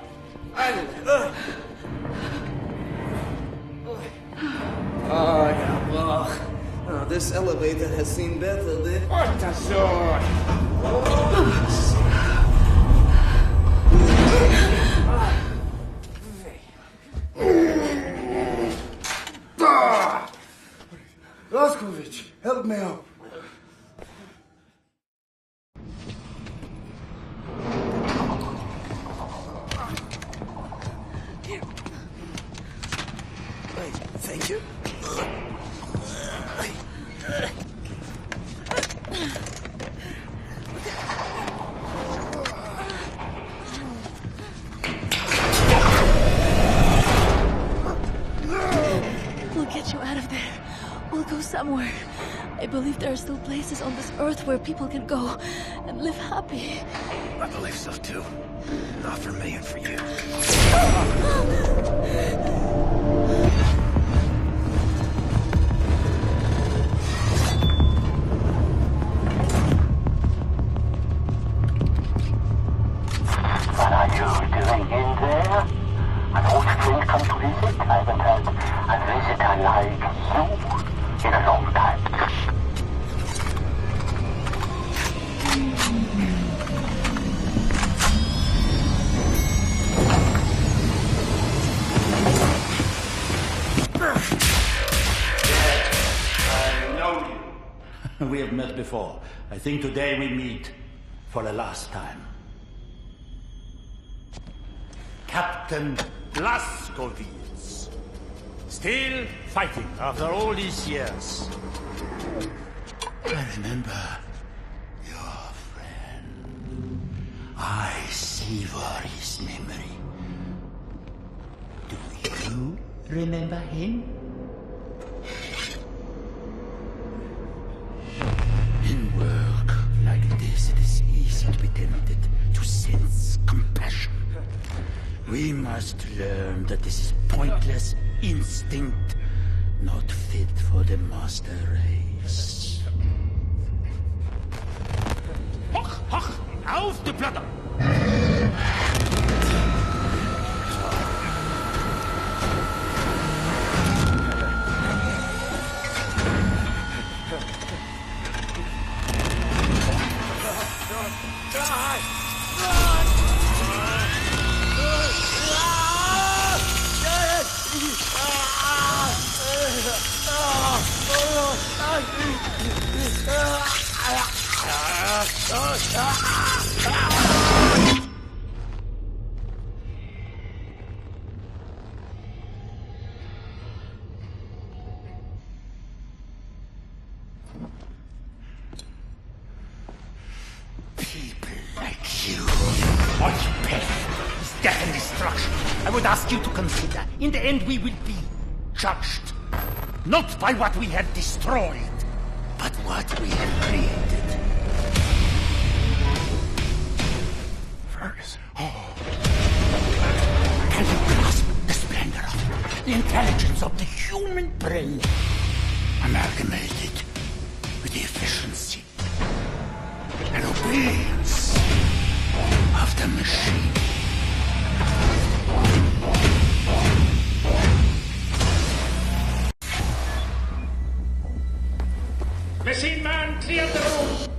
Oh, yeah, well, this elevator has seen better days. What the sword? Blazkowicz, help me out. Thank you. somewhere. I believe there are still places on this earth where people can go and live happy. I believe so too. Not for me and for you. What are you doing in there? An old friend come to visit? I haven't had a visitor like you in a long time. We have met before. I think today we meet for the last time. Captain Blасkovitz. Still fighting after all these years. I remember your friend. I savor his memory. Do you remember him? In work like this, it is easy to be tempted to sense compassion. We must learn that this is pointless instinct, not fit for the master race. Hoch, hoch, auf die Platte! People like you. What path is death and destruction? I would ask you to consider. In the end, we will be judged. Not by what we have destroyed, but what we have created. Fergus. Oh. Can you grasp the splendor of it? The intelligence of the human brain, amalgamated with the efficiency and obedience of the machine. Machine man, clear the room!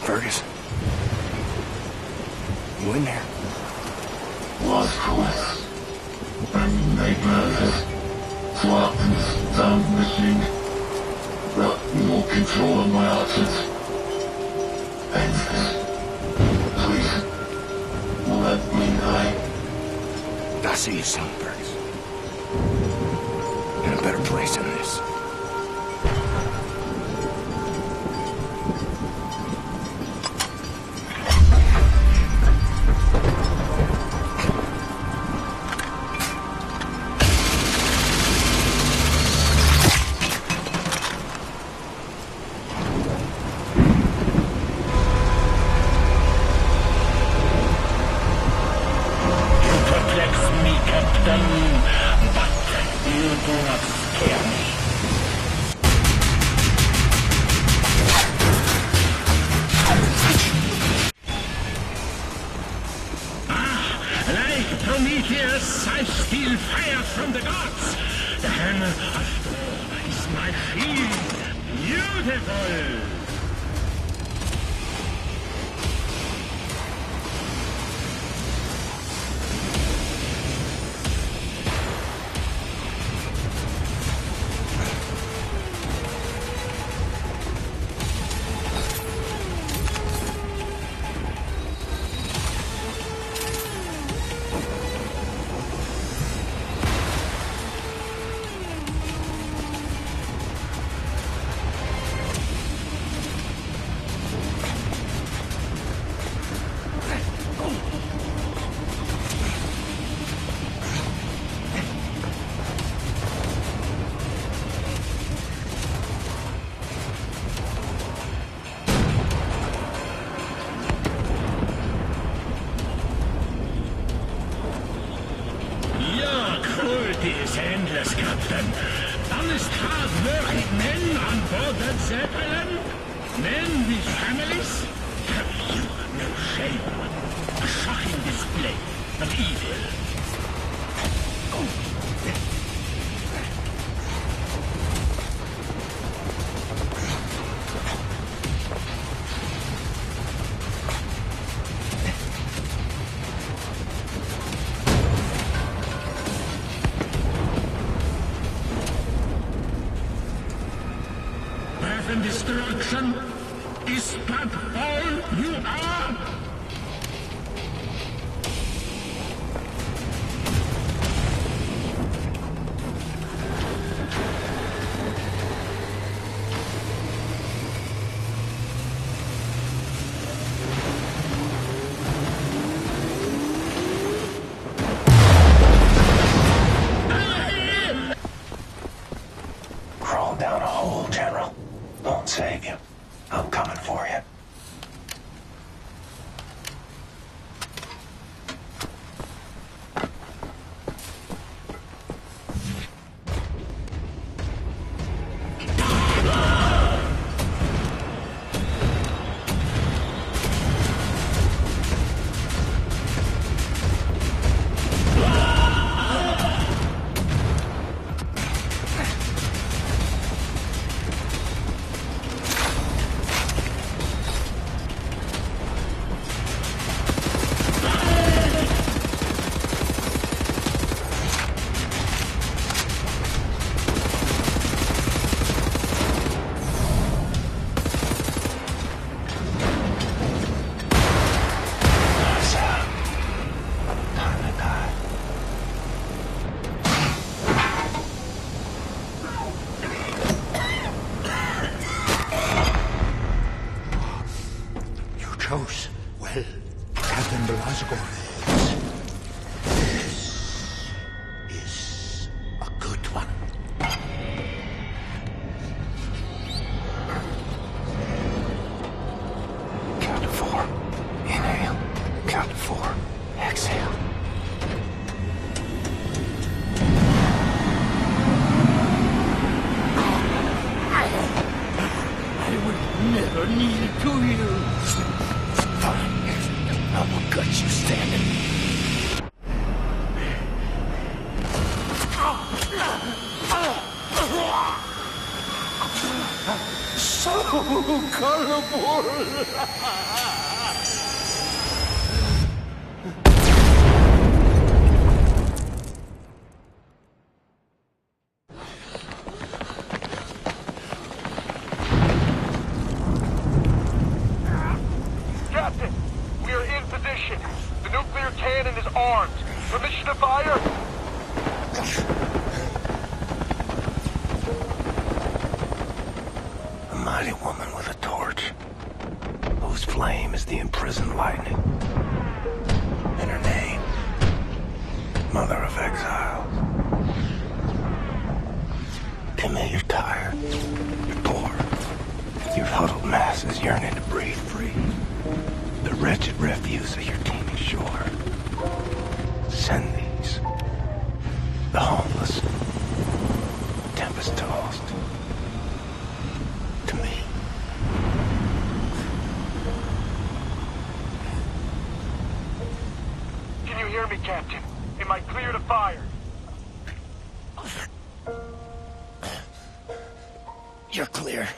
Fergus. You in there? Blazkowicz. Ein nightmare. Flappens damn machine. Got no control of my actions. End this. Please. Let me die. I'll see you soon, Fergus. In a better place than this. Captain, but you do not scare me. Like Prometheus, I steal fire from the gods. The hammer of Thor is my shield. Beautiful! Is endless, Captain. Honest, hard-working men on board that Zeppelin? Men with families? Have you no shame? A shocking display of evil. Destruction? Is that all you are? Crawl down a hole, General. Won't save you. I'm coming for you. Well, Captain Blazkowicz, this is a good one. Count to 4. Inhale. Count to 4. Exhale. I would never kneel to you. Fine. I will gut you standing. So colorful. hear me, Captain? Am I clear to fire? You're clear.